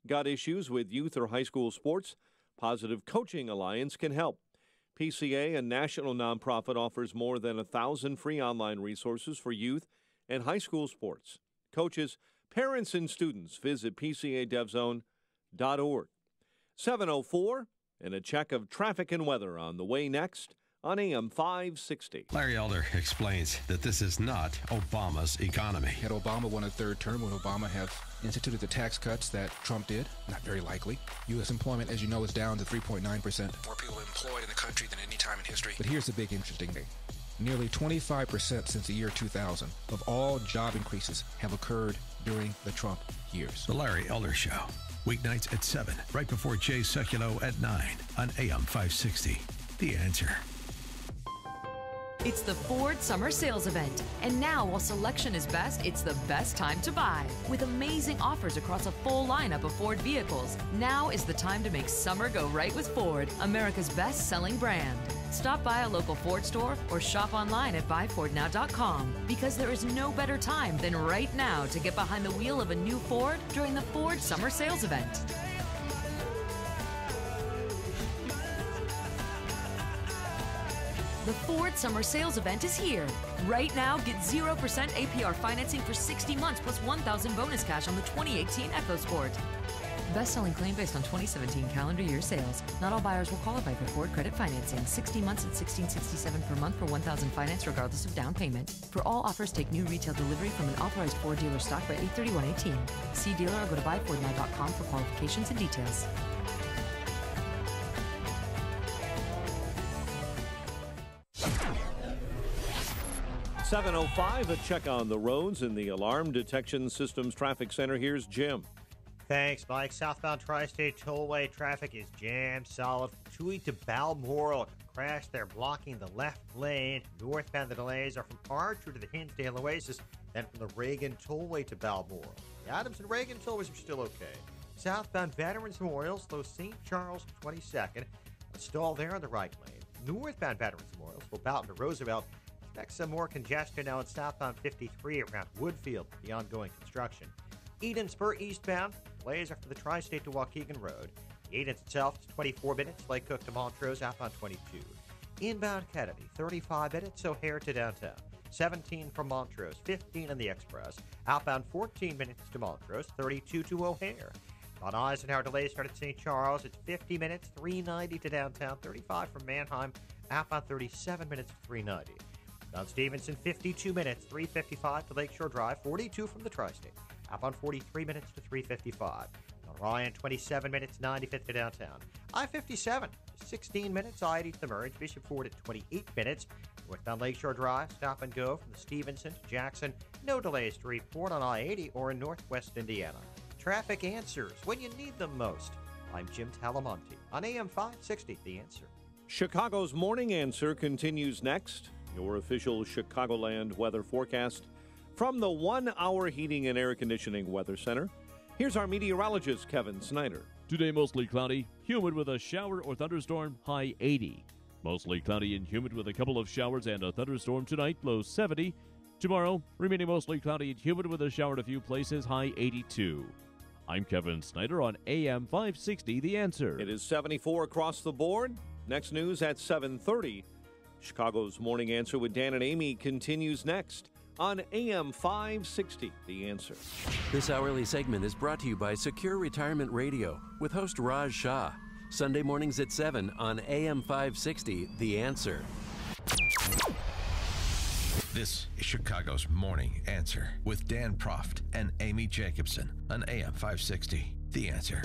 Got issues with youth or high school sports? Positive Coaching Alliance can help. PCA, a national nonprofit, offers more than 1,000 free online resources for youth and high school sports. Coaches, parents, and students visit PCADevZone.org. 7:04, and a check of traffic and weather on the way next on AM 560. Larry Elder explains that this is not Obama's economy. Had Obama won a third term, would Obama have instituted the tax cuts that Trump did? Not very likely. U.S. employment, as you know, is down to 3.9%. More people employed in the country than any time in history. But here's the big interesting thing. Nearly 25% since the year 2000 of all job increases have occurred during the Trump years. The Larry Elder Show. Weeknights at 7, right before Jay Sekulow at 9 on AM 560. The Answer. It's the Ford Summer Sales Event. And now, while selection is best, it's the best time to buy. With amazing offers across a full lineup of Ford vehicles, now is the time to make summer go right with Ford, America's best-selling brand. Stop by a local Ford store or shop online at buyfordnow.com, because there is no better time than right now to get behind the wheel of a new Ford during the Ford Summer Sales Event. The Ford Summer Sales Event is here. Right now, get 0% APR financing for 60 months plus $1,000 bonus cash on the 2018 EcoSport. Best-selling claim based on 2017 calendar year sales. Not all buyers will qualify for Ford credit financing. 60 months at $1,667 per month for $1,000 finance regardless of down payment. For all offers, take new retail delivery from an authorized Ford dealer stock by 8/31/18. See dealer or go to buyfordnow.com for qualifications and details. $7:05, a check on the roads in the Alarm Detection Systems Traffic Center. Here's Jim. Thanks, Mike. Southbound Tri-State Tollway traffic is jammed solid. Tui to Balmoral. Crash there blocking the left lane. Northbound, the delays are from Archer to the Hinsdale Oasis, then from the Reagan Tollway to Balmoral. The Adams and Reagan Tollways are still okay. Southbound Veterans Memorial, slow St. Charles to 22nd. A stall there on the right lane. Northbound Veterans Memorial, slow Boughton to Roosevelt. Expect some more congestion now in southbound 53 around Woodfield, the ongoing construction. Eden Spur eastbound, delays are for the Tri-State to Waukegan Road. The Edens itself is 24 minutes, Lake Cook to Montrose, outbound 22. Inbound Kennedy, 35 minutes, O'Hare to downtown. 17 from Montrose, 15 on the Express. Outbound 14 minutes to Montrose, 32 to O'Hare. On Eisenhower, delays start at St. Charles. It's 50 minutes, 390 to downtown, 35 from Manheim. Outbound 37 minutes to 390. On Stevenson, 52 minutes, 355 to Lakeshore Drive, 42 from the Tri-State. Outbound 43 minutes to 355. On Ryan, 27 minutes, 95th to downtown. I-57, 16 minutes, I-80 to the Merge. Bishop Ford at 28 minutes. Northbound Lakeshore Drive, stop and go from the Stevenson to Jackson. No delays to report on I-80 or in Northwest Indiana. Traffic answers when you need them most. I'm Jim Talamonte on AM 560, The Answer. Chicago's Morning Answer continues next. Your official Chicagoland weather forecast from the 1 Hour Heating and Air Conditioning Weather Center. Here's our meteorologist, Kevin Snyder. Today, mostly cloudy, humid with a shower or thunderstorm, high 80. Mostly cloudy and humid with a couple of showers and a thunderstorm tonight, low 70. Tomorrow, remaining mostly cloudy and humid with a shower at a few places, high 82. I'm Kevin Snyder on AM 560, The Answer. It is 74 across the board. Next news at 7:30. Chicago's Morning Answer with Dan and Amy continues next on AM 560, The Answer. This hourly segment is brought to you by Secure Retirement Radio with host Raj Shah. Sunday mornings at 7 on AM 560, The Answer. This is Chicago's Morning Answer with Dan Proft and Amy Jacobson on AM 560, The Answer.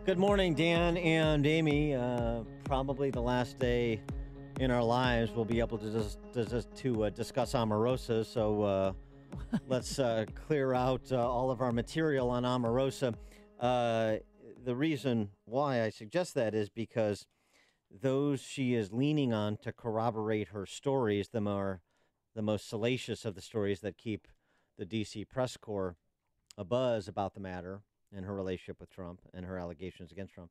Good morning, Dan and Amy. Probably the last day in our lives we'll be able to discuss Omarosa. So let's clear out all of our material on Omarosa. The reason why I suggest that is because those she is leaning on to corroborate her stories, the most salacious of the stories that keep the D.C. press corps abuzz about the matter and her relationship with Trump and her allegations against Trump,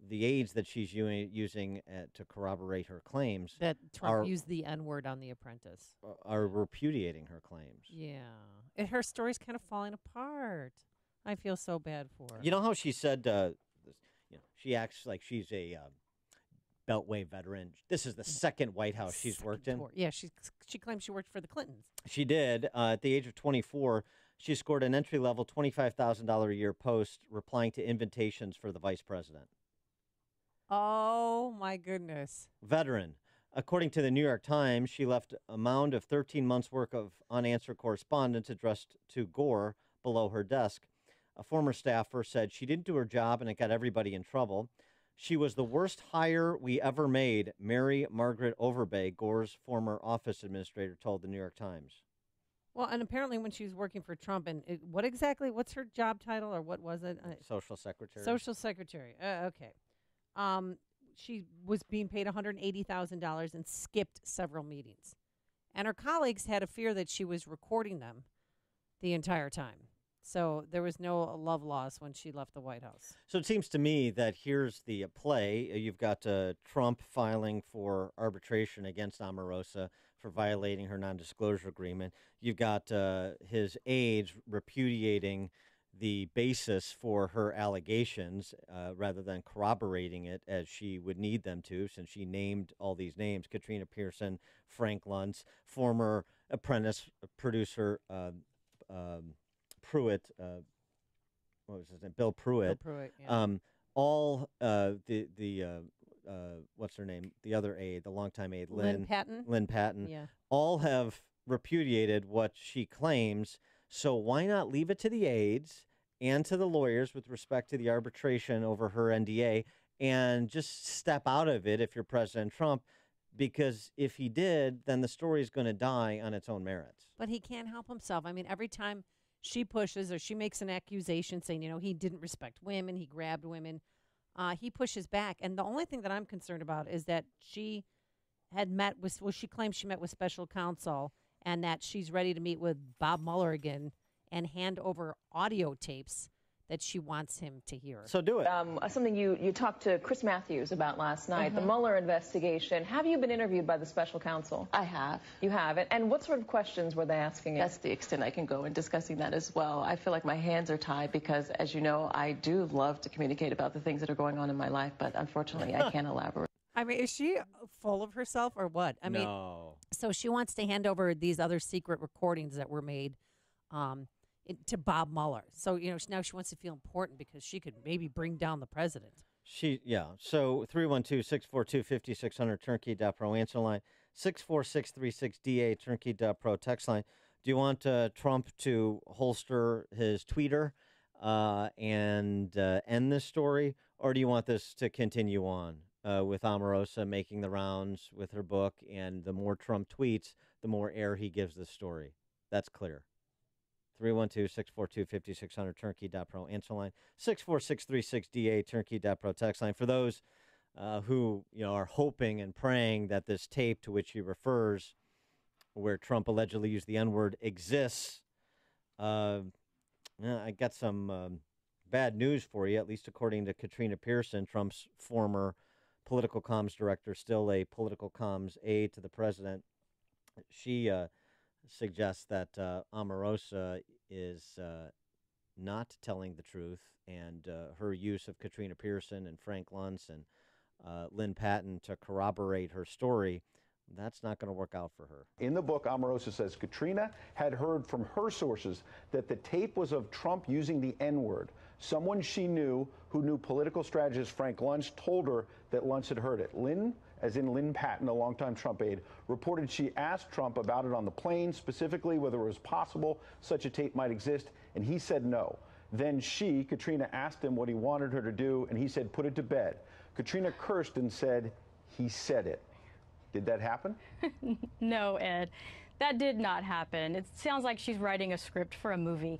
the aides that she's using to corroborate her claims that Trump used the N-word on The Apprentice are repudiating her claims. Yeah. Her story's kind of falling apart. I feel so bad for her. You know how she said, she acts like she's a Beltway veteran. This is the second White House she's worked in. Yeah, she claims she worked for the Clintons. She did. At the age of 24, she scored an entry-level $25,000 a year post replying to invitations for the vice president. Oh, my goodness. Veteran. According to the New York Times, she left a mound of 13 months' work of unanswered correspondence addressed to Gore below her desk. A former staffer said she didn't do her job and it got everybody in trouble. She was the worst hire we ever made, Mary Margaret Overbay, Gore's former office administrator, told the New York Times. Well, and apparently when she was working for Trump, and what's her job title, or what was it? Social secretary. Social secretary. Okay. She was being paid $180,000 and skipped several meetings. And her colleagues had a fear that she was recording them the entire time. So there was no love loss when she left the White House. So it seems to me that here's the play. You've got Trump filing for arbitration against Omarosa for violating her non-disclosure agreement. You've got his aides repudiating the basis for her allegations rather than corroborating it as she would need them to, since she named all these names: Katrina Pearson, Frank Luntz, former Apprentice producer Pruitt, what was his name? Bill Pruitt. Bill Pruitt, yeah. All what's her name? The other aide, the longtime aide, Lynn Patton. Lynn Patton. Yeah. All have repudiated what she claims. So why not leave it to the aides and to the lawyers with respect to the arbitration over her NDA and just step out of it if you're President Trump? Because if he did, then the story is going to die on its own merits. But he can't help himself. I mean, every time she pushes or she makes an accusation saying, he didn't respect women, he grabbed women, he pushes back. And the only thing that I'm concerned about is that she had she claims she met with special counsel and that she's ready to meet with Bob Mueller again and hand over audio tapes that she wants him to hear. So do it. Something you talked to Chris Matthews about last night, the Mueller investigation. Have you been interviewed by the special counsel? I have. You have? And what sort of questions were they asking you? That's the extent I can go in discussing that as well. I feel like my hands are tied because, as you know, I do love to communicate about the things that are going on in my life, but unfortunately I can't elaborate. I mean, is she full of herself or what? I mean, no. So she wants to hand over these other secret recordings that were made to Bob Mueller. So, now she wants to feel important because she could maybe bring down the president. So 312-642-5600, turnkey.pro answer line, 64636DA, turnkey.pro text line. Do you want Trump to holster his tweeter and end this story, or do you want this to continue on? With Omarosa making the rounds with her book, and the more Trump tweets, the more air he gives the story. That's clear. 312-642-5600, turnkey.pro answer line, 64636DA, turnkey.pro text line. For those who are hoping and praying that this tape to which he refers, where Trump allegedly used the N-word, exists, I got some bad news for you, at least according to Katrina Pearson, Trump's former political comms director, still a political comms aide to the president. She suggests that Omarosa is not telling the truth, and her use of Katrina Pearson and Frank Luntz and Lynn Patton to corroborate her story, that's not going to work out for her. In the book, Omarosa says Katrina had heard from her sources that the tape was of Trump using the N-word. Someone she knew who knew political strategist Frank Luntz told her that Luntz had heard it. Lynn, as in Lynn Patton, a longtime Trump aide, reported she asked Trump about it on the plane, specifically whether it was possible such a tape might exist, and he said no. Then she, Katrina, asked him what he wanted her to do, and he said, put it to bed. Katrina cursed and said, he said it. Did that happen? No, Ed, that did not happen. It sounds like she's writing a script for a movie.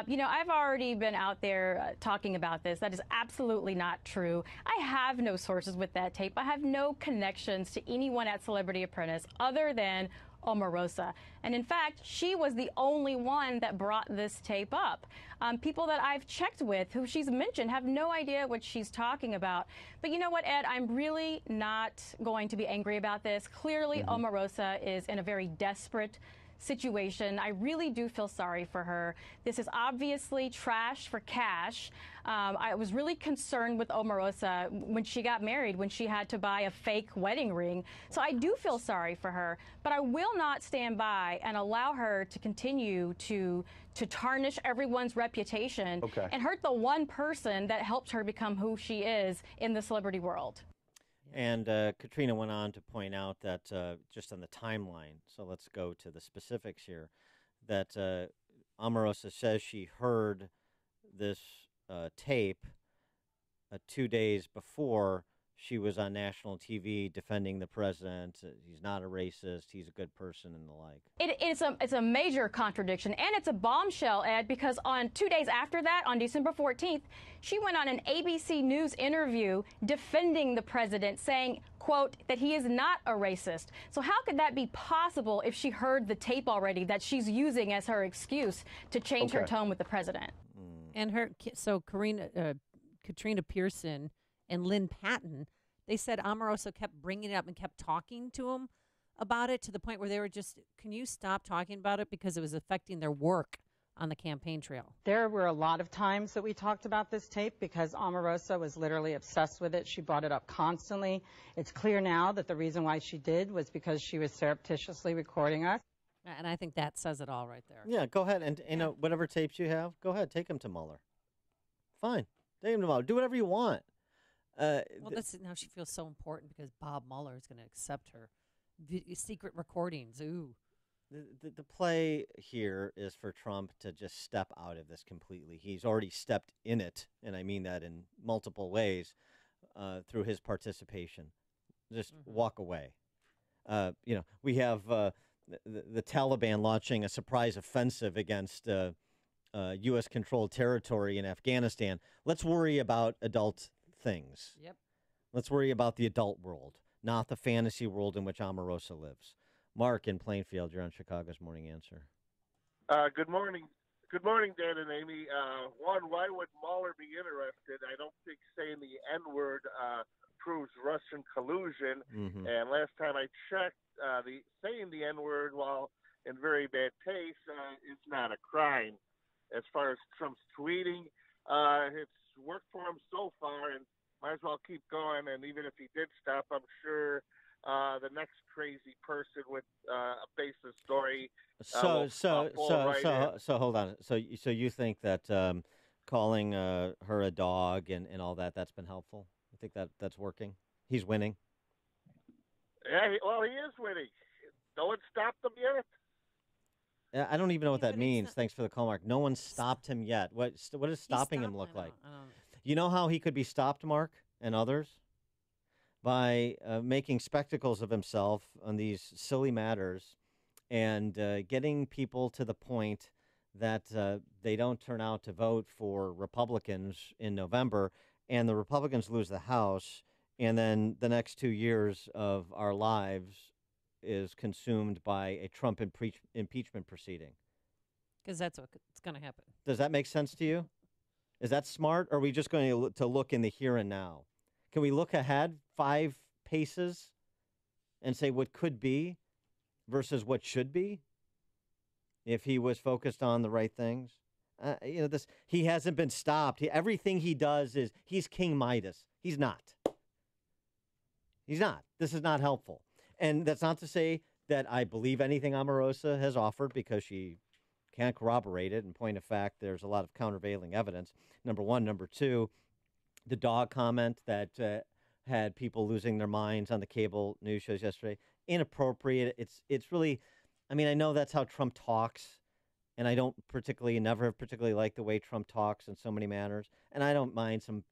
You know, I've already been out there talking about this. That is absolutely not true. I have no sources with that tape. I have no connections to anyone at Celebrity Apprentice other than Omarosa. And in fact, she was the only one that brought this tape up. People that I've checked with, who she's mentioned, have no idea what she's talking about. But you know what, Ed? I'm really not going to be angry about this. Clearly, Omarosa is in a very desperate situation. I really do feel sorry for her. This is obviously trash for cash. I was really concerned with Omarosa when she got married, when she had to buy a fake wedding ring. So I do feel sorry for her, but I will not stand by and allow her to continue to tarnish everyone's reputation and hurt the one person that helped her become who she is in the celebrity world. And Katrina went on to point out that just on the timeline, so let's go to the specifics here, that Omarosa says she heard this tape 2 days before she was on national TV defending the president. He's not a racist. He's a good person and the like. It's a major contradiction, and it's a bombshell, Ed, because on 2 days after that, on December 14th, she went on an ABC News interview defending the president, saying, quote, that he is not a racist. So how could that be possible if she heard the tape already that she's using as her excuse to change her tone with the president? And Katrina Pearson and Lynn Patton, they said Omarosa kept bringing it up and kept talking to him about it to the point where they were just, can you stop talking about it because it was affecting their work on the campaign trail? There were a lot of times that we talked about this tape because Omarosa was literally obsessed with it. She brought it up constantly. It's clear now that the reason why she did was because she was surreptitiously recording us. And I think that says it all right there. Yeah, go ahead. And, you know, whatever tapes you have, go ahead. Take them to Mueller. Fine. Take them to Mueller. Do whatever you want. Well, now she feels so important because Bob Mueller is going to accept her secret recordings. Ooh. The play here is for Trump to just step out of this completely. He's already stepped in it, and I mean that in multiple ways through his participation. Just walk away. You know, we have the Taliban launching a surprise offensive against U.S.-controlled territory in Afghanistan. Let's worry about adult things. Yep. Let's worry about the adult world, not the fantasy world in which Omarosa lives. Mark in Plainfield, you're on Chicago's Morning Answer. Good morning. Good morning, Dan and Amy. One, why would Mueller be interested? I don't think saying the N-word proves Russian collusion. And last time I checked, saying the N-word while in very bad taste is not a crime. As far as Trump's tweeting, it's worked for him so far, and might as well keep going. And even if he did stop, I'm sure the next crazy person with a baseless story. So hold on. So you think that calling her a dog and all that's been helpful? You think that's working? He's winning. Yeah, well, he is winning. No one stopped him yet. I don't even know what that means. Thanks for the call, Mark. No one stopped him yet. What does stopping him look like? You know how he could be stopped, Mark, and others? By making spectacles of himself on these silly matters and getting people to the point that they don't turn out to vote for Republicans in November, and the Republicans lose the House, and then the next 2 years of our lives is consumed by a Trump impeachment proceeding. Because that's what's going to happen. Does that make sense to you? Is that smart, or are we just going to look in the here and now? Can we look ahead 5 paces and say what could be versus what should be if he was focused on the right things? He hasn't been stopped. Everything he does is he's King Midas. He's not. He's not. This is not helpful. And that's not to say that I believe anything Omarosa has offered, because she can't corroborate it. In point of fact, there's a lot of countervailing evidence. Number one. Number two, the dog comment that had people losing their minds on the cable news shows yesterday, inappropriate. It's really, I mean, I know that's how Trump talks, and I never have particularly liked the way Trump talks in so many manners. And I don't mind some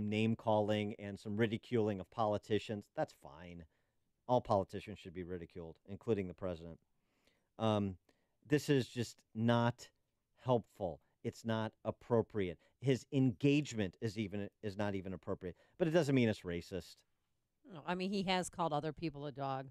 name calling and some ridiculing of politicians. That's fine. All politicians should be ridiculed, including the president. This is just not helpful. It's not appropriate. His engagement is not even appropriate. But it doesn't mean it's racist. No, I mean, he has called other people a dog.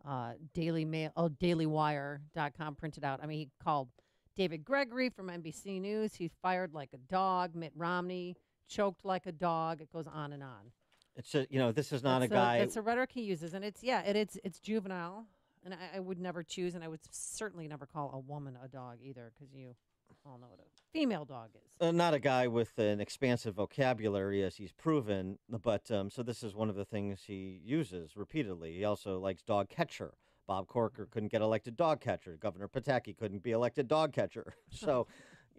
DailyWire.com printed out. I mean, he called David Gregory from NBC News. He's fired like a dog. Mitt Romney choked like a dog. It goes on and on. It's just, this is not a guy. It's a rhetoric he uses, and it's juvenile. And I would never choose, and I would certainly never call a woman a dog either, because you all know what a female dog is. Not a guy with an expansive vocabulary, as he's proven, but so this is one of the things he uses repeatedly. He also likes dog catcher. Bob Corker couldn't get elected dog catcher. Governor Pataki couldn't be elected dog catcher. So,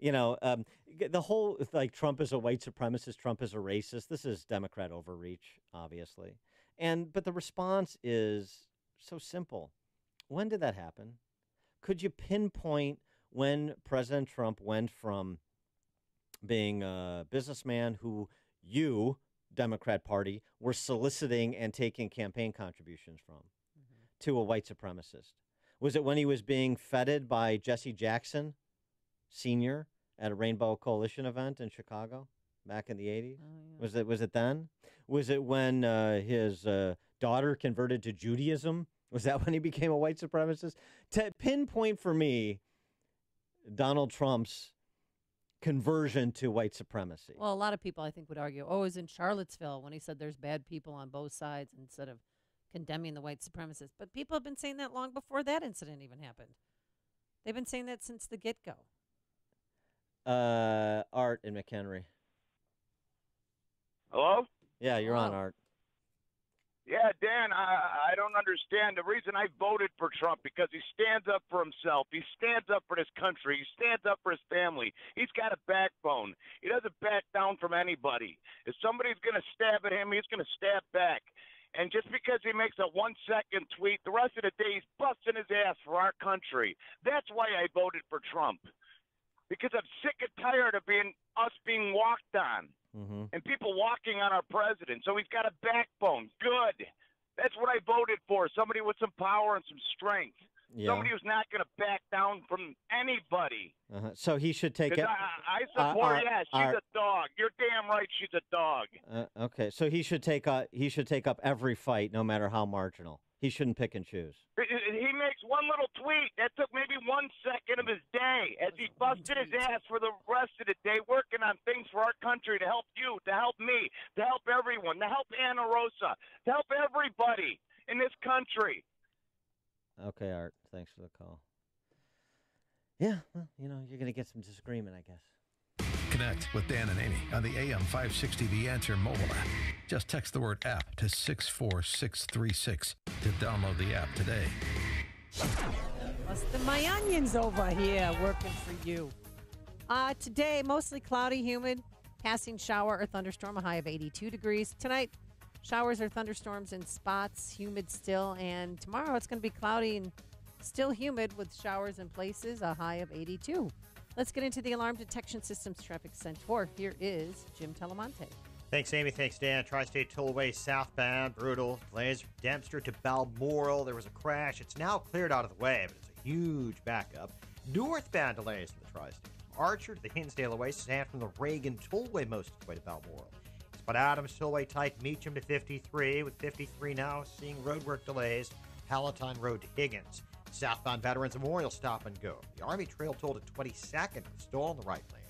the whole, Trump is a white supremacist, Trump is a racist, this is Democrat overreach, obviously. But the response is so simple. When did that happen? Could you pinpoint when President Trump went from being a businessman who you, Democrat Party, were soliciting and taking campaign contributions from, to a white supremacist? Was it when he was being feted by Jesse Jackson Sr. at a Rainbow Coalition event in Chicago back in the 80s? Oh, yeah. Was it then? Was it when his daughter converted to Judaism? Was that when he became a white supremacist? To pinpoint for me Donald Trump's conversion to white supremacy. Well, a lot of people, I think, would argue, it was in Charlottesville when he said there's bad people on both sides instead of condemning the white supremacists. But people have been saying that long before that incident even happened. They've been saying that since the get-go. Art in McHenry. Hello? Yeah, you're on, Art. Yeah, Dan, I don't understand. The reason I voted for Trump, because he stands up for himself. He stands up for this country. He stands up for his family. He's got a backbone. He doesn't back down from anybody. If somebody's going to stab at him, he's going to stab back. And just because he makes a 1-second tweet, the rest of the day he's busting his ass for our country. That's why I voted for Trump. Because I'm sick and tired of us being walked on. Mm-hmm. And people walking on our president. So he's got a backbone. Good. That's what I voted for. Somebody with some power and some strength. Yeah. Somebody who's not going to back down from anybody. So he should take it. I support. She's a dog. You're damn right. She's a dog. Okay. So he should take up every fight, no matter how marginal. He shouldn't pick and choose. He makes one little tweet that took maybe 1 second of his day as he busted his ass for the rest of the day working on things for our country to help you, to help me, to help everyone, to help Anna Rosa, to help everybody in this country. Okay, Art. Thanks for the call. Yeah, well, you're going to get some disagreement, I guess. Connect with Dan and Amy on the AM 560 The Answer mobile app. Just text the word app to 64636 to download the app today. Busting my onions over here, working for you. Today, mostly cloudy, humid, passing shower or thunderstorm, a high of 82 degrees. Tonight, showers or thunderstorms in spots, humid still. And tomorrow, it's going to be cloudy and still humid with showers in places, a high of 82. Let's get into the Alarm Detection Systems Traffic Center. Here is Jim Telemonte. Thanks, Amy. Thanks, Dan. Tri-State Tollway southbound, brutal. Delays from Dempster to Balmoral. There was a crash. It's now cleared out of the way, but it's a huge backup. Northbound delays from the Tri-State. Archer to the Hinsdale Oasis and from the Reagan Tollway most of the way to Balmoral. But Adams Tollway tight, Meacham to 53, with 53 now seeing roadwork delays. Palatine Road to Higgins. Southbound Veterans Memorial stop and go. The Army Trail toll to 22nd, stall in the right lane.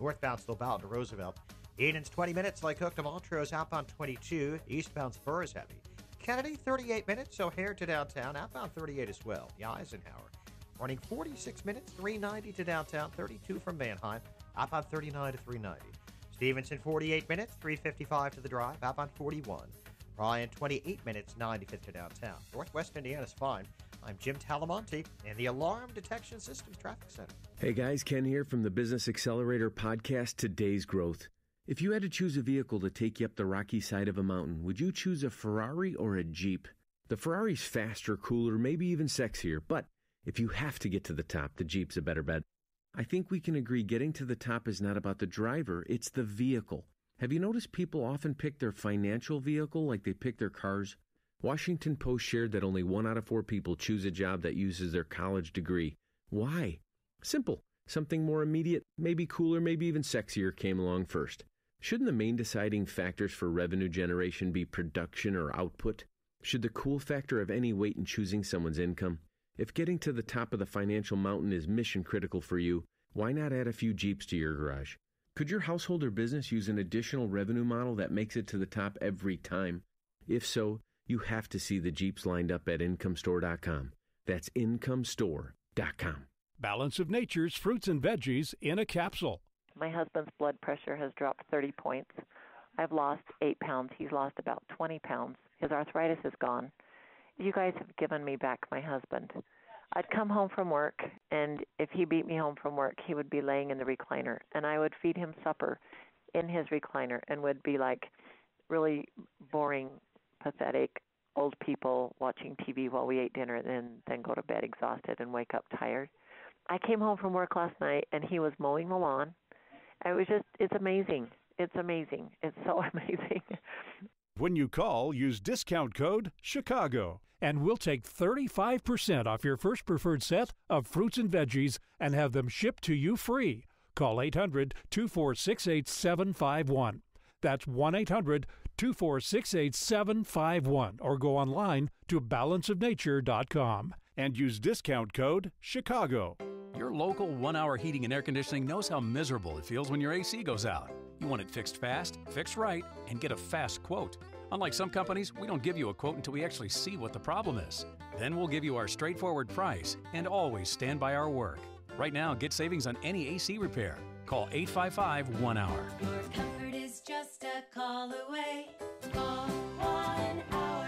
Northbound Slobal to Roosevelt. Eden's 20 minutes, like Hook to Montrose, outbound 22. Eastbound Spur is heavy. Kennedy, 38 minutes, O'Hare to downtown, outbound 38 as well. The Eisenhower, running 46 minutes, 390 to downtown, 32 from Manheim, outbound 39 to 390. Stevenson, 48 minutes, 355 to the drive, outbound 41. Bryan, 28 minutes, 95 to downtown. Northwest Indiana's fine. I'm Jim Talamonte in the Alarm Detection Systems Traffic Center. Hey guys, Ken here from the Business Accelerator podcast, Today's Growth. If you had to choose a vehicle to take you up the rocky side of a mountain, would you choose a Ferrari or a Jeep? The Ferrari's faster, cooler, maybe even sexier, but if you have to get to the top, the Jeep's a better bet. I think we can agree getting to the top is not about the driver, it's the vehicle. Have you noticed people often pick their financial vehicle like they pick their cars? Washington Post shared that only 1 out of 4 people choose a job that uses their college degree. Why? Simple. Something more immediate, maybe cooler, maybe even sexier came along first. Shouldn't the main deciding factors for revenue generation be production or output? Should the cool factor have any weight in choosing someone's income? If getting to the top of the financial mountain is mission critical for you, why not add a few Jeeps to your garage? Could your household or business use an additional revenue model that makes it to the top every time? If so, you have to see the Jeeps lined up at IncomeStore.com. That's IncomeStore.com. Balance of Nature's fruits and veggies in a capsule. My husband's blood pressure has dropped 30 points. I've lost 8 pounds. He's lost about 20 pounds. His arthritis is gone. You guys have given me back my husband. I'd come home from work, and if he beat me home from work, he would be laying in the recliner, and I would feed him supper in his recliner and would be like really boring, pathetic old people watching TV while we ate dinner and then go to bed exhausted and wake up tired. I came home from work last night, and he was mowing the lawn. It's amazing. It's amazing. It's so amazing. When you call, use discount code CHICAGO, and we'll take 35% off your first preferred set of fruits and veggies and have them shipped to you free. Call 800-246-8751. That's 1-800-246-8751, or go online to balanceofnature.com and use discount code CHICAGO. Your local 1-hour heating and air conditioning knows how miserable it feels when your AC goes out. You want it fixed fast, fixed right, and get a fast quote. Unlike some companies, we don't give you a quote until we actually see what the problem is. Then we'll give you our straightforward price and always stand by our work. Right now, get savings on any AC repair. Call 855-1-HOUR. Your comfort is just a call away. Call 1-HOUR.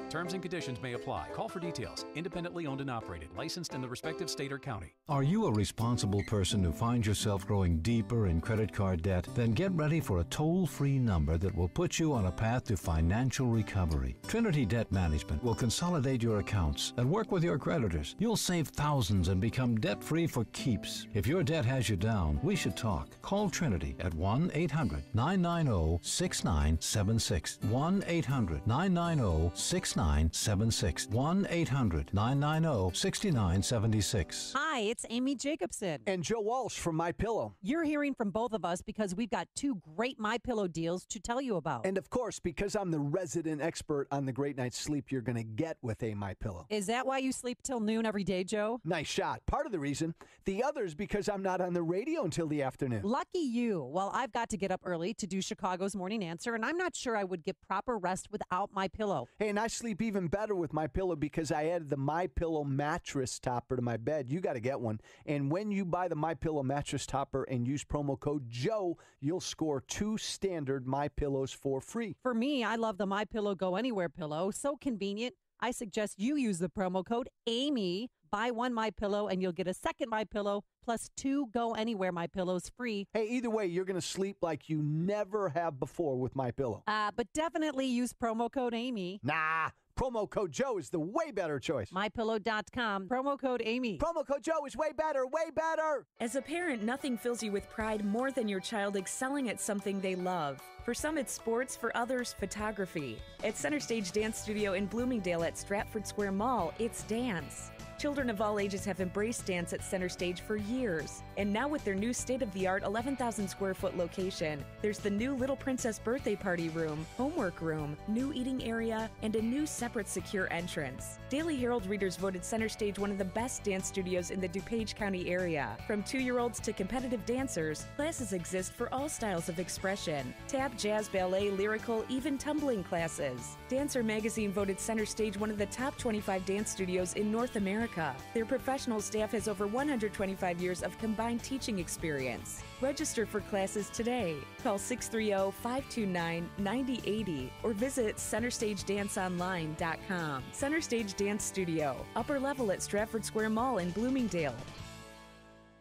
Terms and conditions may apply. Call for details. Independently owned and operated. Licensed in the respective state or county. Are you a responsible person who finds yourself growing deeper in credit card debt? Then get ready for a toll-free number that will put you on a path to financial recovery. Trinity Debt Management will consolidate your accounts and work with your creditors. You'll save thousands and become debt-free for keeps. If your debt has you down, we should talk. Call Trinity at 1-800-990-6976. 1-800-990-6976. 1-800-990-6976. Hi, it's Amy Jacobson. And Joe Walsh from MyPillow. You're hearing from both of us because we've got 2 great MyPillow deals to tell you about. And of course, because I'm the resident expert on the great night's sleep you're going to get with a MyPillow. Is that why you sleep till noon every day, Joe? Nice shot. Part of the reason. The other is because I'm not on the radio until the afternoon. Lucky you. Well, I've got to get up early to do Chicago's Morning Answer, and I'm not sure I would get proper rest without MyPillow. Hey, and I sleep even better with MyPillow because I added the MyPillow mattress topper to my bed. You got to get one. And when you buy the MyPillow mattress topper and use promo code Joe, you'll score 2 standard MyPillows for free. For me, I love the MyPillow Go Anywhere pillow. So convenient. I suggest you use the promo code Amy. Buy 1 MyPillow and you'll get a second MyPillow plus 2 Go Anywhere MyPillows free. Hey, either way, you're going to sleep like you never have before with MyPillow. But definitely use promo code Amy. Nah. Promo code Joe is the way better choice. MyPillow.com. Promo code Amy. Promo code Joe is way better, way better. As a parent, nothing fills you with pride more than your child excelling at something they love. For some, it's sports. For others, photography. At Center Stage Dance Studio in Bloomingdale at Stratford Square Mall, it's dance. Children of all ages have embraced dance at Center Stage for years. And now with their new state-of-the-art 11,000 square foot location, there's the new Little Princess birthday party room, homework room, new eating area, and a new separate secure entrance. Daily Herald readers voted Center Stage one of the best dance studios in the DuPage County area. From 2-year-olds to competitive dancers, classes exist for all styles of expression. Tap, jazz, ballet, lyrical, even tumbling classes. Dancer Magazine voted Center Stage one of the top 25 dance studios in North America. Their professional staff has over 125 years of combined teaching experience. Register for classes today. Call 630-529-9080 or visit CenterStageDanceOnline.com. Center Stage Dance Studio, upper level at Stratford Square Mall in Bloomingdale.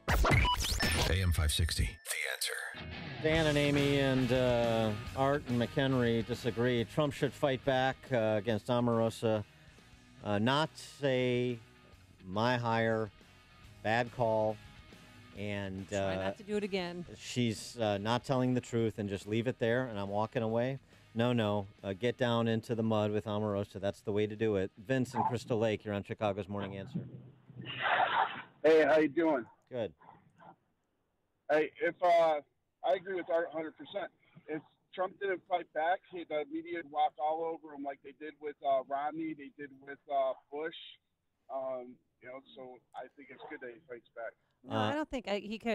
AM 560, The Answer. Dan and Amy and Art and McHenry disagree. Trump should fight back against Omarosa, not say my hire, bad call, and try not to do it again. She's not telling the truth and just leave it there, and I'm walking away. No, get down into the mud with Omarosa. That's the way to do it. Vince in Crystal Lake, you're on Chicago's Morning Answer. Hey, how you doing? Good. Hey, I agree with Art 100%. If Trump didn't fight back, the media would walk all over him like they did with Romney, they did with Bush. So I think it's good that he fights back. No, I don't think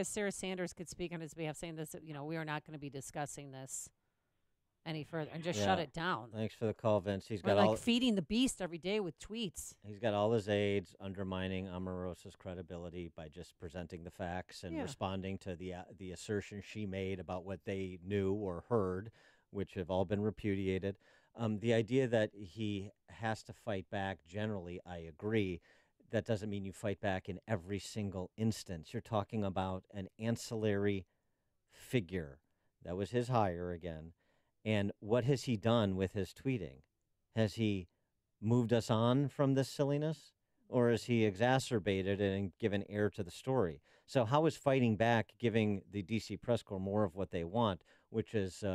Sarah Sanders could speak on his behalf, saying this. We are not going to be discussing this any further, and just shut it down. Thanks for the call, Vince. He's got all feeding the beast every day with tweets. He's got all his aides undermining Omarosa's credibility by just presenting the facts and responding to the assertions she made about what they knew or heard, which have all been repudiated. The idea that he has to fight back, generally, I agree. That doesn't mean you fight back in every single instance. You're talking about an ancillary figure. That was his hire again. And what has he done with his tweeting? Has he moved us on from this silliness? Or has he exacerbated it and given air to the story? So how is fighting back giving the D.C. press corps more of what they want, which is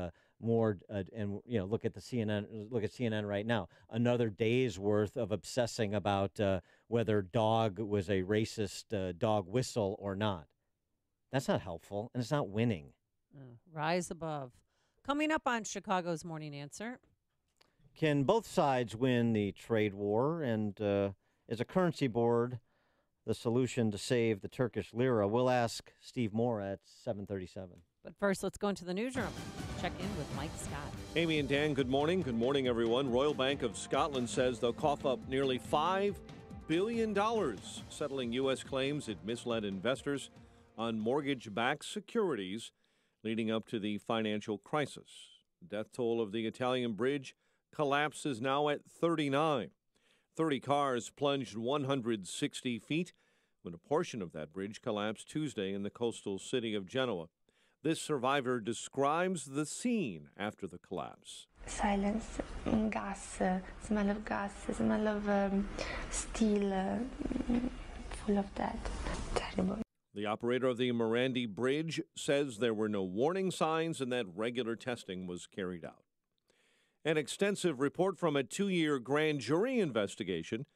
more, and look at CNN right now. Another day's worth of obsessing about whether dog was a racist dog whistle or not. That's not helpful, and it's not winning. Rise above. Coming up on Chicago's Morning Answer. Can both sides win the trade war, and is a currency board the solution to save the Turkish lira? We'll ask Steve Moore at 7:37. But first, let's go into the newsroom. Check in with Mike Scott. Amy and Dan, good morning. Good morning, everyone. Royal Bank of Scotland says they'll cough up nearly $5 billion settling U.S. claims it misled investors on mortgage-backed securities leading up to the financial crisis. The death toll of the Italian bridge collapse is now at 39. 30 cars plunged 160 feet when a portion of that bridge collapsed Tuesday in the coastal city of Genoa. This survivor describes the scene after the collapse. Silence, gas, smell of steel, full of that. Terrible. The operator of the Morandi Bridge says there were no warning signs and that regular testing was carried out. An extensive report from a 2-year grand jury investigation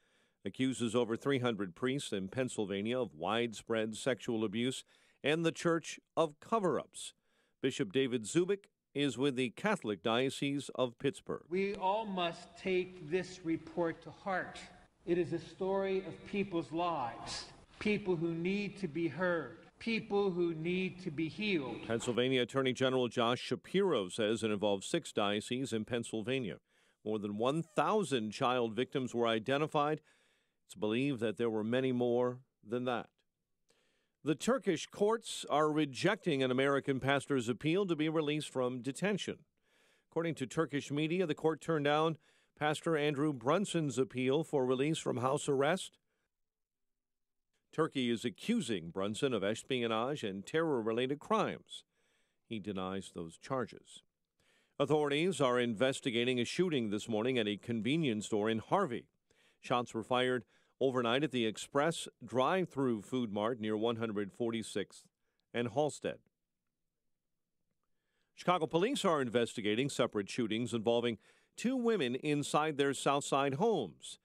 accuses over 300 priests in Pennsylvania of widespread sexual abuse and the church of cover-ups. Bishop David Zubik is with the Catholic Diocese of Pittsburgh. We all must take this report to heart. It is a story of people's lives, people who need to be heard, people who need to be healed. Pennsylvania Attorney General Josh Shapiro says it involves 6 dioceses in Pennsylvania. More than 1,000 child victims were identified. It's believed that there were many more than that. The Turkish courts are rejecting an American pastor's appeal to be released from detention. According to Turkish media, the court turned down Pastor Andrew Brunson's appeal for release from house arrest. Turkey is accusing Brunson of espionage and terror-related crimes. He denies those charges. Authorities are investigating a shooting this morning at a convenience store in Harvey. Shots were fired overnight at the Express drive-through food mart near 146th and Halsted. Chicago police are investigating separate shootings involving 2 women inside their Southside homes.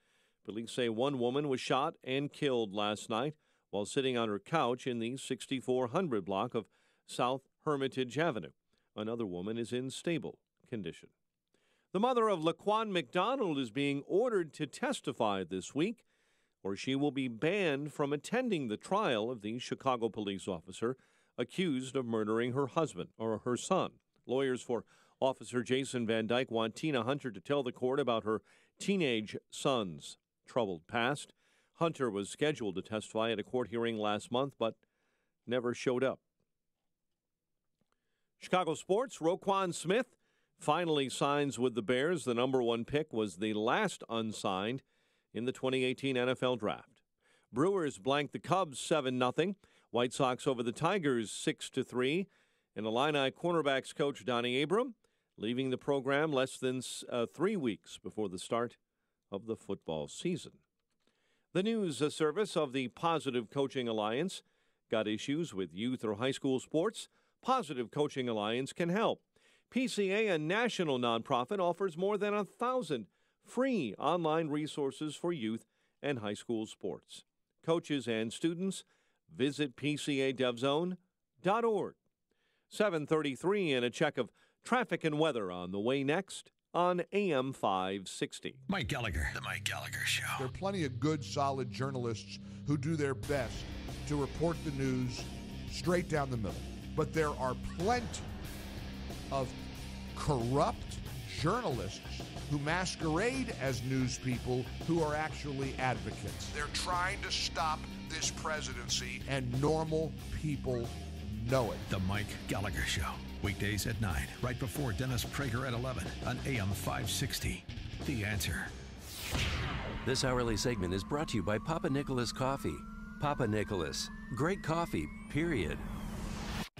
Police say one woman was shot and killed last night while sitting on her couch in the 6400 block of South Hermitage Avenue. Another woman is in stable condition. The mother of Laquan McDonald is being ordered to testify this week, or she will be banned from attending the trial of the Chicago police officer accused of murdering her husband or her son. Lawyers for Officer Jason Van Dyke want Tina Hunter to tell the court about her teenage son's troubled past. Hunter was scheduled to testify at a court hearing last month, but never showed up. Chicago sports, Roquan Smith finally signs with the Bears. The number one pick was the last unsigned in the 2018 NFL Draft. Brewers blanked the Cubs 7-0. White Sox over the Tigers 6-3. And Illini cornerbacks coach Donnie Abram leaving the program less than 3 weeks before the start of the football season. The news service of the Positive Coaching Alliance got issues with youth or high school sports? Positive Coaching Alliance can help. PCA, a national nonprofit, offers more than 1,000 free online resources for youth and high school sports. Coaches and students, visit PCADevZone.org. 7:33 and a check of traffic and weather on the way next on AM 560. Mike Gallagher, The Mike Gallagher Show. There are plenty of good, solid journalists who do their best to report the news straight down the middle. But there are plenty of corrupt journalists who masquerade as news people who are actually advocates. They're trying to stop this presidency, and normal people know it. The Mike Gallagher Show. Weekdays at 9, right before Dennis Prager at 11 on AM 560. The Answer. This hourly segment is brought to you by Papa Nicholas Coffee. Papa Nicholas. Great coffee, period.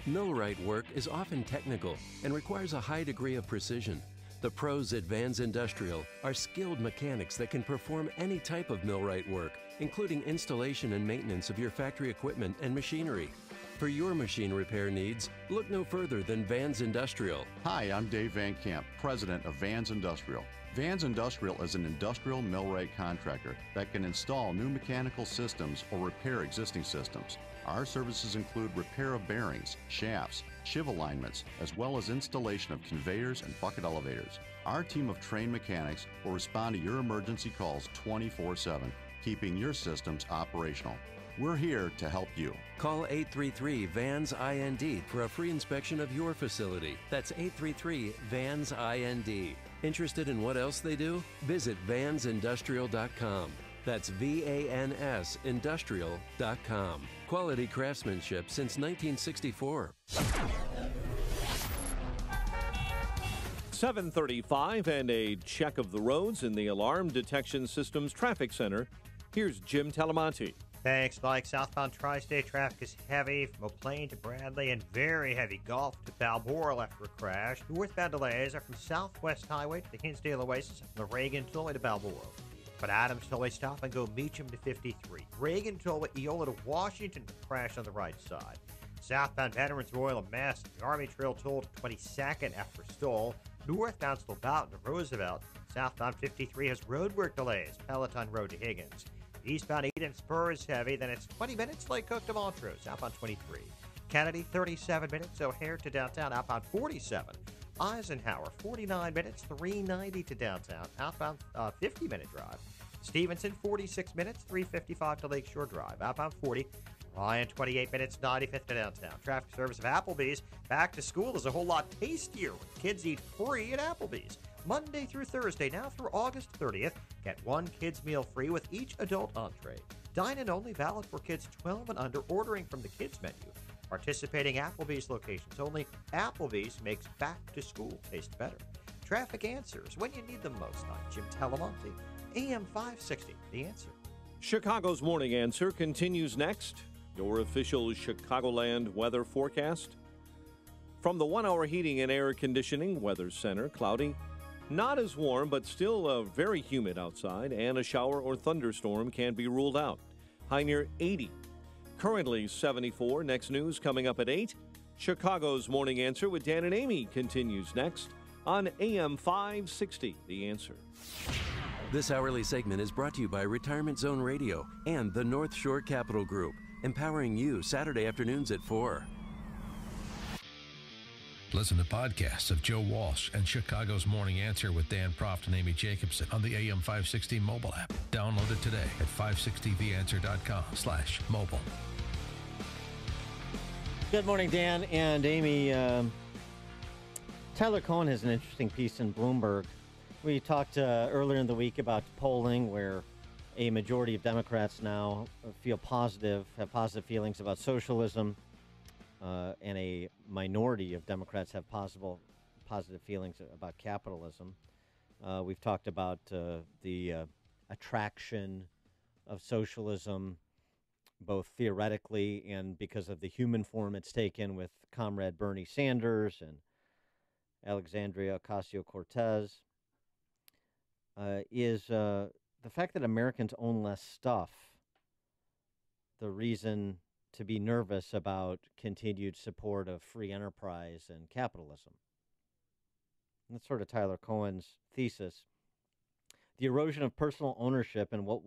Millwright work is often technical and requires a high degree of precision. The pros at Vans Industrial are skilled mechanics that can perform any type of millwright work, including installation and maintenance of your factory equipment and machinery. For your machine repair needs, look no further than Vans Industrial. Hi, I'm Dave Van Camp, president of Vans Industrial. Vans Industrial is an industrial millwright contractor that can install new mechanical systems or repair existing systems. Our services include repair of bearings, shafts, shiv alignments, as well as installation of conveyors and bucket elevators. Our team of trained mechanics will respond to your emergency calls 24/7, keeping your systems operational. We're here to help you. Call 833-VANS-IND for a free inspection of your facility. That's 833-VANS-IND. Interested in what else they do? Visit vansindustrial.com. That's VANS Industrial.com. Quality craftsmanship since 1964. 7:35 and a check of the roads in the Alarm Detection Systems Traffic Center. Here's Jim Talamonte. Thanks, Mike. Southbound Tri-State traffic is heavy from McLean to Bradley and very heavy Gulf to Balboa after a crash. Northbound delays are from Southwest Highway to the Hinsdale Oasis and the Reagan Tollway to Balboa. But Adams Tollway stop and go Meacham to 53. Reagan Tollway Eola to Washington to crash on the right side. Southbound Veterans Royal and Mass, the Army Trail toll to 22nd after stall. Northbound Slobowton to Roosevelt. Southbound 53 has roadwork delays. Peloton Road to Higgins. Eastbound Eden Spur is heavy, then it's 20 minutes Lake Cook to Montrose, outbound 23. Kennedy, 37 minutes, O'Hare to downtown, outbound 47. Eisenhower, 49 minutes, 390 to downtown, outbound 50-minute drive. Stevenson, 46 minutes, 355 to Lakeshore Drive, outbound 40. Ryan, 28 minutes, 95th to downtown. Traffic service of Applebee's. Back to school is a whole lot tastier when kids eat free at Applebee's. Monday through Thursday, now through August 30th. Get one kids meal free with each adult entree. Dine-in only, valid for kids 12 and under, ordering from the kids menu. Participating Applebee's locations only. Applebee's makes back to school taste better. Traffic answers when you need them most. I'm Jim Talamonte, AM 560, The Answer. Chicago's Morning Answer continues next. Your official Chicagoland weather forecast. From the 1-hour heating and air conditioning weather center, cloudy. Not as warm, but still very humid outside, and a shower or thunderstorm can be ruled out. High near 80. Currently 74. Next news coming up at 8. Chicago's Morning Answer with Dan and Amy continues next on AM 560, The Answer. This hourly segment is brought to you by Retirement Zone Radio and the North Shore Capital Group, empowering you Saturday afternoons at 4. Listen to podcasts of Joe Walsh and Chicago's Morning Answer with Dan Proft and Amy Jacobson on the AM 560 mobile app. Download it today at 560theanswer.com/mobile. Good morning, Dan and Amy. Tyler Cohen has an interesting piece in Bloomberg. We talked earlier in the week about polling where a majority of Democrats now have positive feelings about socialism, and a minority of Democrats have positive feelings about capitalism. We've talked about the attraction of socialism, both theoretically and because of the human form it's taken with Comrade Bernie Sanders and Alexandria Ocasio-Cortez, is the fact that Americans own less stuff the reason to be nervous about continued support of free enterprise and capitalism. And that's sort of Tyler Cohen's thesis. The erosion of personal ownership and what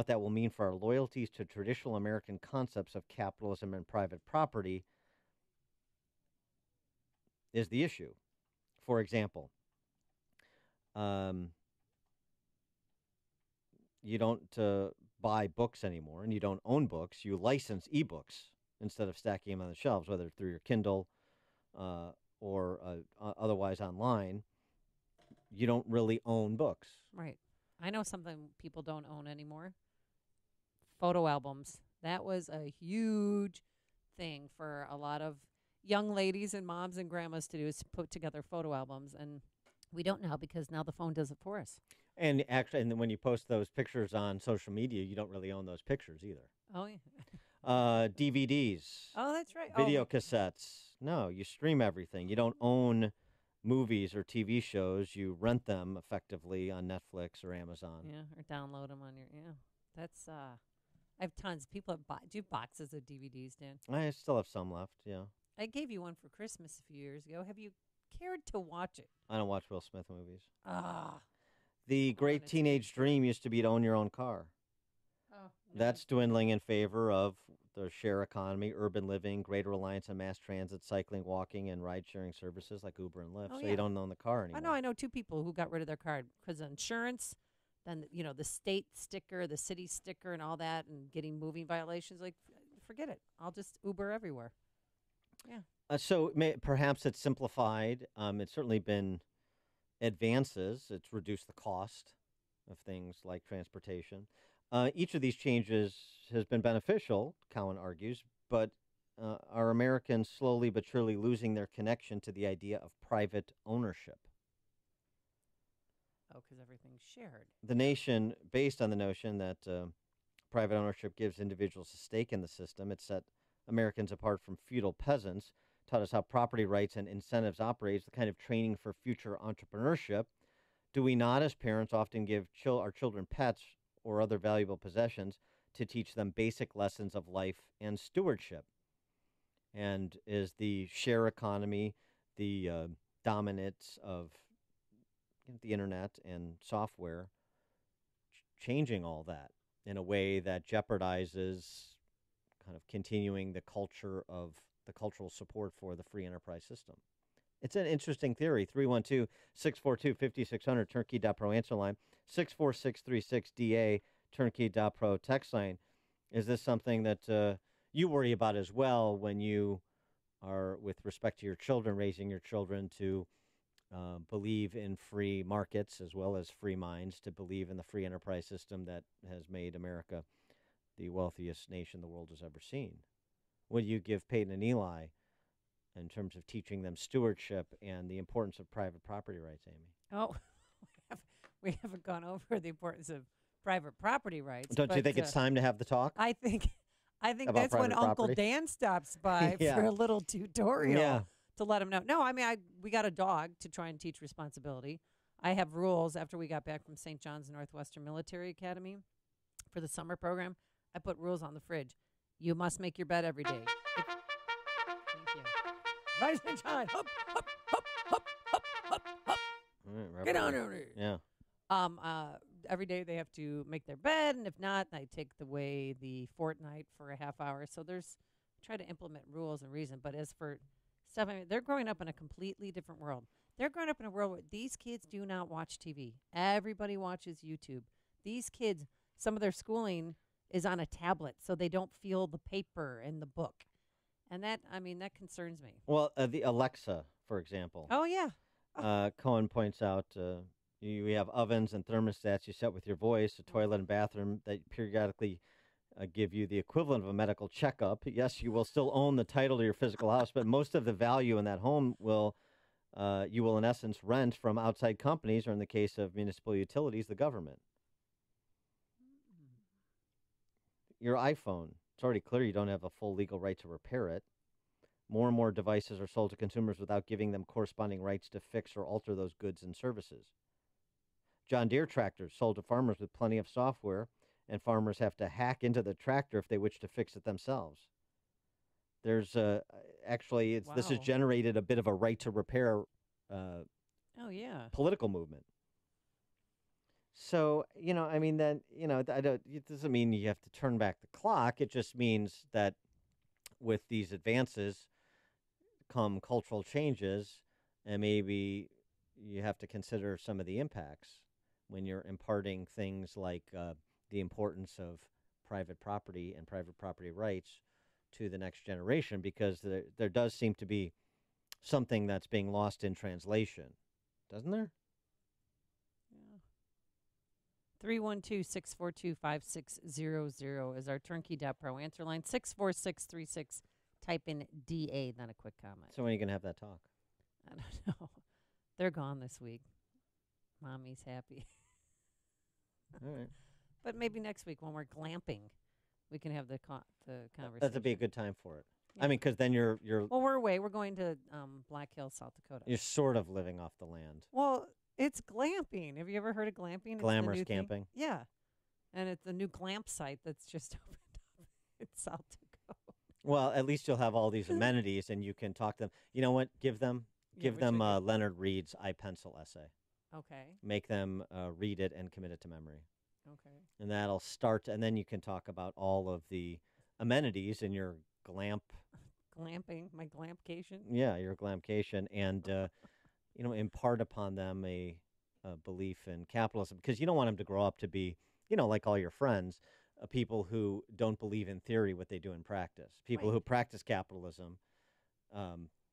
that will mean for our loyalties to traditional American concepts of capitalism and private property is the issue. For example, you don't buy books anymore, and you don't own books. You license ebooks instead of stacking them on the shelves, whether through your Kindle or otherwise online. You don't really own books. Right. I know something people don't own anymore. Photo albums. That was a huge thing for a lot of young ladies and moms and grandmas to do, is to put together photo albums. And we don't now, because now the phone does it for us. And actually, and then when you post those pictures on social media, you don't really own those pictures either. Oh, yeah. DVDs. Oh, that's right. Video cassettes. No, you stream everything. You don't own movies or TV shows. You rent them effectively on Netflix or Amazon. Yeah, or download them on your, That's, I have tons. People have do you have boxes of DVDs, Dan? I still have some left, yeah. I gave you one for Christmas a few years ago. Have you cared to watch it? I don't watch Will Smith movies. Ah. The great teenage dream used to be to own your own car. Oh, no. That's dwindling in favor of the share economy, urban living, greater reliance on mass transit, cycling, walking, and ride-sharing services like Uber and Lyft. Oh, so yeah. you don't own the car anymore. I know two people who got rid of their car because of insurance, then, the state sticker, the city sticker, and all that, and getting moving violations. Like, forget it. I'll just Uber everywhere. Yeah. So perhaps it's simplified. It's certainly been advances. It's reduced the cost of things like transportation. Each of these changes has been beneficial, Cowen argues, but are Americans slowly but surely losing their connection to the idea of private ownership? Oh, because everything's shared. The nation, based on the notion that private ownership gives individuals a stake in the system, it set Americans apart from feudal peasants, taught us how property rights and incentives operate, the kind of training for future entrepreneurship. Do we not, as parents, often give our children pets or other valuable possessions to teach them basic lessons of life and stewardship? And is the share economy, the dominance of the internet and software changing all that in a way that jeopardizes kind of continuing the culture of the cultural support for the free enterprise system? It's an interesting theory. 312-642-5600, turnkey.pro answer line, 64636DA, turnkey.pro text line. Is this something that you worry about as well when you are, with respect to your children, raising your children to believe in free markets as well as free minds, to believe in the free enterprise system that has made America the wealthiest nation the world has ever seen? Would you give Peyton and Eli in terms of teaching them stewardship and the importance of private property rights, Amy? Oh, we haven't gone over the importance of private property rights. Don't you think it's time to have the talk? I think about that's when private Uncle property? Dan stops by Yeah. for a little tutorial Yeah. to let him know. No, I mean, we got a dog to try and teach responsibility. I have rules after we got back from St. John's Northwestern Military Academy for the summer program. I put rules on the fridge. You must make your bed every day. Thank you. Rise and shine. Up, up, up, up, up, up, up. All right, Get Reverend. on over here. Yeah. Every day they have to make their bed, and if not, I take away the fortnight for a half hour. So try to implement rules and reason. But as for stuff, I mean, they're growing up in a completely different world. They're growing up in a world where these kids do not watch TV. Everybody watches YouTube. These kids, some of their schooling is on a tablet, so they don't feel the paper and the book. And that concerns me. Well, the Alexa, for example. Oh, yeah. Cohen points out you have ovens and thermostats you set with your voice, a toilet and bathroom that periodically give you the equivalent of a medical checkup. Yes, you will still own the title to your physical house, but most of the value in that home you will in essence rent from outside companies, or in the case of municipal utilities, the government. Your iPhone, it's already clear you don't have a full legal right to repair it. More and more devices are sold to consumers without giving them corresponding rights to fix or alter those goods and services. John Deere tractors sold to farmers with plenty of software, and farmers have to hack into the tractor if they wish to fix it themselves. There's this has generated a bit of a right to repair political movement. So, it doesn't mean you have to turn back the clock. It just means that with these advances come cultural changes, and maybe you have to consider some of the impacts when you're imparting things like the importance of private property and private property rights to the next generation, because there does seem to be something that's being lost in translation, doesn't there? 312-642-5600 is our Turnkey.pro answer line. 64636. Type in DA, then a quick comment. So when are you going to have that talk? I don't know. They're gone this week. Mommy's happy. All right. But maybe next week when we're glamping, we can have the conversation. That'd be a good time for it. Yeah. I mean, because then you're. Well, we're away. We're going to Black Hills, South Dakota. You're sort of living off the land. Well, it's glamping. Have you ever heard of glamping? Glamorous camping. Yeah, and it's a new glamp site that's just opened up in South Dakota. Well, at least you'll have all these amenities, and you can talk to them. You know what? Give them Leonard Reed's iPencil essay. Okay. Make them read it and commit it to memory. Okay. And that'll start, and then you can talk about all of the amenities in your glamping, my glampcation. Yeah, your glampcation, and impart upon them a belief in capitalism, because you don't want them to grow up to be, like all your friends, people who don't believe in theory what they do in practice. People who practice capitalism,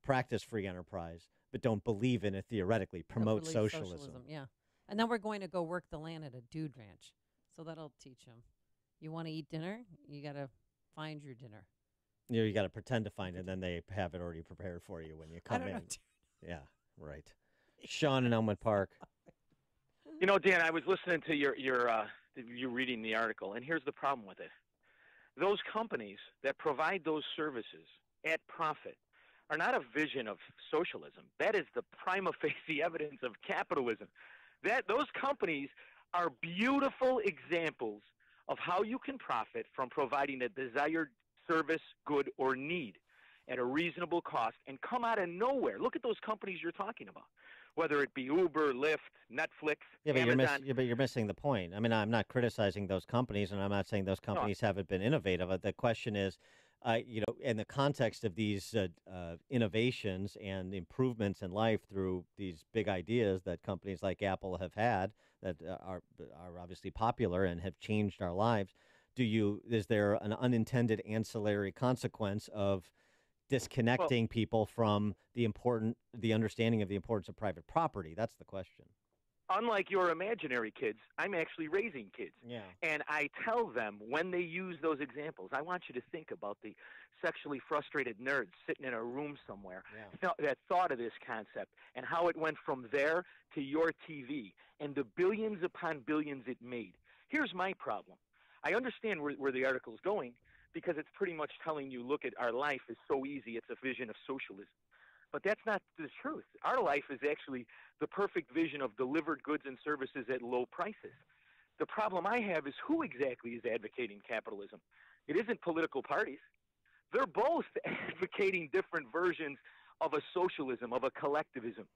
practice free enterprise, but don't believe in it theoretically. Promote socialism. Yeah, and then we're going to go work the land at a dude ranch, so that'll teach them. You want to eat dinner? You got to find your dinner. You got to pretend to find it, and then they have it already prepared for you when you come in. Yeah, right. Sean in Elmwood Park. Dan, I was listening to you reading the article, and here's the problem with it. Those companies that provide those services at profit are not a vision of socialism. That is the prima facie evidence of capitalism. Those companies are beautiful examples of how you can profit from providing a desired service, good, or need at a reasonable cost and come out of nowhere. Look at those companies you're talking about, whether it be Uber, Lyft, Netflix, Amazon. But you're missing the point. I mean, I'm not criticizing those companies, and I'm not saying those companies haven't been innovative. The question is, in the context of these innovations and improvements in life through these big ideas that companies like Apple have had that are obviously popular and have changed our lives, is there an unintended ancillary consequence of disconnecting people from the understanding of the importance of private property? That's the question. Unlike your imaginary kids, I'm actually raising kids. Yeah. And I tell them when they use those examples, I want you to think about the sexually frustrated nerds sitting in a room somewhere that thought of this concept and how it went from there to your TV and the billions upon billions it made. Here's my problem. I understand where the article is going, because it's pretty much telling you, look, at our life is so easy, it's a vision of socialism. But that's not the truth. Our life is actually the perfect vision of delivered goods and services at low prices. The problem I have is who exactly is advocating capitalism. It isn't political parties. They're both advocating different versions of a socialism, of a collectivism.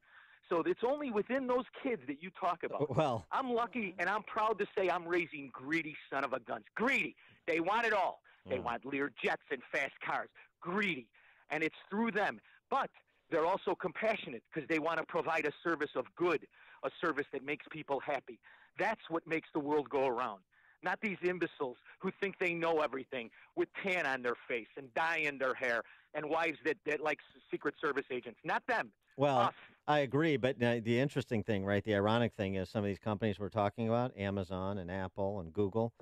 So it's only within those kids that you talk about. Well, I'm lucky, and I'm proud to say I'm raising greedy son of a guns. Greedy. They want it all. They want Lear jets and fast cars. Greedy. And it's through them. But they're also compassionate because they want to provide a service of good, a service that makes people happy. That's what makes the world go around. Not these imbeciles who think they know everything with tan on their face and dye in their hair and wives that like Secret Service agents. Not them. Well, Us. I agree, but the interesting thing, right, the ironic thing is some of these companies we're talking about, Amazon and Apple and Google,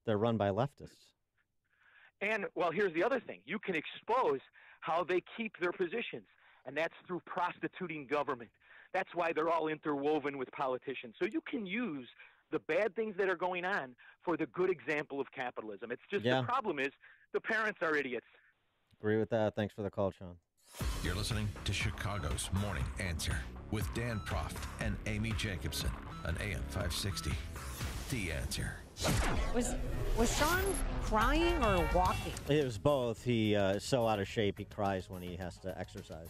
they're run by leftists. And, well, here's the other thing. You can expose how they keep their positions, and that's through prostituting government. That's why they're all interwoven with politicians. So you can use the bad things that are going on for the good example of capitalism. It's just the problem is the parents are idiots. Agree with that. Thanks for the call, Sean. You're listening to Chicago's Morning Answer with Dan Proft and Amy Jacobson on AM 560. The Answer. Was Sean crying or walking? It was both. He is so out of shape, he cries when he has to exercise.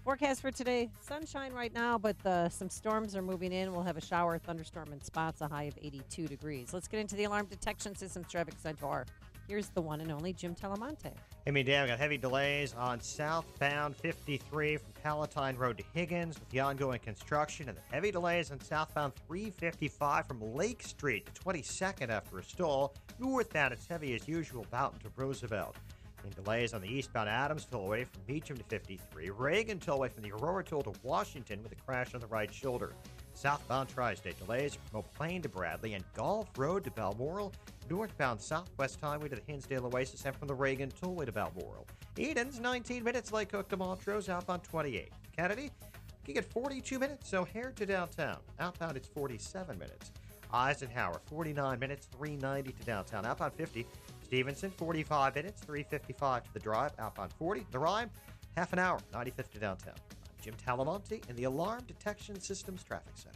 Forecast for today, sunshine right now, but some storms are moving in. We'll have a shower, thunderstorm in spots, a high of 82 degrees. Let's get into the Alarm Detection Systems Traffic Center. Here's the one and only Jim Talamonte. Hey, me, Dan, we got heavy delays on southbound 53 from Palatine Road to Higgins with the ongoing construction, and the heavy delays on southbound 355 from Lake Street to 22nd after a stall. Northbound, it's heavy as usual, Boughton to Roosevelt. And delays on the eastbound Adams Tollway from Beecham to 53. Reagan Tollway from the Aurora Toll to Washington with a crash on the right shoulder. Southbound Tri-State delays from Oak Plain to Bradley and Gulf Road to Balmoral. Northbound Southwest Highway to the Hinsdale Oasis and from the Reagan Tollway to Balmoral. Eden's 19 minutes, Lake Hook to Montrose, outbound 28. Kennedy, you can get 42 minutes, O'Hare to downtown. Outbound, it's 47 minutes. Eisenhower, 49 minutes, 390 to downtown. Outbound 50. Stevenson, 45 minutes, 355 to the drive. Outbound 40. The Rhyme, half an hour, 95th to downtown. I'm Jim Talamonte in the Alarm Detection Systems Traffic Center.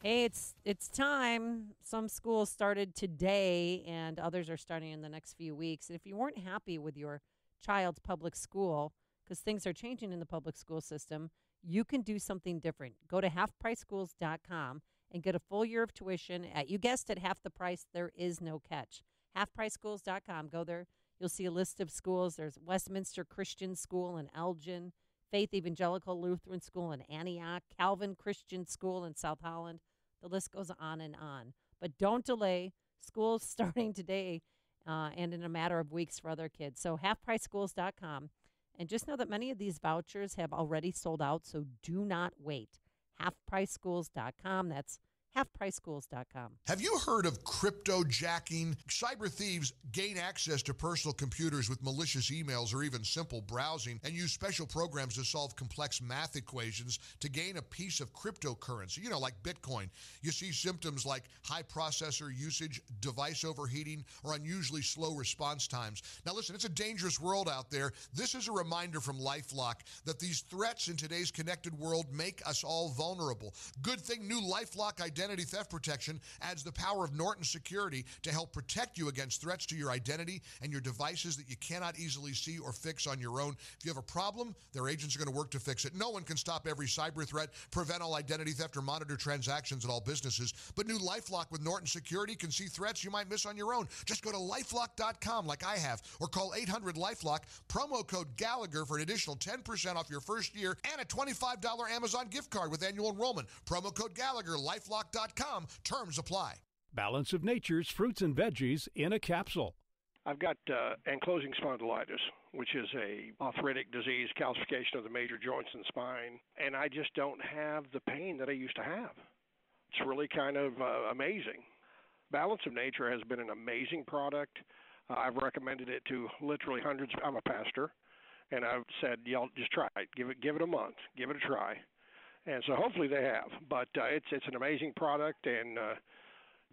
Hey, it's time. Some schools started today, and others are starting in the next few weeks. And if you weren't happy with your child's public school, because things are changing in the public school system, you can do something different. Go to halfpriceschools.com and get a full year of tuition at, you guessed it, half the price. There is no catch. Halfpriceschools.com. Go there. You'll see a list of schools. There's Westminster Christian School in Elgin, Faith Evangelical Lutheran School in Antioch, Calvin Christian School in South Holland. The list goes on and on. But don't delay. School's starting today and in a matter of weeks for other kids. So halfpriceschools.com. And just know that many of these vouchers have already sold out, so do not wait. Halfpriceschools.com. That's halfpriceschools.com. Have you heard of cryptojacking? Cyber thieves gain access to personal computers with malicious emails or even simple browsing and use special programs to solve complex math equations to gain a piece of cryptocurrency, like Bitcoin. You see symptoms like high processor usage, device overheating, or unusually slow response times. Now listen, it's a dangerous world out there. This is a reminder from LifeLock that these threats in today's connected world make us all vulnerable. Good thing new LifeLock Identity Theft Protection adds the power of Norton Security to help protect you against threats to your identity and your devices that you cannot easily see or fix on your own. If you have a problem, their agents are going to work to fix it. No one can stop every cyber threat, prevent all identity theft, or monitor transactions at all businesses. But new LifeLock with Norton Security can see threats you might miss on your own. Just go to LifeLock.com like I have, or call 800-LifeLock, promo code Gallagher for an additional 10% off your first year and a $25 Amazon gift card with annual enrollment. Promo code Gallagher, LifeLock.com. Terms apply. Balance of Nature's fruits and veggies in a capsule. I've got ankylosing spondylitis, which is a arthritic disease, calcification of the major joints and spine, and I just don't have the pain that I used to have. It's really kind of amazing. Balance of Nature has been an amazing product. I've recommended it to literally hundreds. I'm a pastor, and I've said, y'all just try it. Give it a month. Give it a try. And so hopefully they have. But it's an amazing product, and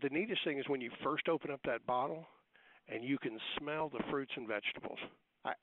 the neatest thing is when you first open up that bottle and you can smell the fruits and vegetables.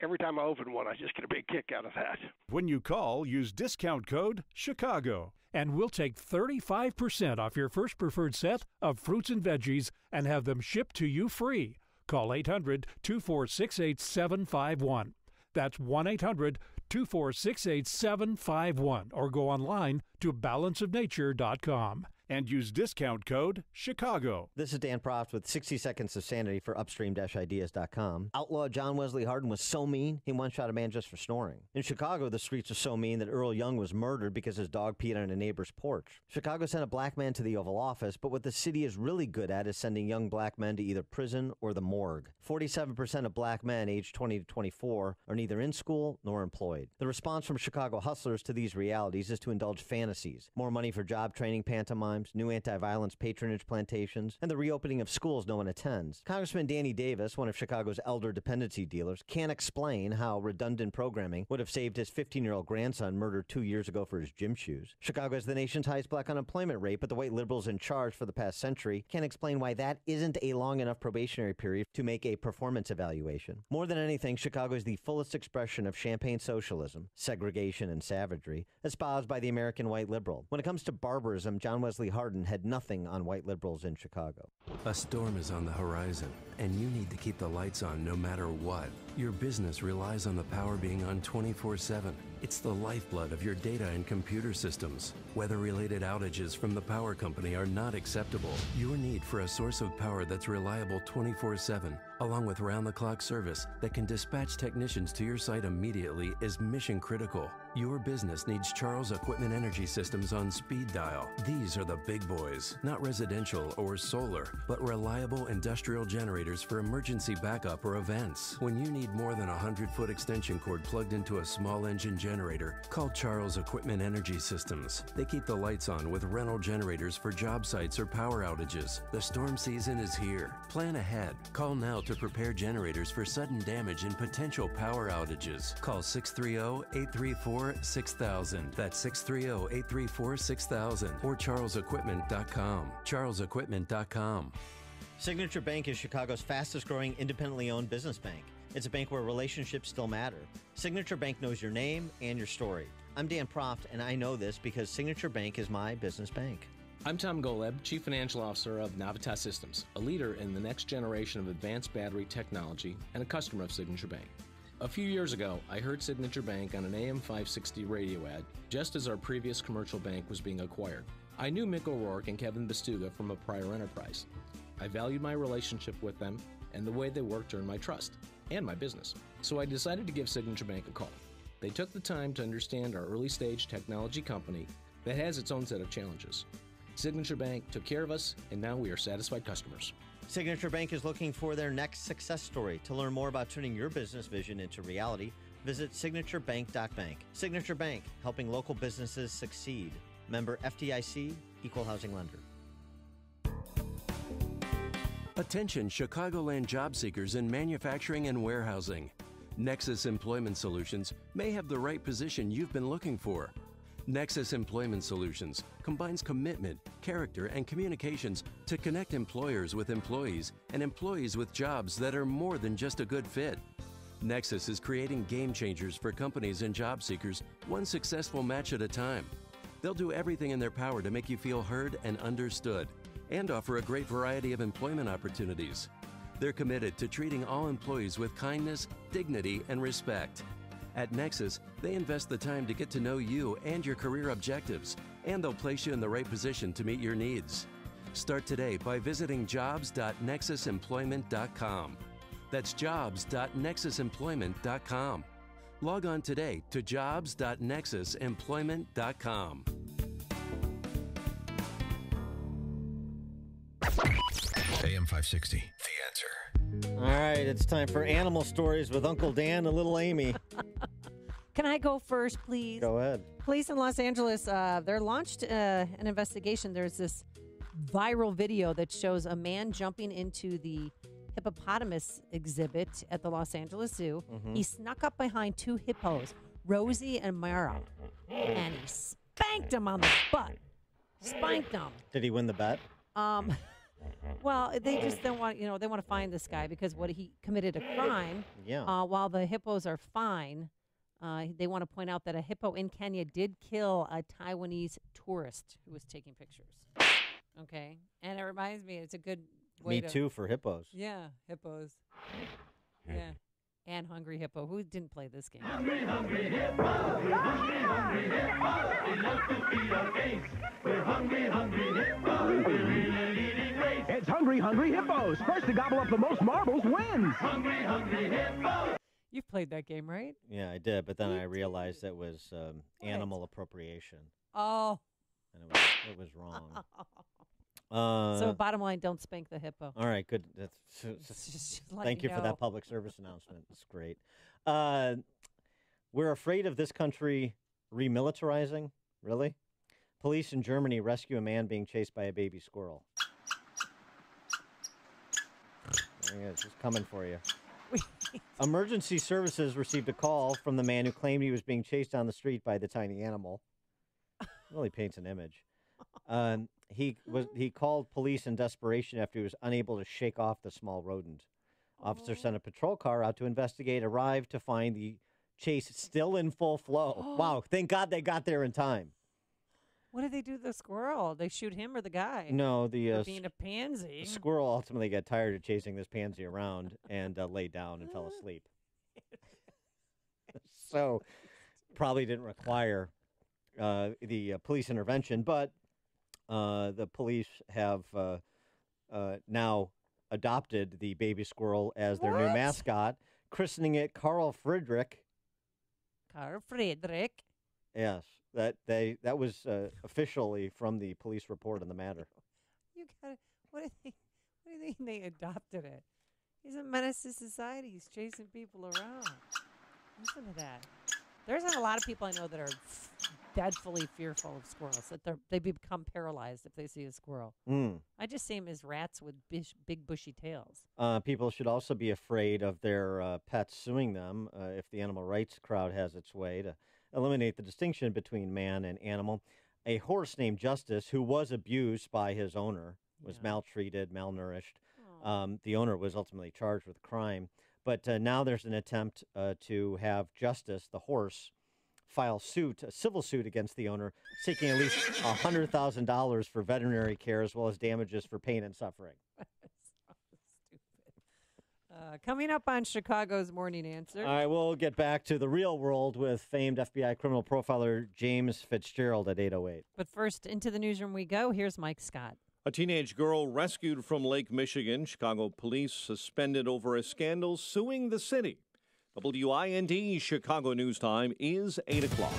Every time I open one, I just get a big kick out of that. When you call, use discount code CHICAGO, and we'll take 35% off your first preferred set of fruits and veggies and have them shipped to you free. Call 800-246-8751. That's 1-800-246-8751. 2468751 or go online to balanceofnature.com and use discount code CHICAGO. This is Dan Proft with 60 Seconds of Sanity for Upstream-Ideas.com. Outlaw John Wesley Hardin was so mean, he one-shot a man just for snoring. In Chicago, the streets are so mean that Earl Young was murdered because his dog peed on a neighbor's porch. Chicago sent a black man to the Oval Office, but what the city is really good at is sending young black men to either prison or the morgue. 47% of black men aged 20 to 24 are neither in school nor employed. The response from Chicago hustlers to these realities is to indulge fantasies. More money for job training pantomimes, new anti-violence patronage plantations, and the reopening of schools no one attends. Congressman Danny Davis, one of Chicago's elder dependency dealers, can't explain how redundant programming would have saved his 15-year-old grandson murdered 2 years ago for his gym shoes. Chicago has the nation's highest black unemployment rate, but the white liberals in charge for the past century can't explain why that isn't a long enough probationary period to make a performance evaluation. More than anything, Chicago is the fullest expression of champagne socialism, segregation, and savagery, espoused by the American white liberal. When it comes to barbarism, John Wesley Hardin had nothing on white liberals in Chicago. A storm is on the horizon, and you need to keep the lights on no matter what. Your business relies on the power being on 24/7. It's the lifeblood of your data and computer systems. Weather-related outages from the power company are not acceptable. Your need for a source of power that's reliable 24/7, along with round-the-clock service that can dispatch technicians to your site immediately, is mission critical. Your business needs Charles Equipment Energy Systems on speed dial. These are the big boys, not residential or solar, but reliable industrial generators for emergency backup or events. When you need more than a 100-foot extension cord plugged into a small engine generator, call Charles Equipment Energy Systems. They keep the lights on with rental generators for job sites or power outages. The storm season is here. Plan ahead. Call now to prepare generators for sudden damage and potential power outages. Call 630-834-6000. That's 630-834-6000 or charlesequipment.com. charlesequipment.com. Signature Bank is Chicago's fastest-growing independently owned business bank. It's a bank where relationships still matter. Signature Bank knows your name and your story. I'm Dan Proft, and I know this because Signature Bank is my business bank. I'm Tom Goleb, Chief Financial Officer of Navitas Systems, a leader in the next generation of advanced battery technology and a customer of Signature Bank. A few years ago, I heard Signature Bank on an AM 560 radio ad just as our previous commercial bank was being acquired. I knew Mick O'Rourke and Kevin Bastuga from a prior enterprise. I valued my relationship with them and the way they worked earned my trust and my business. So I decided to give Signature Bank a call. They took the time to understand our early-stage technology company that has its own set of challenges. Signature Bank took care of us, and now we are satisfied customers. Signature Bank is looking for their next success story. To learn more about turning your business vision into reality, visit signaturebank.bank. Signature Bank, helping local businesses succeed. Member FDIC, Equal Housing Lender. Attention Chicagoland job seekers in manufacturing and warehousing. Nexus Employment Solutions may have the right position you've been looking for. Nexus Employment Solutions combines commitment, character, and communications to connect employers with employees and employees with jobs that are more than just a good fit. Nexus is creating game changers for companies and job seekers, one successful match at a time. They'll do everything in their power to make you feel heard and understood, and offer a great variety of employment opportunities. They're committed to treating all employees with kindness, dignity, and respect. At Nexus, they invest the time to get to know you and your career objectives, and they'll place you in the right position to meet your needs. Start today by visiting jobs.nexusemployment.com. That's jobs.nexusemployment.com. Log on today to jobs.nexusemployment.com. AM 560, The Answer. All right, it's time for Animal Stories with Uncle Dan and Little Amy. Can I go first, please? Go ahead. Police in Los Angeles, they're launched an investigation. There's this viral video that shows a man jumping into the hippopotamus exhibit at the Los Angeles Zoo. Mm-hmm. He snuck up behind two hippos, Rosie and Mara, and he spanked them on the butt. Spanked them. Did he win the bet? Well, they just don't want, they want to find this guy because he committed a crime. Yeah. While the hippos are fine, they want to point out that a hippo in Kenya did kill a Taiwanese tourist who was taking pictures. Okay. And it reminds me, it's a good way Me too for hippos. Yeah, hippos. Yeah. And Hungry Hippo. Who didn't play this game? Hungry, hungry hippo. Hungry, hungry hippo. We love to feed our face. We're hungry, hungry hippo. We're in a leading race. It's Hungry, Hungry Hippos. First to gobble up the most marbles wins. Hungry, hungry hippo. You've played that game, right? Yeah, I did, but then I realized it was animal appropriation. Oh. And it was wrong. So bottom line, don't spank the hippo. All right, good. Thank you for that public service announcement. It's great. We're afraid of this country remilitarizing? Really? Police in Germany rescue a man being chased by a baby squirrel. It's just coming for you. Emergency services received a call from the man who claimed he was being chased down the street by the tiny animal. Really paints an image. He called police in desperation after he was unable to shake off the small rodent. Officers sent a patrol car out to investigate, arrived to find the chase still in full flow. Wow, thank God they got there in time. What did they do to the squirrel? They shoot him or the guy? No, For being a pansy. The squirrel ultimately got tired of chasing this pansy around and laid down and fell asleep. So probably didn't require the police intervention, but the police have now adopted the baby squirrel as their new mascot, christening it Carl Friedrich. Carl Friedrich. Yes, that was officially from the police report on the matter. You got it. What do you think they adopted it? He's a menace to society. He's chasing people around. Listen to that. There's a lot of people I know that are deadfully fearful of squirrels, that they become paralyzed if they see a squirrel. I just see them as rats with big bushy tails. People should also be afraid of their pets suing them if the animal rights crowd has its way to eliminate the distinction between man and animal. A horse named Justice, who was abused by his owner, was maltreated, malnourished. The owner was ultimately charged with crime. But now there's an attempt to have Justice, the horse, file a civil suit against the owner, seeking at least $100,000 for veterinary care as well as damages for pain and suffering. Coming up on Chicago's Morning Answer. All right, we'll get back to the real world with famed FBI criminal profiler James Fitzgerald at 8:08. But first, into the newsroom we go. Here's Mike Scott. A teenage girl rescued from Lake Michigan. Chicago police suspended over a scandal suing the city. WIND Chicago News Time is 8 o'clock.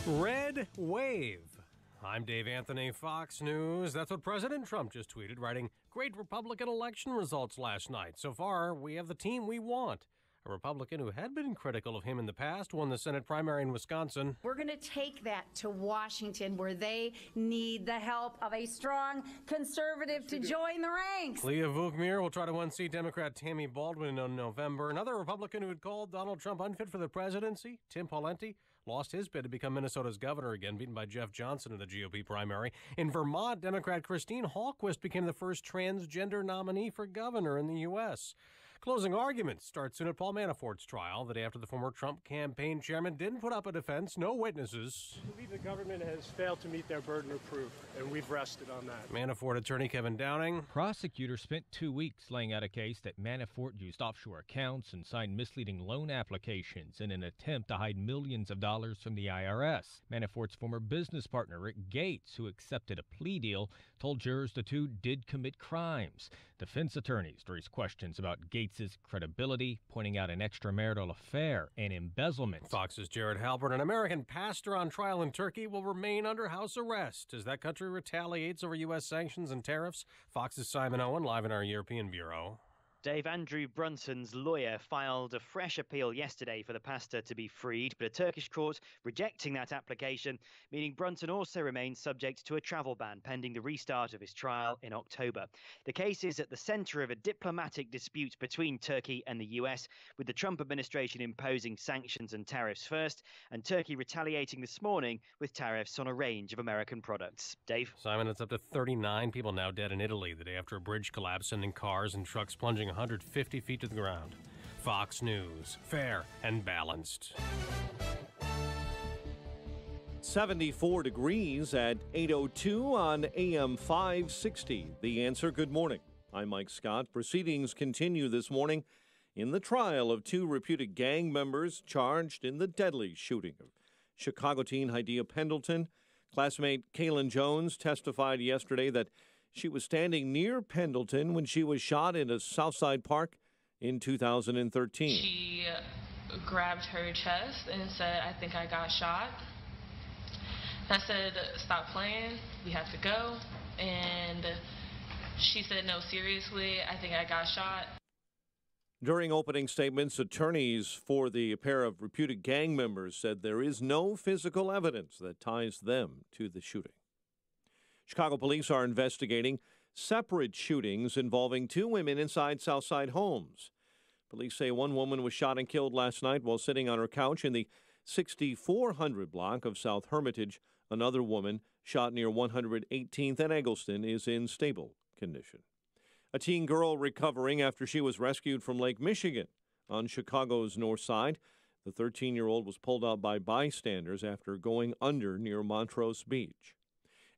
Red wave. I'm Dave Anthony, Fox News. That's what President Trump just tweeted, writing, "Great Republican election results last night. So far, we have the team we want." A Republican who had been critical of him in the past won the Senate primary in Wisconsin. We're going to take that to Washington, where they need the help of a strong conservative to join the ranks. Leah Vukmir will try to unseat Democrat Tammy Baldwin in November. Another Republican who had called Donald Trump unfit for the presidency, Tim Pawlenty, lost his bid to become Minnesota's governor again, beaten by Jeff Johnson in the GOP primary. In Vermont, Democrat Christine Hallquist became the first transgender nominee for governor in the U.S. Closing arguments start soon at Paul Manafort's trial. The day after the former Trump campaign chairman didn't put up a defense, no witnesses. I believe the government has failed to meet their burden of proof, and we've rested on that. Manafort attorney Kevin Downing. Prosecutors spent 2 weeks laying out a case that Manafort used offshore accounts and signed misleading loan applications in an attempt to hide millions of dollars from the IRS. Manafort's former business partner, Rick Gates, who accepted a plea deal, told jurors the two did commit crimes. Defense attorneys raised questions about Gates' credibility, pointing out an extramarital affair and embezzlement. Fox's Jared Halpern, an American pastor on trial in Turkey, will remain under house arrest as that country retaliates over U.S. sanctions and tariffs. Fox's Simon Owen, live in our European bureau. Dave, Andrew Brunson's lawyer filed a fresh appeal yesterday for the pastor to be freed, but a Turkish court rejecting that application, meaning Brunson also remains subject to a travel ban pending the restart of his trial in October. The case is at the center of a diplomatic dispute between Turkey and the US, with the Trump administration imposing sanctions and tariffs first, and Turkey retaliating this morning with tariffs on a range of American products. Dave? Simon, it's up to 39 people now dead in Italy the day after a bridge collapsed, sending cars and trucks plunging 150 feet to the ground. Fox News, fair and balanced. 74 degrees at 8:02 on AM 560. The Answer. Good morning. I'm Mike Scott. Proceedings continue this morning in the trial of two reputed gang members charged in the deadly shooting of Chicago teen Hydea Pendleton. Classmate Kaylin Jones testified yesterday that she was standing near Pendleton when she was shot in a Southside Park in 2013. She grabbed her chest and said, "I think I got shot." I said, "Stop playing, we have to go." And she said, "No, seriously, I think I got shot." During opening statements, attorneys for the pair of reputed gang members said there is no physical evidence that ties them to the shooting. Chicago police are investigating separate shootings involving two women inside Southside homes. Police say one woman was shot and killed last night while sitting on her couch in the 6400 block of South Hermitage. Another woman shot near 118th and Eggleston is in stable condition. A teen girl recovering after she was rescued from Lake Michigan on Chicago's north side. The 13-year-old was pulled out by bystanders after going under near Montrose Beach.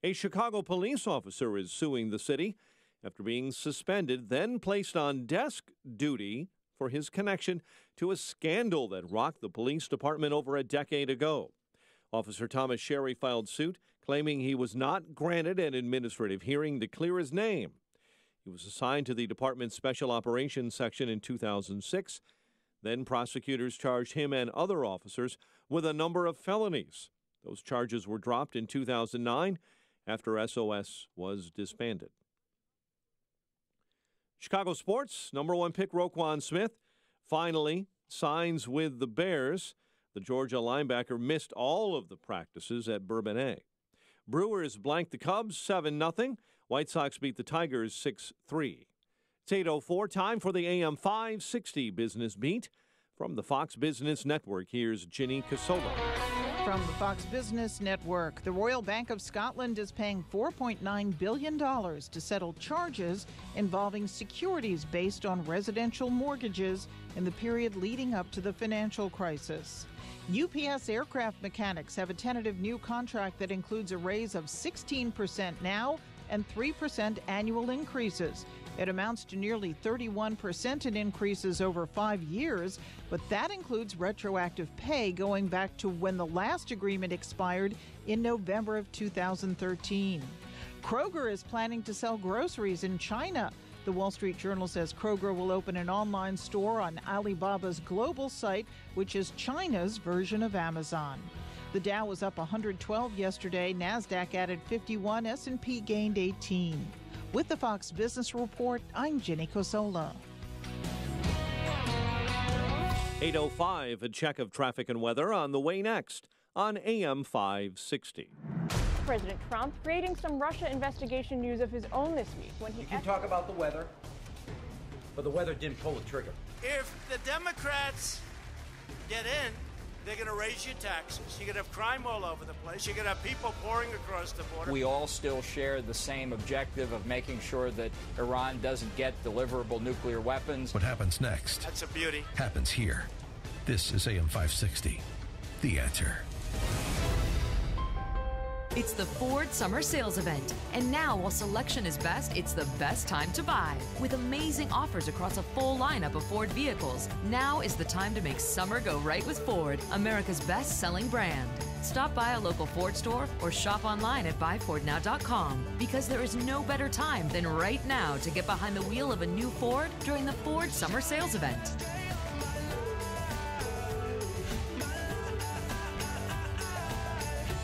A Chicago police officer is suing the city after being suspended, then placed on desk duty for his connection to a scandal that rocked the police department over a decade ago. Officer Thomas Sherry filed suit, claiming he was not granted an administrative hearing to clear his name. He was assigned to the department's Special Operations Section in 2006. Then prosecutors charged him and other officers with a number of felonies. Those charges were dropped in 2009 after SOS was disbanded. Chicago sports, number one pick Roquan Smith finally signs with the Bears. The Georgia linebacker missed all of the practices at Bourbonnais. Brewers blanked the Cubs 7-0. White Sox beat the Tigers 6-3. It's 8:04, time for the AM 560 Business Beat. From the Fox Business Network, here's Ginny Casola. From the Fox Business Network, the Royal Bank of Scotland is paying $4.9 billion to settle charges involving securities based on residential mortgages in the period leading up to the financial crisis. UPS aircraft mechanics have a tentative new contract that includes a raise of 16% now and 3% annual increases. It amounts to nearly 31% in increases over 5 years, but that includes retroactive pay going back to when the last agreement expired in November of 2013. Kroger is planning to sell groceries in China. The Wall Street Journal says Kroger will open an online store on Alibaba's global site, which is China's version of Amazon. The Dow was up 112 yesterday. NASDAQ added 51. S&P gained 18. With the Fox Business Report, I'm Ginny Cosola. 8:05, a check of traffic and weather on the way next on AM 560. President Trump creating some Russia investigation news of his own this week when he... You can talk about the weather, but the weather didn't pull the trigger. If the Democrats get in, they're going to raise your taxes. You're going to have crime all over the place. You're going to have people pouring across the border. We all still share the same objective of making sure that Iran doesn't get deliverable nuclear weapons. What happens next? That's a beauty. Happens here. This is AM 560. The Answer. It's the Ford Summer Sales Event. And now, while selection is best, it's the best time to buy. With amazing offers across a full lineup of Ford vehicles, now is the time to make summer go right with Ford, America's best-selling brand. Stop by a local Ford store or shop online at buyfordnow.com, because there is no better time than right now to get behind the wheel of a new Ford during the Ford Summer Sales Event.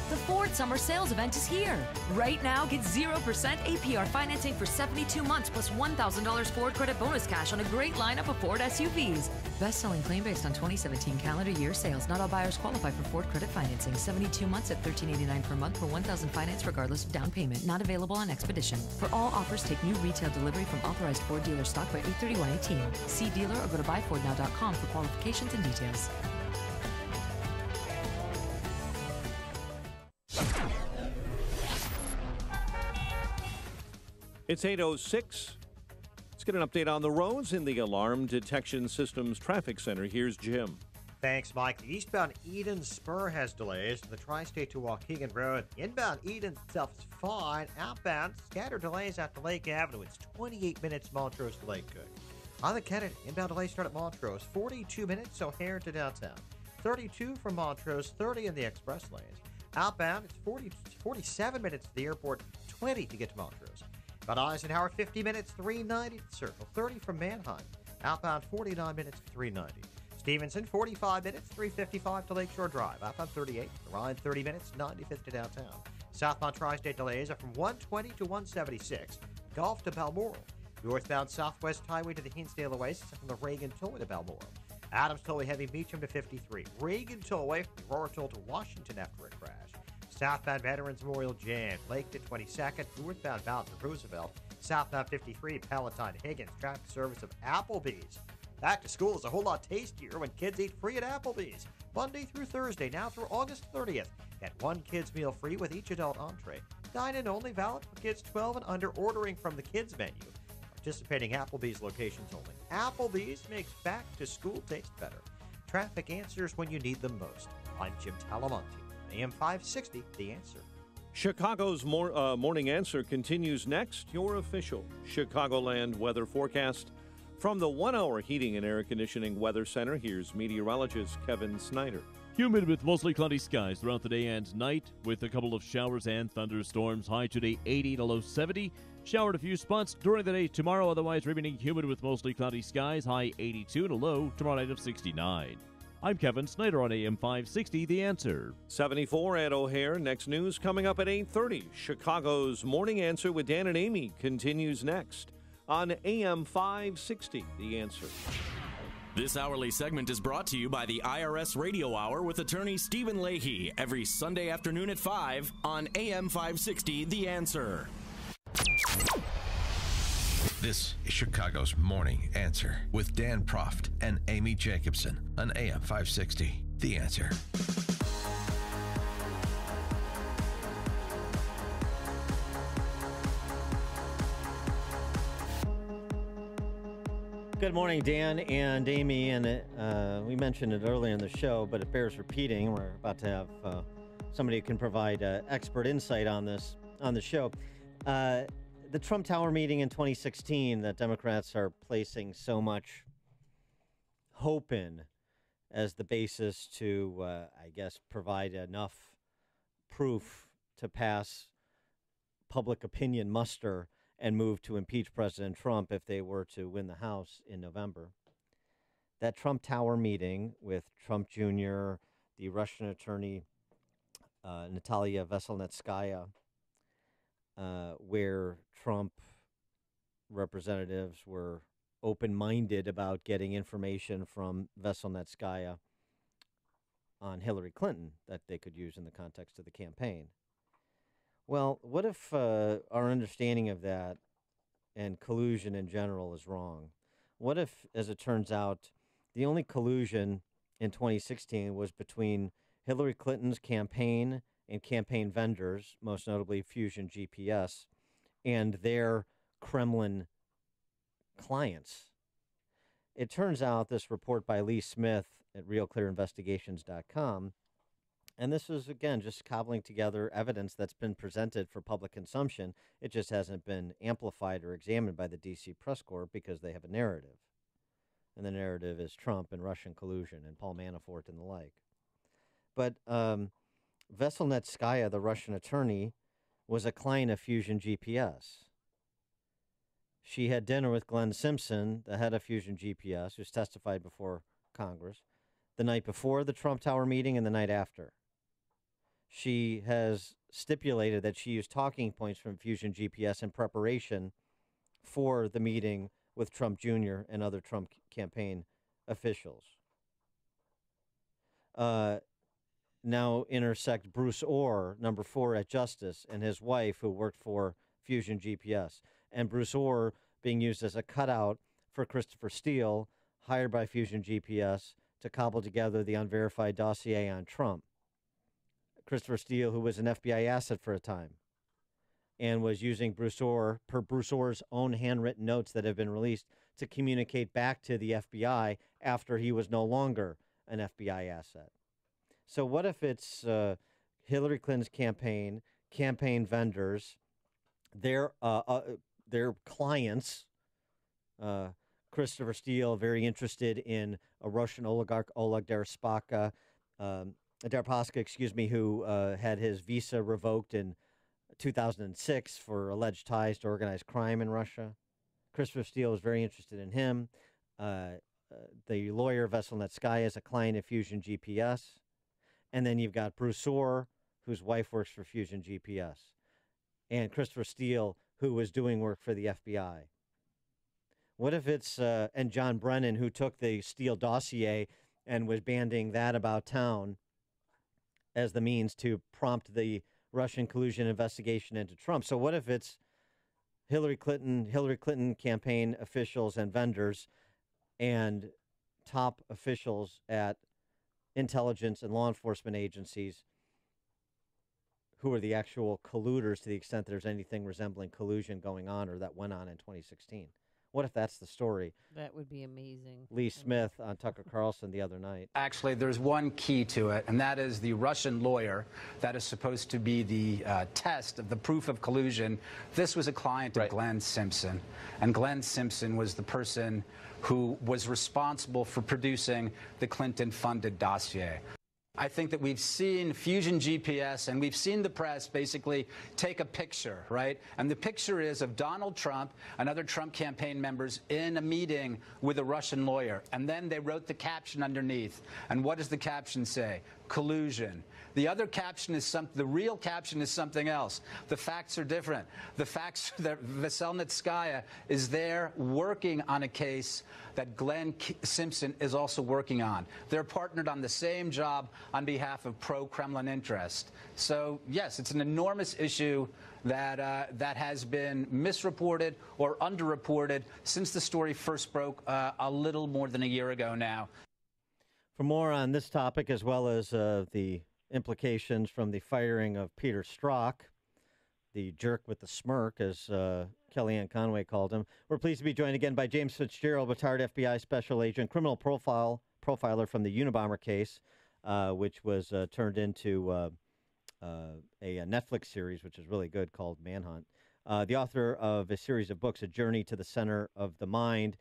The Ford Summer Sales Event is here. Right now, get 0% APR financing for 72 months plus $1,000 Ford credit bonus cash on a great lineup of Ford SUVs. Best-selling claim based on 2017 calendar year sales. Not all buyers qualify for Ford credit financing. 72 months at $1,389 per month for $1,000 finance regardless of down payment. Not available on Expedition. For all offers, take new retail delivery from authorized Ford dealer stock by 8/31/18. See dealer or go to buyfordnow.com for qualifications and details. It's 8:06. Let's get an update on the roads in the Alarm Detection Systems Traffic Center. Here's Jim. Thanks, Mike. The eastbound Eden Spur has delays. The Tri-State to Waukegan Road. Inbound Eden itself is fine. Outbound, scattered delays out to Lake Avenue. It's 28 minutes Montrose to Lake Cook. On the Kennedy, inbound delay start at Montrose, 42 minutes O'Hare to downtown. 32 from Montrose, 30 in the express lanes. Outbound, it's 47 minutes to the airport, 20 to get to Montrose. About Eisenhower, 50 minutes, 390 to the Circle, 30 from Manheim. Outbound, 49 minutes, 390. Stevenson, 45 minutes, 355 to Lakeshore Drive. Outbound, 38. Ryan, 30 minutes, 95th to downtown. Southbound Tri-State delays are from 120 to 176. Gulf to Balmoral. Northbound Southwest Highway to the Hinsdale Oasis from the Reagan Tollway to Balmoral. Adams Tollway heavy Meacham to 53. Reagan Tollway from Aurora Toll to Washington after a crash. Southbound Veterans Memorial Jam. Lake to 22nd. Northbound Mountain to Roosevelt. Southbound 53 Palatine Higgins. Traffic service of Applebee's. Back to school is a whole lot tastier when kids eat free at Applebee's. Monday through Thursday, now through August 30th. Get one kids meal free with each adult entree. Dine-in only, valid for kids 12 and under, ordering from the kids menu. Participating Applebee's locations only. Applebee's makes back to school taste better. Traffic answers when you need them most. I'm Jim Talamonte. AM 560, The Answer. Chicago's Morning Answer continues next. Your official Chicagoland weather forecast. From the 1 Hour Heating and Air Conditioning Weather Center, here's meteorologist Kevin Snyder. Humid with mostly cloudy skies throughout the day and night, with a couple of showers and thunderstorms. High today 80 to low 70. Showered a few spots during the day tomorrow, otherwise remaining humid with mostly cloudy skies. High 82 to low tomorrow night of 69. I'm Kevin Snyder on AM 560, The Answer. 74 at O'Hare. Next news coming up at 8:30. Chicago's Morning Answer with Dan and Amy continues next on AM 560, The Answer. This hourly segment is brought to you by the IRS Radio Hour with attorney Stephen Leahy every Sunday afternoon at 5 on AM 560, The Answer. This is Chicago's Morning Answer with Dan Proft and Amy Jacobson on AM 560, The Answer. Good morning, Dan and Amy, and we mentioned it earlier in the show, but it bears repeating. We're about to have somebody who can provide expert insight on this on the show. The Trump Tower meeting in 2016 that Democrats are placing so much hope in as the basis to, I guess, provide enough proof to pass public opinion muster and move to impeach President Trump if they were to win the House in November. That Trump Tower meeting with Trump Jr., the Russian attorney Natalia Veselnitskaya, where Trump representatives were open-minded about getting information from Veselnitskaya on Hillary Clinton that they could use in the context of the campaign. Well, what if our understanding of that and collusion in general is wrong? What if, as it turns out, the only collusion in 2016 was between Hillary Clinton's campaign and campaign vendors, most notably Fusion GPS, and their Kremlin clients? It turns out this report by Lee Smith at RealClearInvestigations.com, and this is, again, just cobbling together evidence that's been presented for public consumption. It just hasn't been amplified or examined by the D.C. press corps because they have a narrative. And the narrative is Trump and Russian collusion and Paul Manafort and the like. But Veselnitskaya, the Russian attorney, was a client of Fusion GPS. She had dinner with Glenn Simpson, the head of Fusion GPS, who's testified before Congress, the night before the Trump Tower meeting and the night after. She has stipulated that she used talking points from Fusion GPS in preparation for the meeting with Trump Jr. and other Trump campaign officials. Now intersect Bruce Orr, number 4 at Justice, and his wife, who worked for Fusion GPS. And Bruce Orr being used as a cutout for Christopher Steele, hired by Fusion GPS to cobble together the unverified dossier on Trump. Christopher Steele, who was an FBI asset for a time, and was using Bruce Orr, per Bruce Orr's own handwritten notes that have been released, to communicate back to the FBI after he was no longer an FBI asset. So what if it's Hillary Clinton's campaign vendors, their clients, Christopher Steele, very interested in a Russian oligarch, Oleg Deripaska, who had his visa revoked in 2006 for alleged ties to organized crime in Russia. Christopher Steele was very interested in him. The lawyer, Veselnitskaya, is a client of Fusion GPS. And then you've got Bruce Orr, whose wife works for Fusion GPS. And Christopher Steele, who was doing work for the FBI. What if it's, and John Brennan, who took the Steele dossier and was bandying that about town as the means to prompt the Russian collusion investigation into Trump. So what if it's Hillary Clinton campaign officials and vendors and top officials at intelligence and law enforcement agencies who are the actual colluders to the extent there's anything resembling collusion going on or that went on in 2016? What if that's the story? That would be amazing. Lee Smith on Tucker Carlson the other night. Actually, there's one key to it, and that is the Russian lawyer that is supposed to be the test of the proof of collusion. This was a client of Glenn Simpson, and Glenn Simpson was the person who was responsible for producing the Clinton-funded dossier. I think that we've seen Fusion GPS and we've seen the press basically take a picture, right? And the picture is of Donald Trump and other Trump campaign members in a meeting with a Russian lawyer. And then they wrote the caption underneath. And what does the caption say? Collusion. The other caption is the real caption is something else. The facts are different. The facts that Veselnitskaya is there working on a case that Glenn Simpson is also working on. They're partnered on the same job on behalf of pro-Kremlin interest. So, yes, it's an enormous issue that that has been misreported or underreported since the story first broke a little more than a year ago now. For more on this topic, as well as the implications from the firing of Peter Strzok, the jerk with the smirk, as Kellyanne Conway called him, we're pleased to be joined again by James Fitzgerald, retired FBI special agent, criminal profiler from the Unabomber case, which was turned into a Netflix series, which is really good, called Manhunt. The author of a series of books, A Journey to the Center of the Mind.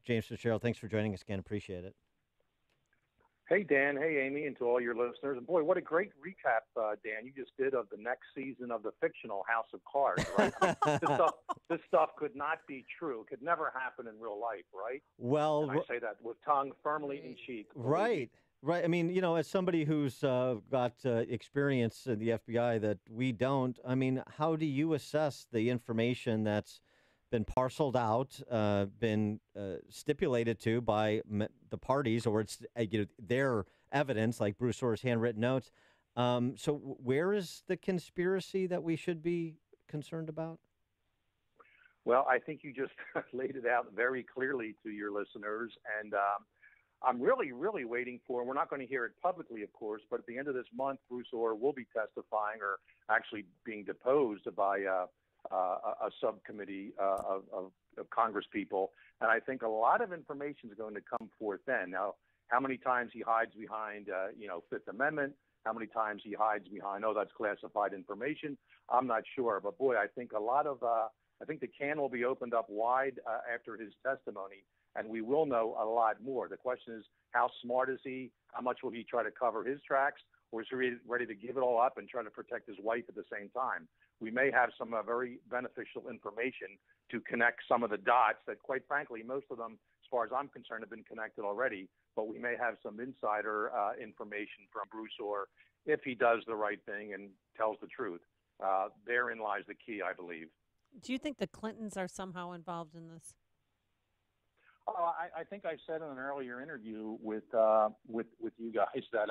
James Fitzgerald, thanks for joining us again. Appreciate it. Hey, Dan. Hey, Amy, and to all your listeners. And boy, what a great recap, Dan, you just did of the next season of the fictional House of Cards, right? This stuff could not be true. It could never happen in real life, right? Well, and I say that with tongue firmly in cheek. Right. I mean, you know, as somebody who's got experience in the FBI that we don't, I mean, how do you assess the information that's been parceled out, been stipulated to by the parties, or it's their evidence, like Bruce Orr's handwritten notes? So where is the conspiracy that we should be concerned about? Well, I think you just laid it out very clearly to your listeners, and I'm really, really waiting for, we're not going to hear it publicly, of course, but at the end of this month, Bruce Orr will be testifying or actually being deposed by a subcommittee of Congress people. And I think a lot of information is going to come forth then. Now, how many times he hides behind, Fifth Amendment, how many times he hides behind, that's classified information, I'm not sure. But boy, I think I think the can will be opened up wide after his testimony, and we will know a lot more. The question is, how smart is he? How much will he try to cover his tracks? Or is he ready to give it all up and try to protect his wife at the same time? We may have some very beneficial information to connect some of the dots that, quite frankly, most of them, as far as I'm concerned, have been connected already. But we may have some insider information from Bruce Orr if he does the right thing and tells the truth. Therein lies the key, I believe. Do you think the Clintons are somehow involved in this? I think I said in an earlier interview with you guys that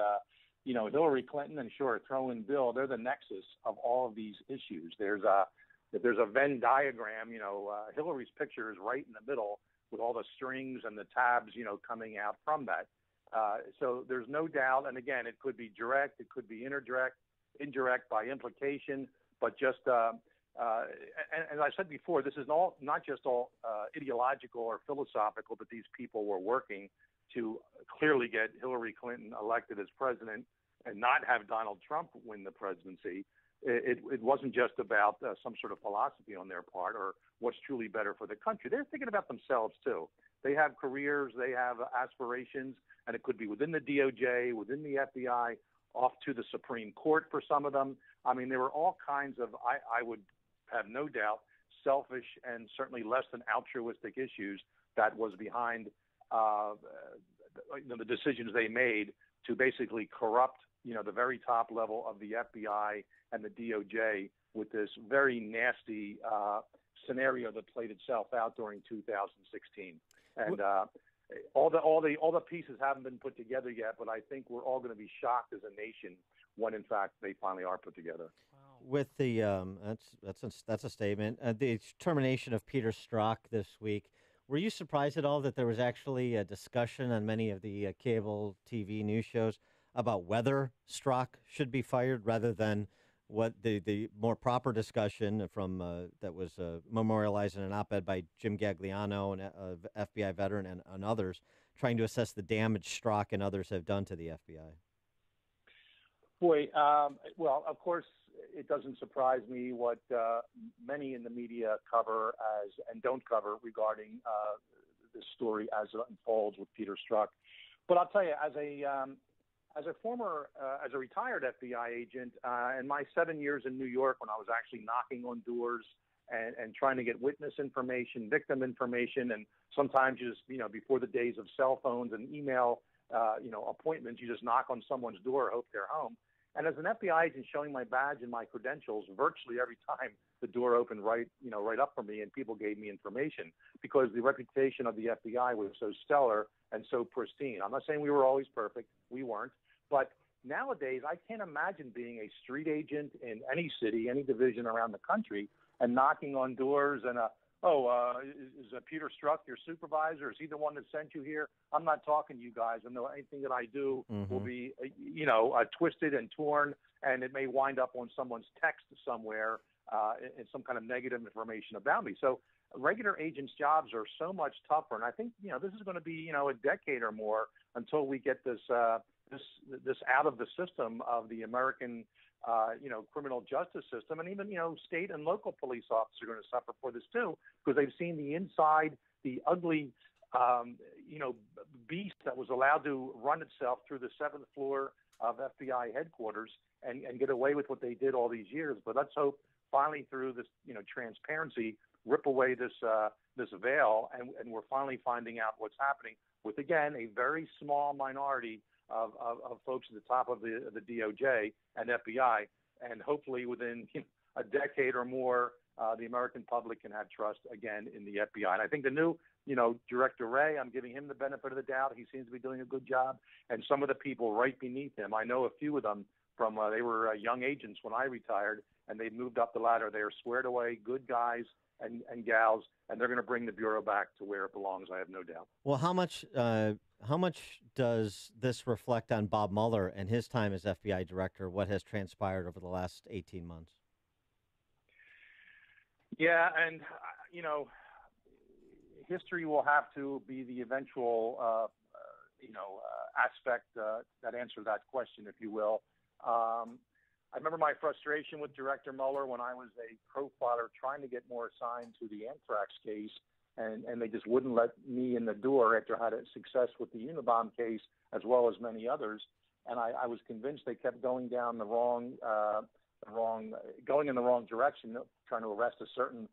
Hillary Clinton and throw in Bill, they're the nexus of all of these issues. If there's a Venn diagram, Hillary's picture is right in the middle with all the strings and the tabs, coming out from that. So there's no doubt. And again, it could be direct, it could be indirect by implication, but just and as I said before, this is not just all ideological or philosophical, but these people were working to clearly get Hillary Clinton elected as president and not have Donald Trump win the presidency. It wasn't just about some sort of philosophy on their part or what's truly better for the country. They're thinking about themselves, too. They have careers, they have aspirations, and it could be within the DOJ, within the FBI, off to the Supreme Court for some of them. I mean, there were all kinds of, I would have no doubt, selfish and certainly less than altruistic issues that was behind the decisions they made to basically corrupt, the very top level of the FBI and the DOJ with this very nasty scenario that played itself out during 2016. And all the pieces haven't been put together yet, but I think we're all going to be shocked as a nation when, in fact, they finally are put together. With the that's a statement. The termination of Peter Strzok this week. Were you surprised at all that there was actually a discussion on many of the cable TV news shows about whether Strzok should be fired rather than what the more proper discussion from that was memorialized in an op-ed by Jim Gagliano, an FBI veteran, and others, trying to assess the damage Strzok and others have done to the FBI? Boy, well, of course, it doesn't surprise me what many in the media cover and don't cover regarding this story as it unfolds with Peter Strzok. But I'll tell you, as a retired FBI agent, in my 7 years in New York, when I was actually knocking on doors and trying to get witness information, victim information, and sometimes you just, before the days of cell phones and email, appointments, you just knock on someone's door, hope they're home. And as an FBI agent, showing my badge and my credentials, virtually every time the door opened right up for me, and people gave me information because the reputation of the FBI was so stellar and so pristine. I'm not saying we were always perfect. We weren't. But nowadays, I can't imagine being a street agent in any city, any division around the country, and knocking on doors and, is Peter Strzok your supervisor? Is he the one that sent you here? I'm not talking to you guys. I know anything that I do will be, twisted and torn, and it may wind up on someone's text somewhere in some kind of negative information about me. So regular agents' jobs are so much tougher, and I think, this is going to be, a decade or more until we get this this out of the system of the American criminal justice system, and even, state and local police officers are going to suffer for this too, because they've seen the inside, the ugly, beast that was allowed to run itself through the 7th floor of FBI headquarters and get away with what they did all these years. But let's hope finally through this, transparency, rip away this veil, and we're finally finding out what's happening with, again, a very small minority of folks at the top of the DOJ and FBI, and hopefully within a decade or more, the American public can have trust again in the FBI. And I think the new, Director Wray, I'm giving him the benefit of the doubt. He seems to be doing a good job. And some of the people right beneath him, I know a few of them from, they were young agents when I retired, and they've moved up the ladder. They are squared away, good guys and gals, and they're going to bring the Bureau back to where it belongs, I have no doubt. Well, how much does this reflect on Bob Mueller and his time as FBI director, what has transpired over the last 18 months? Yeah, and, history will have to be the eventual, aspect that answers that question, if you will. I remember my frustration with Director Mueller when I was a profiler trying to get more assigned to the anthrax case, and they just wouldn't let me in the door after I had success with the Unabomb case, as well as many others. And I was convinced they kept going down going in the wrong direction, trying to arrest a certain,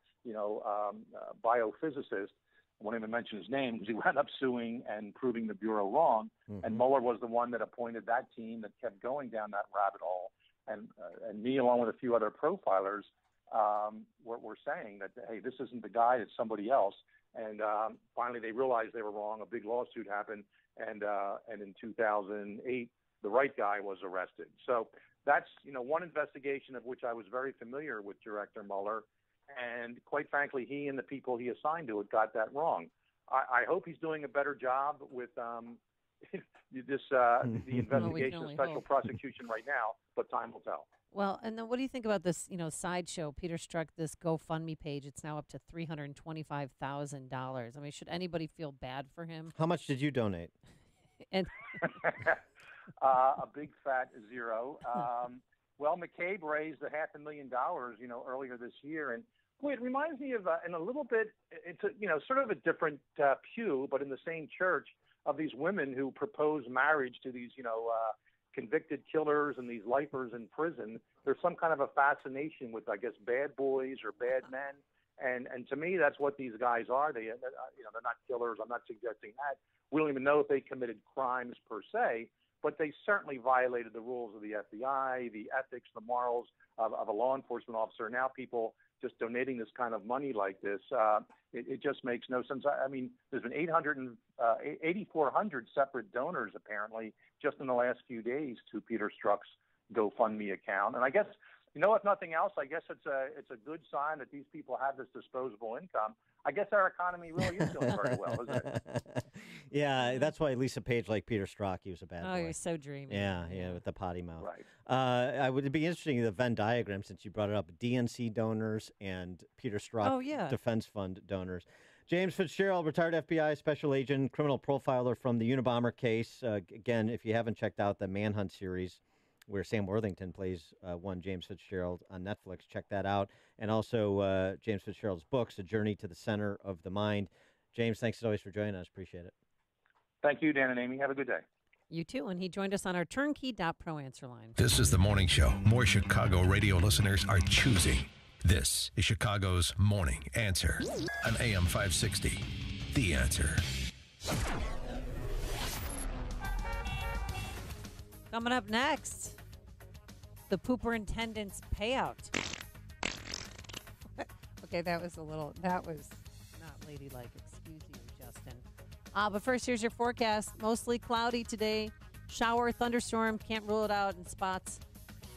biophysicist. I won't even mention his name because he wound up suing and proving the Bureau wrong. Mm-hmm. And Mueller was the one that appointed that team that kept going down that rabbit hole. And me, along with a few other profilers, were saying that, hey, this isn't the guy, it's somebody else. And finally, they realized they were wrong. A big lawsuit happened, and in 2008, the right guy was arrested. So that's one investigation of which I was very familiar with Director Mueller, and quite frankly, he and the people he assigned to it got that wrong. I hope he's doing a better job with the investigation of special prosecution right now, but time will tell. Well, and then what do you think about this, sideshow? Peter Strzok this GoFundMe page. It's now up to $325,000. I mean, should anybody feel bad for him? How much did you donate? And a big fat zero. Well, McCabe raised $500,000, earlier this year, and Boy, it reminds me of, in a little bit, it's sort of a different pew, but in the same church, of these women who propose marriage to these, convicted killers and these lifers in prison. There's some kind of a fascination with, I guess, bad boys or bad men. And to me, that's what these guys are. They're not killers. I'm not suggesting that. We don't even know if they committed crimes per se, but they certainly violated the rules of the FBI, the ethics, the morals of a law enforcement officer. Now people just donating this kind of money like this, it just makes no sense. I mean, there's been 8,400 separate donors apparently just in the last few days to Peter Strzok's GoFundMe account. And I guess, if nothing else, I guess it's a good sign that these people have this disposable income. I guess our economy really is doing very well, isn't it? Yeah, that's why Lisa Page liked Peter Strzok. He was a bad boy. Oh, you're so dreamy. Yeah, with the potty mouth. Right. I would be interesting in the Venn diagram, since you brought it up, DNC donors and Peter Strzok Defense Fund donors. James Fitzgerald, retired FBI special agent, criminal profiler from the Unabomber case. Again, if you haven't checked out the Manhunt series, where Sam Worthington plays one James Fitzgerald on Netflix. Check that out. And also James Fitzgerald's books, A Journey to the Center of the Mind. James, thanks as always for joining us. Appreciate it. Thank you, Dan and Amy. Have a good day. You too. And he joined us on our Turnkey.pro answer line. This is the morning show more Chicago radio listeners are choosing. This is Chicago's Morning Answer on AM 560. The Answer. Coming up next, the pooperintendent's payout. Okay, that was not ladylike. Excuse you, Justin. But first, here's your forecast. Mostly cloudy today. Shower, thunderstorm. Can't rule it out in spots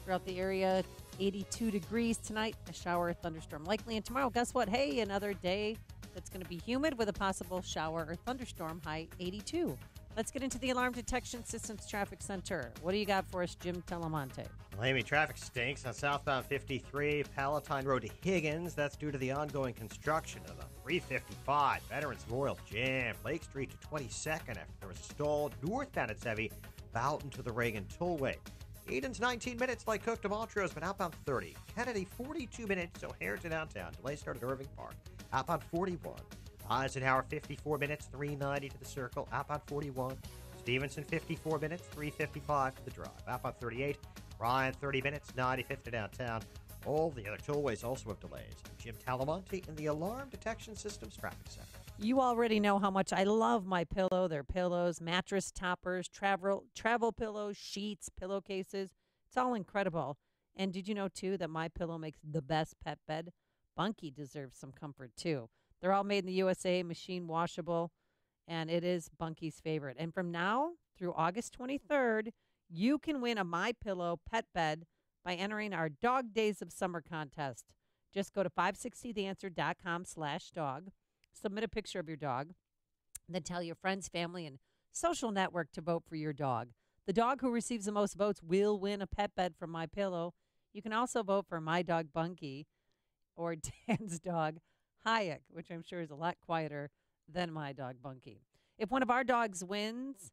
throughout the area. 82 degrees tonight. A shower, thunderstorm likely. And tomorrow, guess what? Hey, another day that's going to be humid with a possible shower or thunderstorm. High 82. Let's get into the Alarm Detection Systems Traffic Center. What do you got for us, Jim Telemonte? Well, Amy, traffic stinks on southbound 53, Palatine Road to Higgins. That's due to the ongoing construction of the 355 Veterans Memorial Jam. Lake Street to 22nd after there was a stall. Northbound it's heavy, Boughton to the Reagan Tollway. Eden's 19 minutes, like Cook to Montrose, but outbound 30. Kennedy 42 minutes, O'Hare to downtown. Delay started at Irving Park. Outbound 41. Eisenhower 54 minutes, 390 to the Circle. Outbound 41. Stevenson 54 minutes, 355 to the Drive. Outbound 38. Ryan 30 minutes, 95th to downtown. All the other tollways also have delays. I'm Jim Talamonte in the Alarm Detection Systems Traffic Center. You already know how much I love MyPillow, their pillows, mattress toppers, travel pillows, sheets, pillowcases. It's all incredible. And did you know, too, that MyPillow makes the best pet bed? Bunky deserves some comfort, too. They're all made in the USA, machine washable, and it is Bunky's favorite. And from now through August 23rd, you can win a MyPillow pet bed by entering our Dog Days of Summer contest. Just go to 560theanswer.com/dog. Submit a picture of your dog. Then tell your friends, family, and social network to vote for your dog. The dog who receives the most votes will win a pet bed from MyPillow. You can also vote for my dog, Bunky, or Dan's dog, Hayek, which I'm sure is a lot quieter than my dog, Bunky. If one of our dogs wins,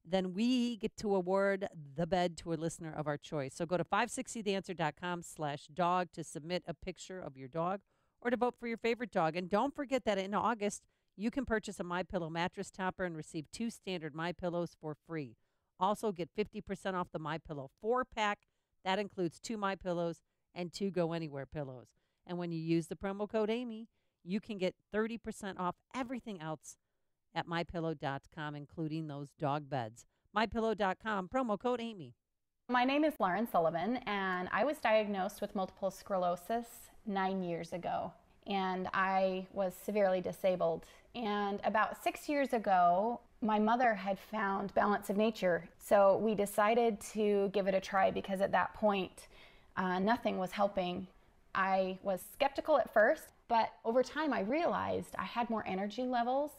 then we get to award the bed to a listener of our choice. So go to 560theanswer.com/dog to submit a picture of your dog or to vote for your favorite dog. And don't forget that in August, you can purchase a MyPillow mattress topper and receive 2 standard MyPillows for free. Also get 50% off the MyPillow 4-pack. That includes 2 MyPillows and 2 Go Anywhere pillows. And when you use the promo code Amy, you can get 30% off everything else at MyPillow.com, including those dog beds. MyPillow.com, promo code Amy. My name is Lauren Sullivan, and I was diagnosed with multiple sclerosis 9 years ago, and I was severely disabled. And about 6 years ago, my mother had found Balance of Nature, so we decided to give it a try because at that point, nothing was helping. I was skeptical at first, but over time I realized I had more energy levels.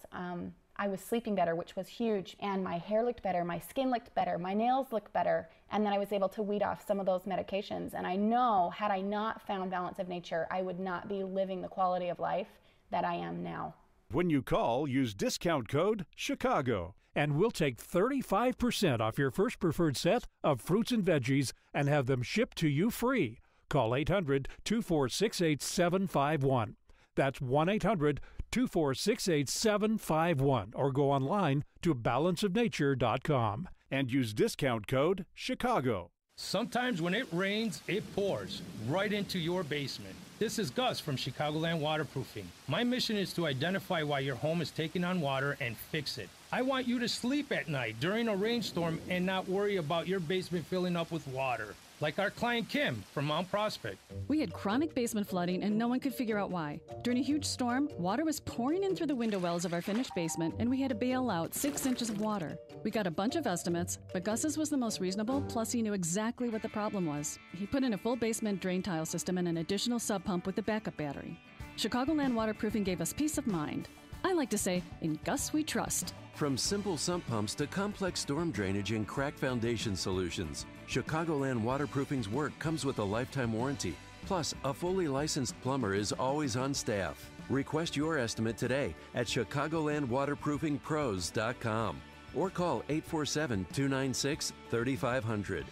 I was sleeping better, which was huge, and my hair looked better, my skin looked better, my nails looked better, and then I was able to weed off some of those medications. And I know, had I not found Balance of Nature, I would not be living the quality of life that I am now. When you call, use discount code CHICAGO, and we'll take 35% off your first preferred set of fruits and veggies and have them shipped to you free. Call 800-246-8751. That's 1-800-246-8751 or go online to balanceofnature.com and use discount code CHICAGO. Sometimes when it rains, it pours right into your basement. This is Gus from Chicagoland Waterproofing. My mission is to identify why your home is taking on water and fix it. I want you to sleep at night during a rainstorm and not worry about your basement filling up with water. Like our client Kim from Mount Prospect. We had chronic basement flooding and no one could figure out why. During a huge storm, water was pouring in through the window wells of our finished basement and we had to bail out 6 inches of water. We got a bunch of estimates, but Gus's was the most reasonable, plus he knew exactly what the problem was. He put in a full basement drain tile system and an additional sub pump with a backup battery. Chicagoland Waterproofing gave us peace of mind. I like to say, in Gus we trust. From simple sump pumps to complex storm drainage and crack foundation solutions, Chicagoland Waterproofing's work comes with a lifetime warranty. Plus, a fully licensed plumber is always on staff. Request your estimate today at ChicagolandWaterproofingPros.com or call 847-296-3500.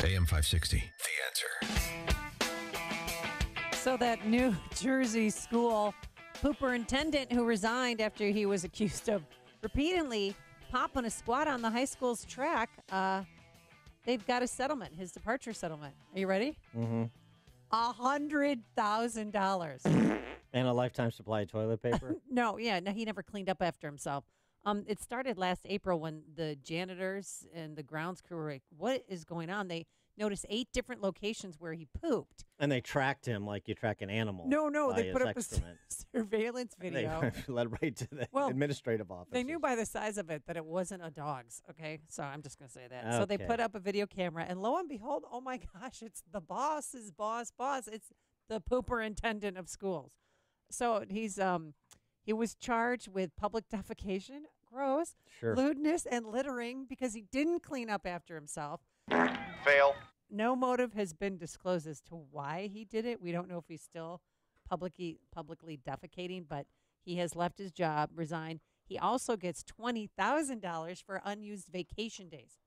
AM 560, The Answer. So that New Jersey school superintendent who resigned after he was accused of repeatedly popping a squat on the high school's track, they've got a settlement, his departure settlement. Are you ready? Mm-hmm. $100,000. And a lifetime supply of toilet paper? No, he never cleaned up after himself. It started last April when the janitors and the grounds crew were like, what is going on? They noticed 8 different locations where he pooped. And they tracked him like you track an animal. No, they put up excrement. a surveillance video. They led right to the administrative office. They knew by the size of it that it wasn't a dog's, okay? So I'm just going to say that. So they put up a video camera, and lo and behold, oh my gosh, it's the boss's boss. It's the pooperintendent of schools. So he was charged with public defecation, gross, lewdness, and littering because he didn't clean up after himself. Fail. No motive has been disclosed as to why he did it. We don't know if he's still publicly defecating, but he has left his job, resigned. He also gets $20,000 for unused vacation days.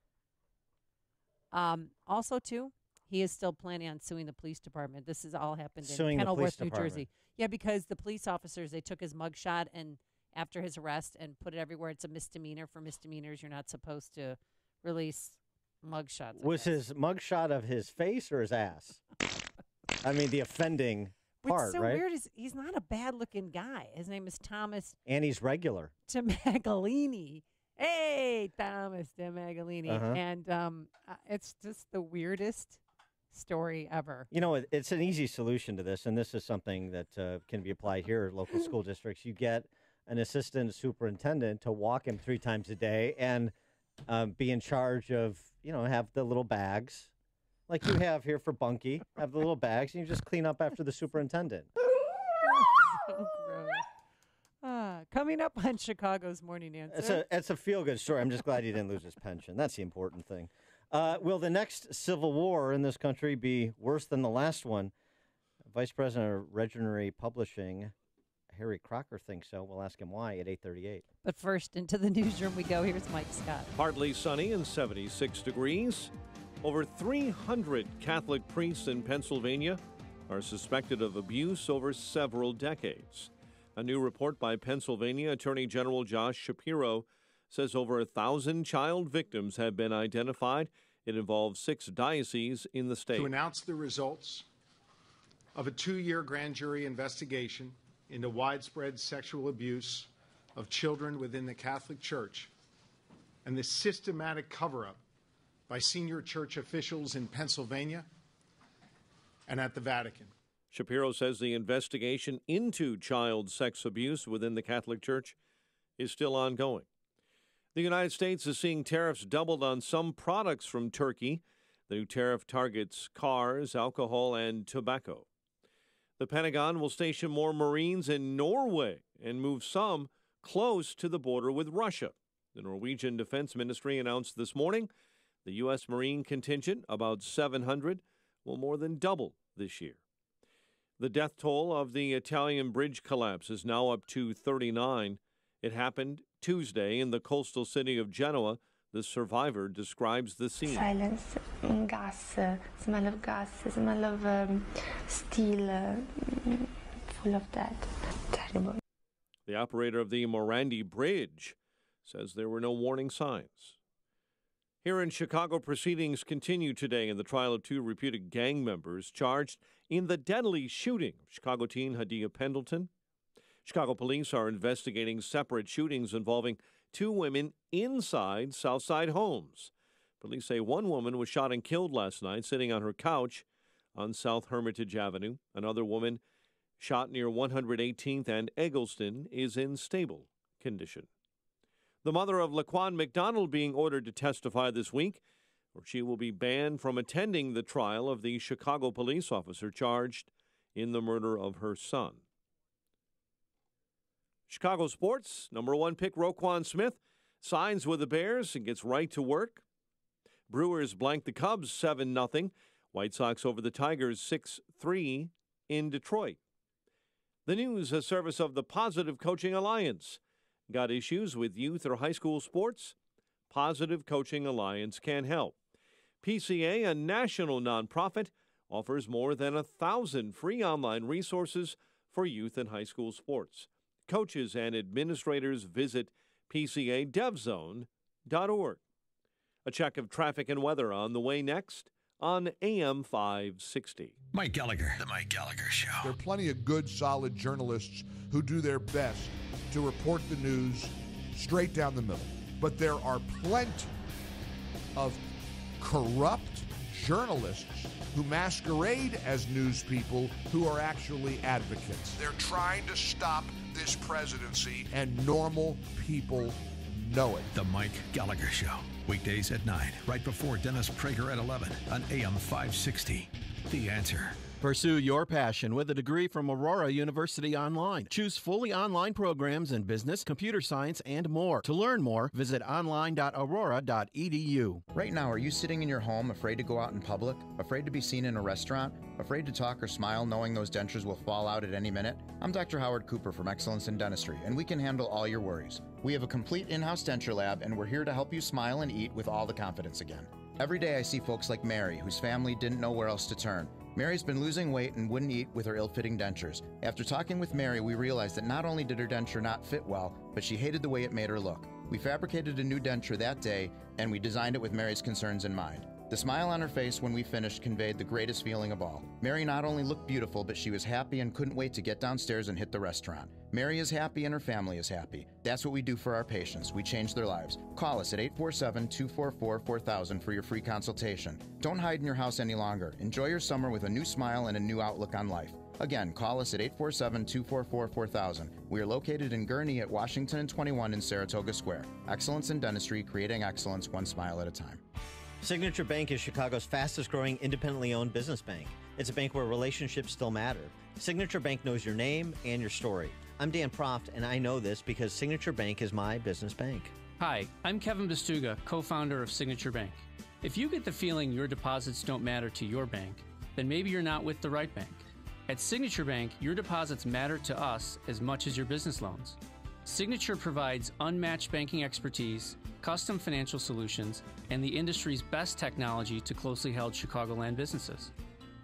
Also, too, he is still planning on suing the police department. This has all happened in Kenilworth, New Jersey. Yeah, because the police officers, they took his mugshot and after his arrest and put it everywhere. It's a misdemeanor. For misdemeanors, you're not supposed to release mugshots. Was his mugshot of his face or his ass? I mean, the offending part, What's so right? weird is he's not a bad-looking guy. His name is Thomas. And he's regular. Tamagalini. Hey, Thomas Tamagalini. Uh-huh. And it's just the weirdest story ever. You know, it's an easy solution to this, and this is something that can be applied here at local school districts. You get an assistant superintendent to walk him 3 times a day and be in charge of, have the little bags like you have here for Bunky. Have the little bags, and you just clean up after the superintendent. So gross. Coming up on Chicago's Morning Answer. It's a feel-good story. I'm just glad he didn't lose his pension. That's the important thing. Will the next civil war in this country be worse than the last one? Vice President of Regenerative Publishing, Harry Crocker, thinks so. We'll ask him why at 8:38. But first, into the newsroom we go. Here's Mike Scott. Partly sunny and 76 degrees. Over 300 Catholic priests in Pennsylvania are suspected of abuse over several decades. A new report by Pennsylvania Attorney General Josh Shapiro says over 1,000 child victims have been identified. It involves 6 dioceses in the state. To announce the results of a 2-year grand jury investigation into widespread sexual abuse of children within the Catholic Church and the systematic cover-up by senior church officials in Pennsylvania and at the Vatican. Shapiro says the investigation into child sex abuse within the Catholic Church is still ongoing. The United States is seeing tariffs doubled on some products from Turkey. The new tariff targets cars, alcohol, and tobacco. The Pentagon will station more Marines in Norway and move some close to the border with Russia. The Norwegian Defense Ministry announced this morning the U.S. Marine contingent, about 700, will more than double this year. The death toll of the Italian bridge collapse is now up to 39. It happened Tuesday in the coastal city of Genoa. The survivor describes the scene. Silence, gas, smell of gas, smell of steel, full of that. Terrible. The operator of the Morandi Bridge says there were no warning signs. Here in Chicago, proceedings continue today in the trial of 2 reputed gang members charged in the deadly shooting of Chicago teen Hadia Pendleton. Chicago police are investigating separate shootings involving 2 women inside Southside homes. Police say one woman was shot and killed last night sitting on her couch on South Hermitage Avenue. Another woman shot near 118th and Eggleston is in stable condition. The mother of Laquan McDonald being ordered to testify this week, or she will be banned from attending the trial of the Chicago police officer charged in the murder of her son. Chicago sports, number 1 pick Roquan Smith signs with the Bears and gets right to work. Brewers blank the Cubs 7-0. White Sox over the Tigers 6-3 in Detroit. The news, a service of the Positive Coaching Alliance. Got issues with youth or high school sports? Positive Coaching Alliance can help. PCA, a national nonprofit, offers more than 1,000 free online resources for youth and high school sports. Coaches and administrators visit PCADevZone.org. A check of traffic and weather on the way next on AM 560. Mike Gallagher, The Mike Gallagher Show. There are plenty of good, solid journalists who do their best to report the news straight down the middle. But there are plenty of corrupt journalists who masquerade as news people who are actually advocates. They're trying to stop this presidency, and normal people know it. The Mike Gallagher Show. Weekdays at 9, right before Dennis Prager at 11 on AM 560. The Answer. Pursue your passion with a degree from Aurora University Online. Choose fully online programs in business, computer science, and more. To learn more, visit online.aurora.edu. Right now, are you sitting in your home afraid to go out in public? Afraid to be seen in a restaurant? Afraid to talk or smile knowing those dentures will fall out at any minute? I'm Dr. Howard Cooper from Excellence in Dentistry, and we can handle all your worries. We have a complete in-house denture lab, and we're here to help you smile and eat with all the confidence again. Every day I see folks like Mary, whose family didn't know where else to turn. Mary's been losing weight and wouldn't eat with her ill-fitting dentures. After talking with Mary, we realized that not only did her denture not fit well, but she hated the way it made her look. We fabricated a new denture that day, and we designed it with Mary's concerns in mind. The smile on her face when we finished conveyed the greatest feeling of all. Mary not only looked beautiful, but she was happy and couldn't wait to get downstairs and hit the restaurant. Mary is happy and her family is happy. That's what we do for our patients. We change their lives. Call us at 847-244-4000 for your free consultation. Don't hide in your house any longer. Enjoy your summer with a new smile and a new outlook on life. Again, call us at 847-244-4000. We are located in Gurnee at Washington and 21 in Saratoga Square. Excellence in dentistry, creating excellence one smile at a time. Signature Bank is Chicago's fastest growing independently owned business bank. It's a bank where relationships still matter. Signature Bank knows your name and your story. I'm Dan Proft, and I know this because Signature Bank is my business bank. Hi, I'm Kevin Bastuga, co-founder of Signature Bank. If you get the feeling your deposits don't matter to your bank, then maybe you're not with the right bank. At Signature Bank, your deposits matter to us as much as your business loans. Signature provides unmatched banking expertise, custom financial solutions, and the industry's best technology to closely held Chicagoland businesses.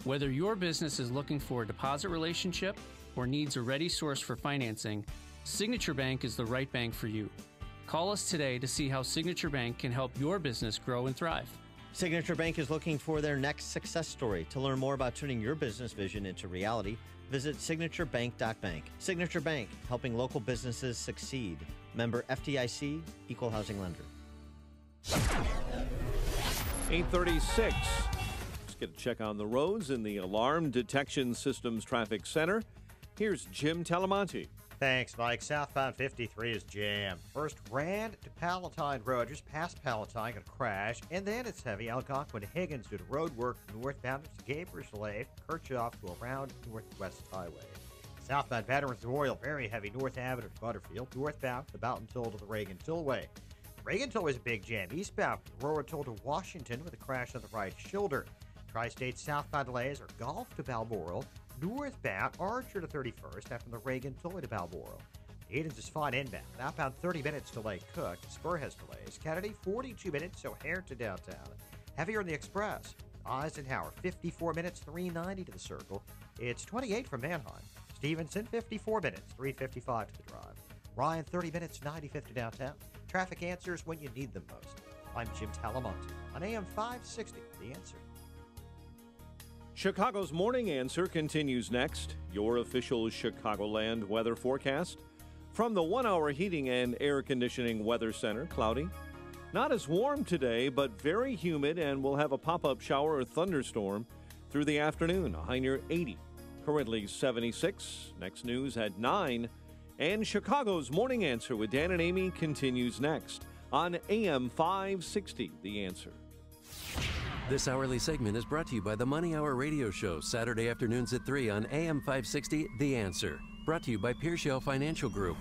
Whether your business is looking for a deposit relationship or needs a ready source for financing, Signature Bank is the right bank for you. Call us today to see how Signature Bank can help your business grow and thrive. Signature Bank is looking for their next success story. To learn more about turning your business vision into reality, visit signaturebank.bank. Signature Bank, helping local businesses succeed. Member FDIC, Equal Housing Lender. 8:36. Let's get a check on the roads in the Alarm Detection Systems Traffic Center. Here's Jim Talamonte. Thanks, Mike. Southbound 53 is jammed. First, Rand to Palatine Road, just past Palatine, going to crash. And then it's heavy. Algonquin to Higgins due to road work. Northbound to Gaberslave, Kirchhoff to around Northwest Highway. Southbound Veterans Memorial, very heavy. North Avenue to Butterfield. Northbound to Boughton Toll to the Reagan Tollway. Reagan Toll is a big jam. Eastbound from Aurora Toll to Washington with a crash on the right shoulder. Tri-State southbound delays are Gulf to Balmoral. Northbound Archer to 31st after the Reagan Tollway to Balmoral. Edens is fine inbound. Outbound 30 minutes to Lake Cook. Spur has delays. Kennedy 42 minutes, O'Hare to downtown. Heavier in the Express. Eisenhower 54 minutes, 390 to the Circle. It's 28 from Manheim. Stevenson 54 minutes, 355 to the Drive. Ryan 30 minutes, 95 to downtown. Traffic answers when you need them most. I'm Jim Talamonte on AM 560, The Answer. Chicago's Morning Answer continues next. Your official Chicagoland weather forecast. From the 1-hour heating and air conditioning weather center, cloudy. Not as warm today, but very humid, and we'll have a pop-up shower or thunderstorm through the afternoon. A high near 80. Currently 76. Next news at 9. And Chicago's Morning Answer with Dan and Amy continues next on AM 560, The Answer. This hourly segment is brought to you by the Money Hour radio show, Saturday afternoons at 3 on AM 560, The Answer. Brought to you by Pearshell Financial Group.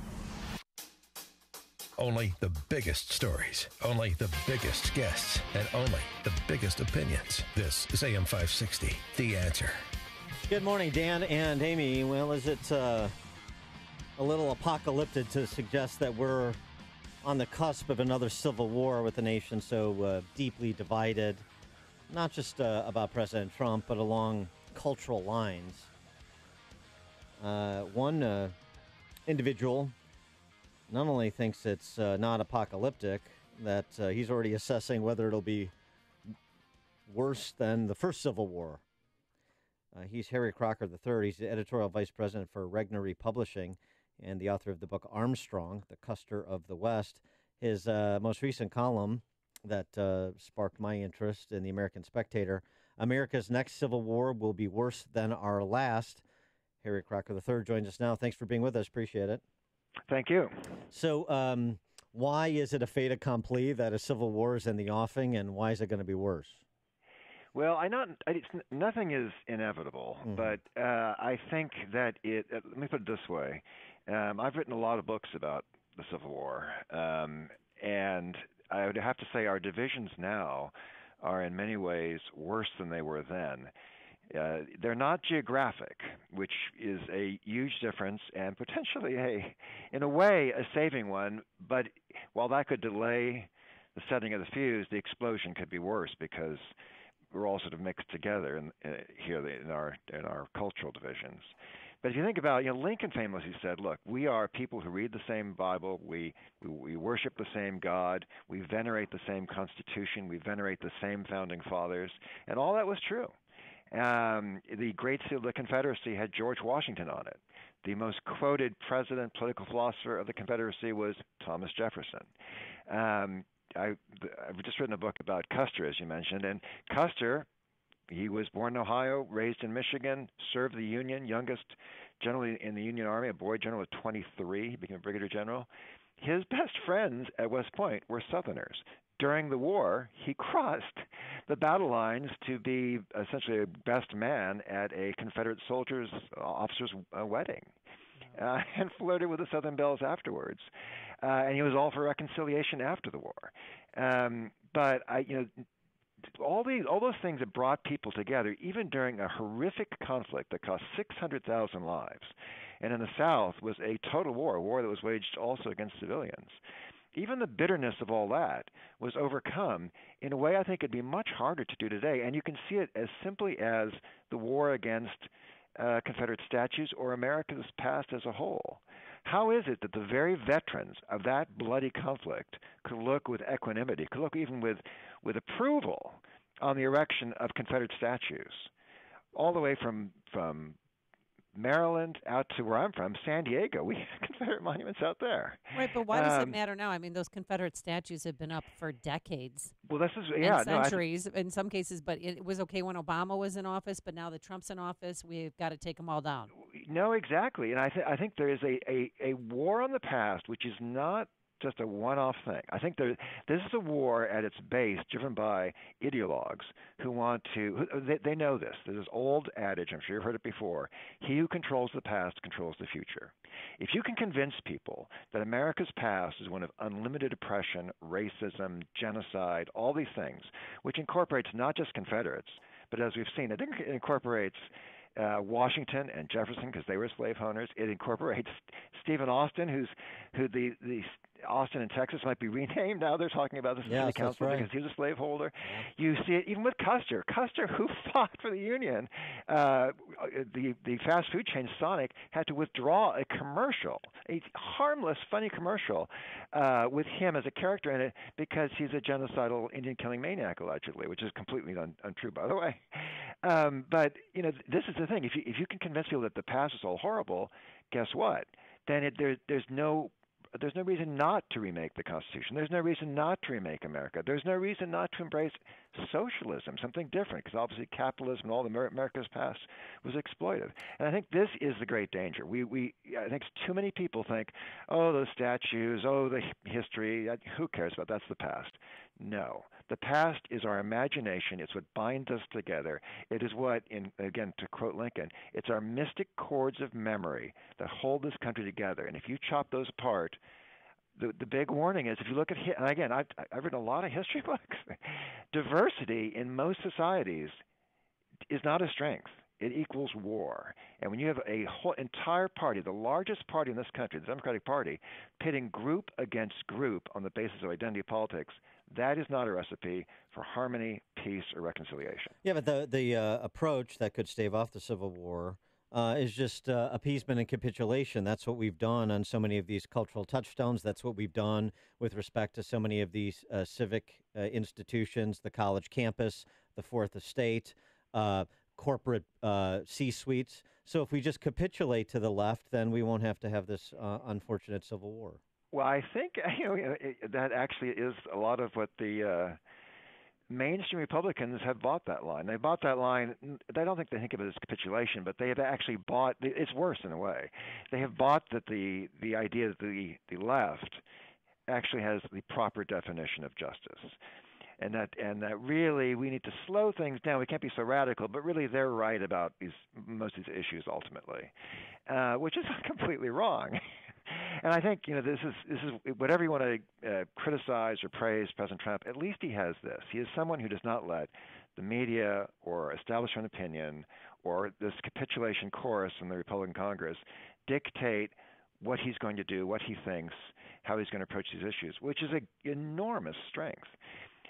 Only the biggest stories, only the biggest guests, and only the biggest opinions. This is AM 560, The Answer. Good morning, Dan and Amy. Well, is it a little apocalyptic to suggest that we're on the cusp of another civil war with a nation so deeply divided, not just about President Trump, but along cultural lines? One individual not only thinks it's not apocalyptic, that he's already assessing whether it'll be worse than the first Civil War. He's Harry Crocker III. He's the editorial vice president for Regnery Publishing and the author of the book Armstrong, The Custer of the West. His most recent column that sparked my interest in the American Spectator, America's Next Civil War Will Be Worse Than Our Last. Harry Crocker III joins us now. Thanks for being with us. Appreciate it. Thank you. So why is it a fait accompli that a civil war is in the offing, and why is it going to be worse? Well, nothing is inevitable, but I think that let me put it this way. I've written a lot of books about the Civil War, and I would have to say our divisions now are in many ways worse than they were then. They're not geographic, which is a huge difference and potentially, in a way, a saving one. But while that could delay the setting of the fuse, the explosion could be worse because we're all sort of mixed together here in our cultural divisions. But if you think about, Lincoln famously said, "Look, we are people who read the same Bible, we worship the same God, we venerate the same Constitution, we venerate the same founding fathers," and all that was true. The Great Seal of the Confederacy had George Washington on it. The most quoted president, political philosopher of the Confederacy was Thomas Jefferson. I've just written a book about Custer, as you mentioned, and Custer, he was born in Ohio, raised in Michigan, served the Union, youngest general in the Union Army, a boy general at 23. He became a brigadier general. His best friends at West Point were Southerners. During the war, he crossed the battle lines to be essentially a best man at a Confederate officer's wedding, and flirted with the Southern belles afterwards. And he was all for reconciliation after the war. But all those things that brought people together, even during a horrific conflict that cost 600,000 lives, and in the South was a total war, a war that was waged also against civilians. Even the bitterness of all that was overcome in a way I think it'd be much harder to do today. And you can see it as simply as the war against Confederate statues or America's past as a whole. How is it that the very veterans of that bloody conflict could look with equanimity, could look even with approval on the erection of Confederate statues, all the way from Maryland out to where I'm from, San Diego? We have Confederate monuments out there. Right, but why does it matter now? I mean, those Confederate statues have been up for decades. Well, this is centuries in some cases. But it was okay when Obama was in office, but now that Trump's in office, we've got to take them all down. No, exactly, and I think there is a war on the past, which is not just a one-off thing. I think this is a war at its base driven by ideologues who want to, they know this. There's this old adage, I'm sure you've heard it before, he who controls the past controls the future. If you can convince people that America's past is one of unlimited oppression, racism, genocide, all these things, which incorporates not just Confederates, but as we've seen, it incorporates Washington and Jefferson, because they were slave owners. It incorporates Stephen Austin, who the Austin in Texas might be renamed now. They're talking about this in city council because he was a slaveholder. Yeah. You see it even with Custer. Custer, who fought for the Union, the fast food chain Sonic had to withdraw a commercial, a harmless, funny commercial, with him as a character in it because he's a genocidal Indian-killing maniac, allegedly, which is completely untrue, by the way. But this is the thing: if you can convince people that the past is all horrible, guess what? Then there's no reason not to remake the Constitution. There's no reason not to remake America. There's no reason not to embrace socialism, something different, because obviously capitalism and all the America's past was exploited. And I think this is the great danger. I think too many people think, oh, those statues, oh, the history, who cares about that's the past. No. The past is our imagination. It's what binds us together. It is what, again, to quote Lincoln, it's our mystic cords of memory that hold this country together. And if you chop those apart, the big warning is, if you look at, and again, I've written a lot of history books, diversity in most societies is not a strength. It equals war. And when you have a whole entire party, the largest party in this country, the Democratic Party, pitting group against group on the basis of identity politics, that is not a recipe for harmony, peace, or reconciliation. Yeah, but the approach that could stave off the Civil War is just appeasement and capitulation. That's what we've done on so many of these cultural touchstones. That's what we've done with respect to so many of these civic institutions, the college campus, the Fourth Estate, corporate C-suites. So if we just capitulate to the left, then we won't have to have this unfortunate Civil War. Well, I think that actually is a lot of what the mainstream Republicans have bought that line. They bought that line. I don't think they think of it as capitulation, but they have actually bought. It's worse in a way. They have bought that the idea that the left actually has the proper definition of justice. And that really we need to slow things down. We can't be so radical, but really they're right about most of these issues ultimately, which is completely wrong. And I think this is whatever you want to criticize or praise President Trump. At least he has this. He is someone who does not let the media or establishment opinion or this capitulation chorus in the Republican Congress dictate what he's going to do, what he thinks, how he's going to approach these issues, which is an enormous strength.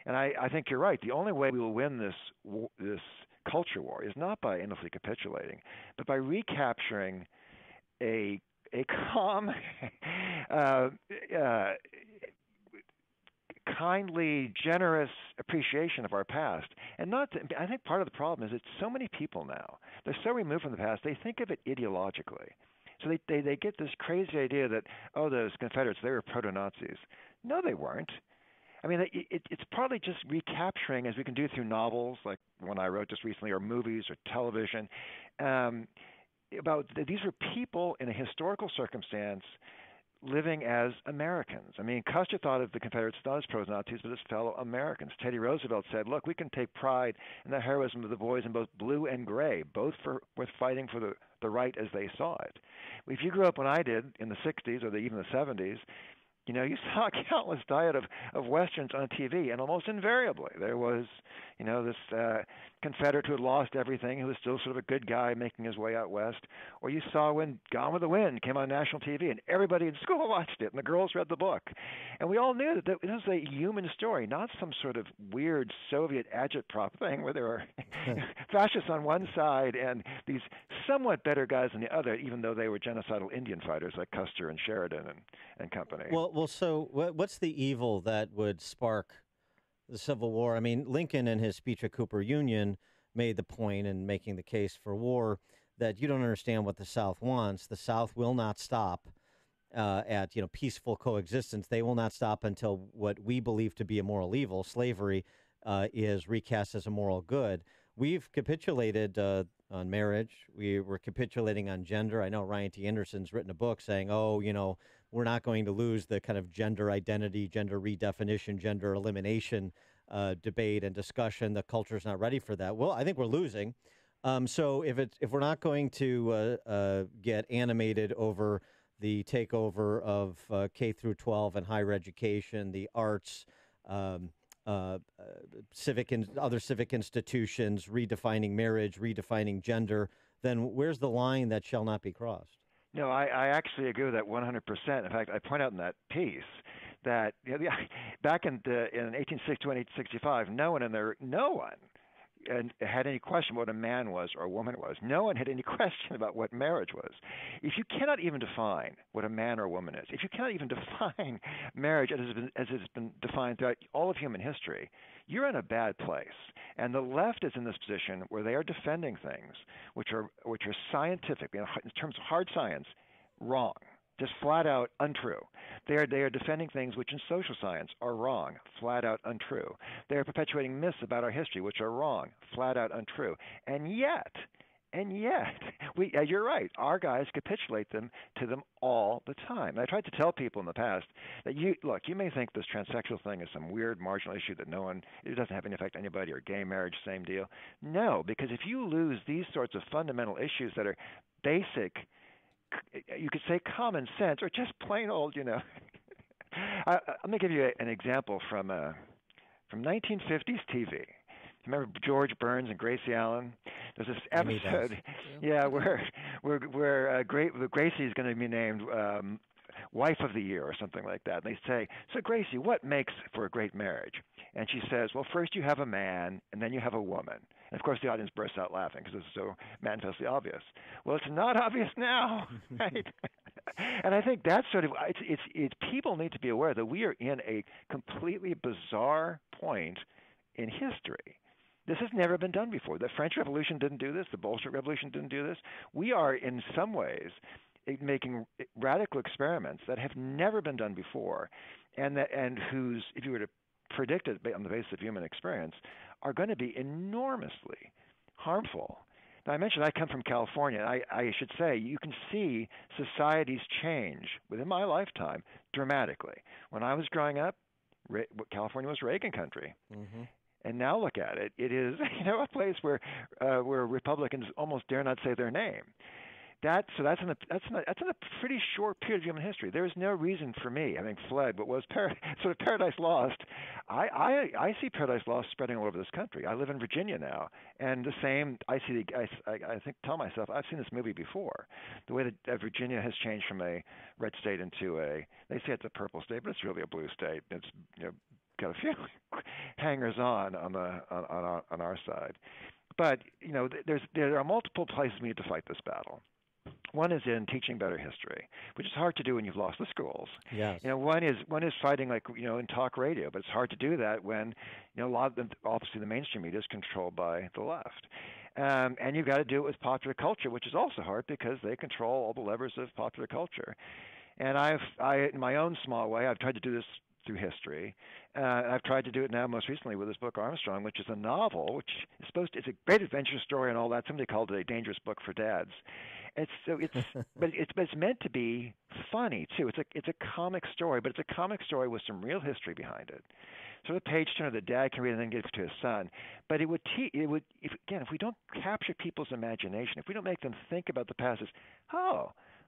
And I think you're right. The only way we will win this culture war is not by endlessly capitulating, but by recapturing a calm, kindly, generous appreciation of our past. And I think part of the problem is that so many people now, they're so removed from the past, they think of it ideologically. So they get this crazy idea that, oh, those Confederates, they were proto-Nazis. No, they weren't. I mean, it's probably just recapturing, as we can do through novels like one I wrote just recently, or movies or television, about these were people in a historical circumstance living as Americans. I mean, Custer thought of the Confederates not as pro-Nazis, but as fellow Americans. Teddy Roosevelt said, look, we can take pride in the heroism of the boys in both blue and gray, both with fighting for the right as they saw it. If you grew up when I did in the 60s or even the 70s, you saw a countless diet of Westerns on TV, and almost invariably there was, this Confederate who had lost everything, who was still sort of a good guy making his way out west. Or you saw when Gone with the Wind came on national TV, and everybody in school watched it, and the girls read the book. And we all knew that this was a human story, not some sort of weird Soviet agitprop thing where there were fascists on one side and these somewhat better guys on the other, even though they were genocidal Indian fighters like Custer and Sheridan and company. Well, so what's the evil that would spark the Civil War? I mean, Lincoln in his speech at Cooper Union made the point in making the case for war that you don't understand what the South wants. The South will not stop at peaceful coexistence. They will not stop until what we believe to be a moral evil, slavery, is recast as a moral good. We've capitulated on marriage. We were capitulating on gender. I know Ryan T. Anderson's written a book saying, we're not going to lose the kind of gender identity, gender redefinition, gender elimination debate and discussion. The culture's not ready for that. Well, I think we're losing. So if we're not going to get animated over the takeover of K through 12 and higher education, the arts, civic and other civic institutions, redefining marriage, redefining gender, then where's the line that shall not be crossed? No, I actually agree with that 100%. In fact, I point out in that piece that back in 1860 and 1865, no one had any question what a man was or a woman was. No one had any question about what marriage was. If you cannot even define what a man or a woman is, if you cannot even define marriage as it has been defined throughout all of human history, you're in a bad place. And the left is in this position where they are defending things which are scientific, in terms of hard science, wrong. Just flat out untrue. They are defending things which in social science are wrong, flat out untrue. They are perpetuating myths about our history which are wrong, flat out untrue. And yet, you're right. Our guys capitulate to them all the time. And I tried to tell people in the past that you may think this transsexual thing is some weird marginal issue that it doesn't have any effect on anybody, or gay marriage, same deal. No, because if you lose these sorts of fundamental issues that are basic, you could say common sense, or just plain old, let me give you an example from 1950s TV. Remember George Burns and Gracie Allen? There's this episode, where Gracie is going to be named Wife of the Year or something like that. And they say, "So Gracie, what makes for a great marriage?" And she says, "Well, first you have a man, and then you have a woman." And of course, the audience bursts out laughing because it's so manifestly obvious. Well, it's not obvious now, right? And I think that's sort of it's people need to be aware that we are in a completely bizarre point in history. This has never been done before. The French Revolution didn't do this. The Bolshevik Revolution didn't do this. We are, in some ways, making radical experiments that have never been done before, and whose, if you were to predict it on the basis of human experience, are going to be enormously harmful. Now, I mentioned I come from California. I should say you can see societies change within my lifetime dramatically. When I was growing up, California was Reagan country. Mm-hmm. And now look at it. It is, a place where Republicans almost dare not say their name. That's in a pretty short period of human history. There is no reason for me, having fled what was sort of Paradise Lost. I see Paradise Lost spreading all over this country. I live in Virginia now, and the same. I tell myself I've seen this movie before. The way that Virginia has changed from a red state into they say it's a purple state, but it's really a blue state. It's got a few hangers-on on our side, but there are multiple places we need to fight this battle. One is in teaching better history, which is hard to do when you've lost the schools. Yes. One is fighting in talk radio, but it's hard to do that when a lot of obviously the mainstream media is controlled by the left. And you've got to do it with popular culture, which is also hard because they control all the levers of popular culture. And I in my own small way, I've tried to do this through history. I've tried to do it now most recently with this book, Armstrong, which is a novel, which is it's a great adventure story and all that. Somebody called it a dangerous book for dads. But it's meant to be funny too. It's a comic story, but it's a comic story with some real history behind it. Sort of page turner that dad can read and then give to his son. But if we don't capture people's imagination, if we don't make them think about the past as,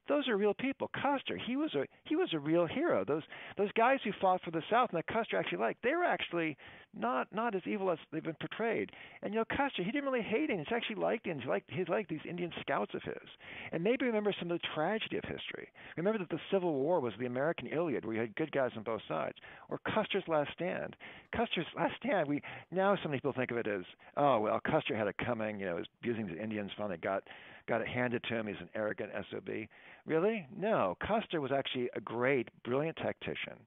those are real people. Custer, he was a real hero. Those guys who fought for the South and that Custer actually liked, they were actually not as evil as they've been portrayed. And Custer, he didn't really hate Indians. He actually liked Indians. He liked these Indian scouts of his. And maybe remember some of the tragedy of history. Remember that the Civil War was the American Iliad, where you had good guys on both sides. Or Custer's Last Stand. Custer's Last Stand. Now some people think of it as, Custer had it coming. He was abusing the Indians. Finally got it handed to him. He's an arrogant SOB. Really? No. Custer was actually a great, brilliant tactician,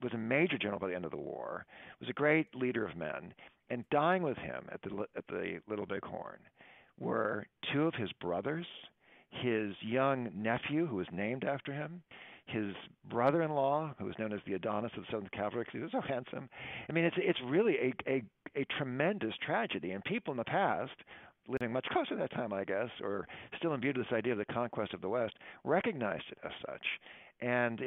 was a major general by the end of the war, was a great leader of men, and dying with him at the Little Big Horn were two of his brothers, his young nephew, who was named after him, his brother-in-law, who was known as the Adonis of the 7th Cavalry because he was so handsome. I mean, it's really a tremendous tragedy, and people in the past, living much closer to that time, I guess, or still imbued with this idea of the conquest of the West, recognized it as such. And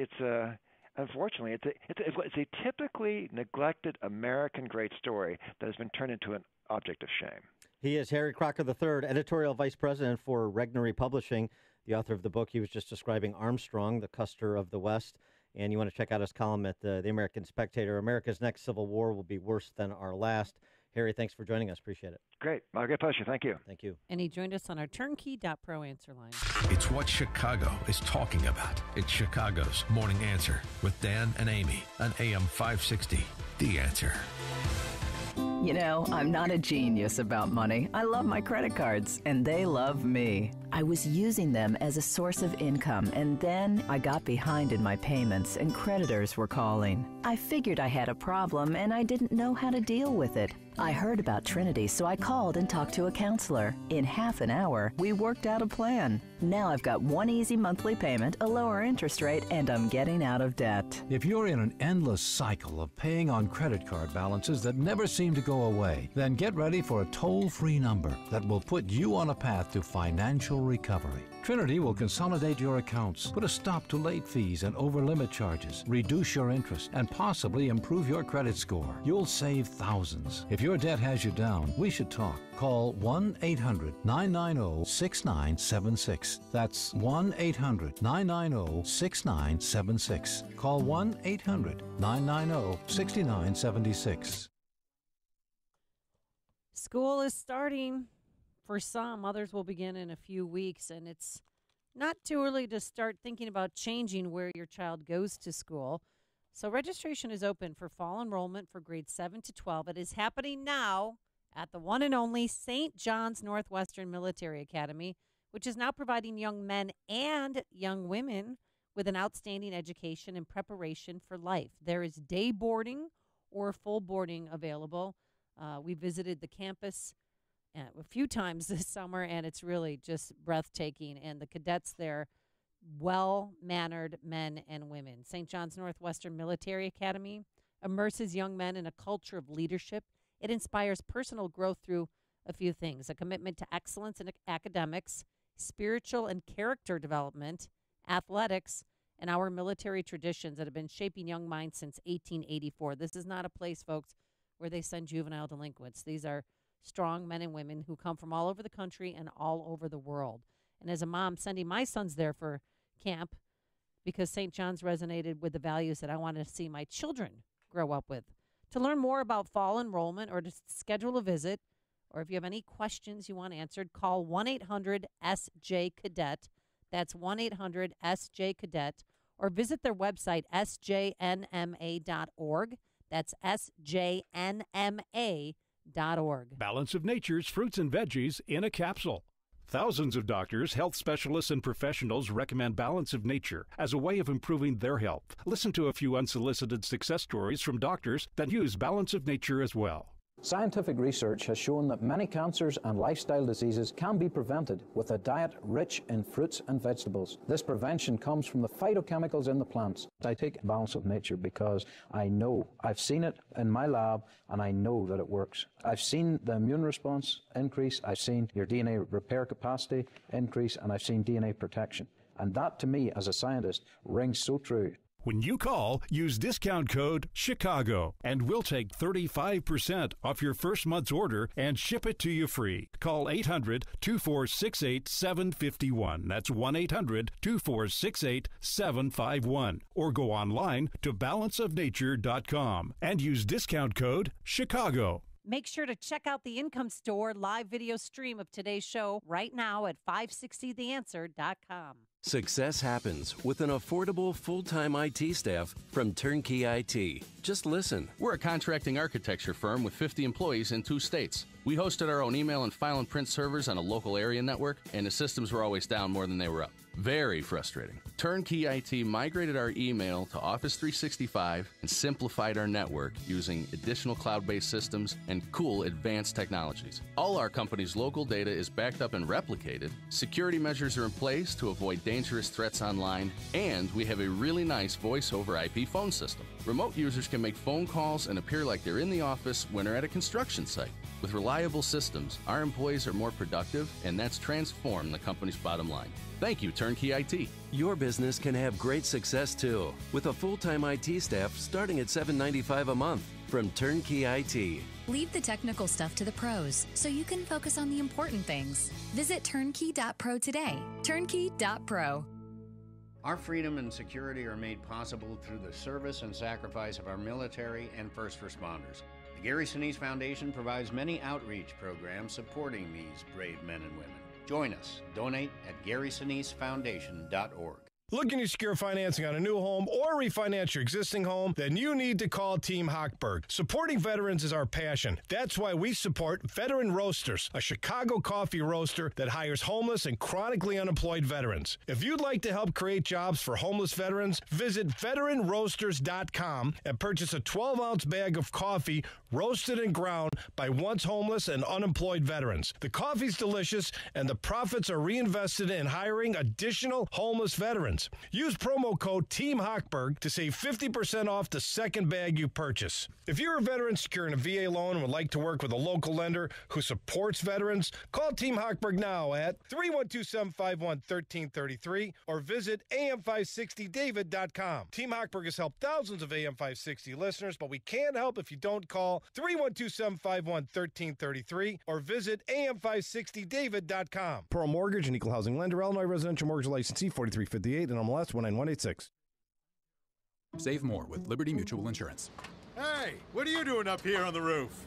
unfortunately, it's a typically neglected American great story that has been turned into an object of shame. He is Harry Crocker III, editorial vice president for Regnery Publishing, the author of the book he was just describing, Armstrong, the Custer of the West. And you want to check out his column at the American Spectator. America's next civil war will be worse than our last. Harry, thanks for joining us. Appreciate it. Great. My great pleasure. Thank you. Thank you. And he joined us on our Turnkey.pro answer line. It's what Chicago is talking about. It's Chicago's Morning Answer with Dan and Amy on AM 560. The Answer. You know, I'm not a genius about money. I love my credit cards, and they love me. I was using them as a source of income, and then I got behind in my payments, and creditors were calling. I figured I had a problem, and I didn't know how to deal with it. I heard about Trinity, so I called and talked to a counselor. In half an hour, we worked out a plan. Now I've got one easy monthly payment, a lower interest rate, and I'm getting out of debt. If you're in an endless cycle of paying on credit card balances that never seem to go away, then get ready for a toll-free number that will put you on a path to financial recovery. Trinity will consolidate your accounts, put a stop to late fees and over-limit charges, reduce your interest, and possibly improve your credit score. You'll save thousands. If your debt has you down, we should talk. Call 1-800-990-6976. That's 1-800-990-6976. Call 1-800-990-6976. School is starting. For some, others will begin in a few weeks, and it's not too early to start thinking about changing where your child goes to school. So registration is open for fall enrollment for grades 7 to 12. It is happening now at the one and only St. John's Northwestern Military Academy, which is now providing young men and young women with an outstanding education and preparation for life. There is day boarding or full boarding available. We visited the campus a few times this summer, and it's really just breathtaking. And the cadets there, well-mannered men and women. St. John's Northwestern Military Academy immerses young men in a culture of leadership. It inspires personal growth through a few things: a commitment to excellence in academics, spiritual and character development, athletics, and our military traditions that have been shaping young minds since 1884. This is not a place, folks, where they send juvenile delinquents. These are strong men and women who come from all over the country and all over the world. And as a mom, sending my sons there for camp because St. John's resonated with the values that I wanted to see my children grow up with. To learn more about fall enrollment or to schedule a visit, or if you have any questions you want answered, call 1-800-SJ-CADET. That's 1-800-SJ-CADET. Or visit their website, sjnma.org. That's sjnma.org. Balance of Nature's fruits and veggies in a capsule. Thousands of doctors, health specialists, and professionals recommend Balance of Nature as a way of improving their health. Listen to a few unsolicited success stories from doctors that use Balance of Nature as well. Scientific research has shown that many cancers and lifestyle diseases can be prevented with a diet rich in fruits and vegetables. This prevention comes from the phytochemicals in the plants. I take Balance of Nature because I know, I've seen it in my lab, and I know that it works. I've seen the immune response increase, I've seen your DNA repair capacity increase, and I've seen DNA protection. And that, to me, as a scientist, rings so true. When you call, use discount code CHICAGO, and we'll take 35% off your first month's order and ship it to you free. Call 800-2468-751. That's 1-800-2468-751. Or go online to balanceofnature.com and use discount code CHICAGO. Make sure to check out the Income Store live video stream of today's show right now at 560theanswer.com. Success happens with an affordable full-time IT staff from Turnkey IT. Just listen. We're a contracting architecture firm with 50 employees in 2 states. We hosted our own email and file and print servers on a local area network, and the systems were always down more than they were up. Very frustrating. Turnkey IT migrated our email to Office 365 and simplified our network using additional cloud-based systems and cool advanced technologies. All our company's local data is backed up and replicated. Security measures are in place to avoid dangerous threats online, and we have a really nice voice over IP phone system. Remote users can make phone calls and appear like they're in the office when they're at a construction site. With reliable systems, our employees are more productive, and that's transformed the company's bottom line. Thank you, Turnkey IT. Your business can have great success, too, with a full-time IT staff starting at $7.95 a month from Turnkey IT. Leave the technical stuff to the pros so you can focus on the important things. Visit turnkey.pro today. Turnkey.pro. Our freedom and security are made possible through the service and sacrifice of our military and first responders. Gary Sinise Foundation provides many outreach programs supporting these brave men and women. Join us. Donate at GarySiniseFoundation.org. Looking to secure financing on a new home or refinance your existing home? Then you need to call Team Hochberg. Supporting veterans is our passion. That's why we support Veteran Roasters, a Chicago coffee roaster that hires homeless and chronically unemployed veterans. If you'd like to help create jobs for homeless veterans, visit veteranroasters.com and purchase a 12-ounce bag of coffee roasted and ground by once homeless and unemployed veterans. The coffee's delicious, and the profits are reinvested in hiring additional homeless veterans. Use promo code Team Hochberg to save 50% off the second bag you purchase. If you're a veteran securing a VA loan and would like to work with a local lender who supports veterans, call Team Hochberg now at 312-751-1333 or visit am560david.com. Team Hochberg has helped thousands of AM560 listeners, but we can't help if you don't call 312-751-1333 or visit am560david.com. Pearl Mortgage and Equal Housing Lender, Illinois Residential Mortgage Licensee 4358 and MLS 19186. Save more with Liberty Mutual Insurance. Hey, what are you doing up here on the roof?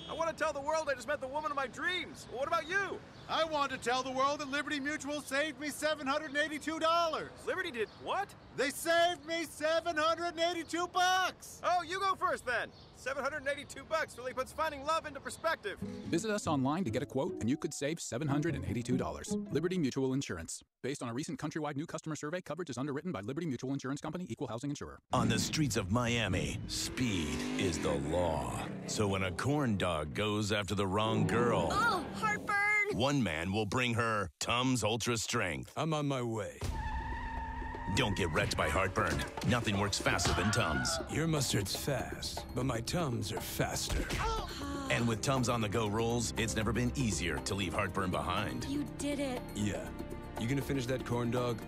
I want to tell the world I just met the woman of my dreams. What about you? I want to tell the world that Liberty Mutual saved me $782. Liberty did what? They saved me $782. Oh, you go first then. $782 really puts finding love into perspective. Visit us online to get a quote, and you could save $782. Liberty Mutual Insurance. Based on a recent countrywide new customer survey, coverage is underwritten by Liberty Mutual Insurance Company, Equal Housing Insurer. On the streets of Miami, speed is the law. So when a corn dog goes after the wrong girl... Oh, heartburn! One man will bring her Tums Ultra Strength. I'm on my way. Don't get wrecked by heartburn. Nothing works faster than Tums. Your mustard's fast, but my Tums are faster. And with Tums on-the-go rolls, it's never been easier to leave heartburn behind. You did it. Yeah. You gonna finish that corn dog?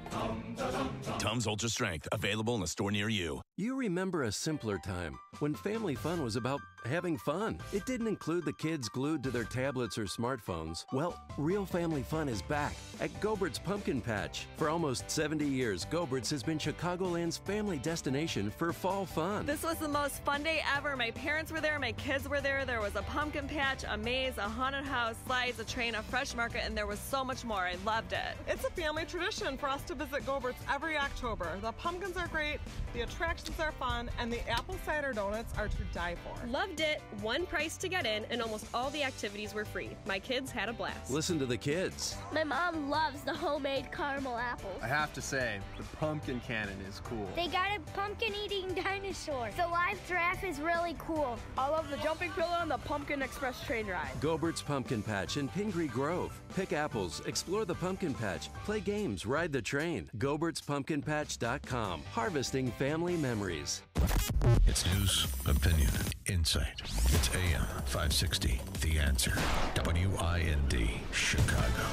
Tums Ultra Strength, available in a store near you. You remember a simpler time when family fun was about having fun. It didn't include the kids glued to their tablets or smartphones. Well, real family fun is back at Go-Bert's Pumpkin Patch. For almost 70 years, Go-Bert's has been Chicagoland's family destination for fall fun. This was the most fun day ever. My parents were there, my kids were there. There was a pumpkin patch, a maze, a haunted house, slides, a train, a fresh market, and there was so much more. I loved it. It's a family tradition for us to visit Go-Bert's every October. The pumpkins are great, the attractions are fun, and the apple cider donuts are to die for. Loved it. One price to get in, and almost all the activities were free. My kids had a blast. Listen to the kids. My mom loves the homemade caramel apples. I have to say, the pumpkin cannon is cool. They got a pumpkin-eating dinosaur. The live giraffe is really cool. I love the jumping pillow and the Pumpkin Express train ride. Go-Bert's Pumpkin Patch in Pingree Grove. Pick apples, explore the pumpkin patch, play games, ride the train. GoBert'sPumpkinPatch.com. Harvesting family memories. It's news, opinion, insight. It's AM 560, The Answer. WIND, Chicago.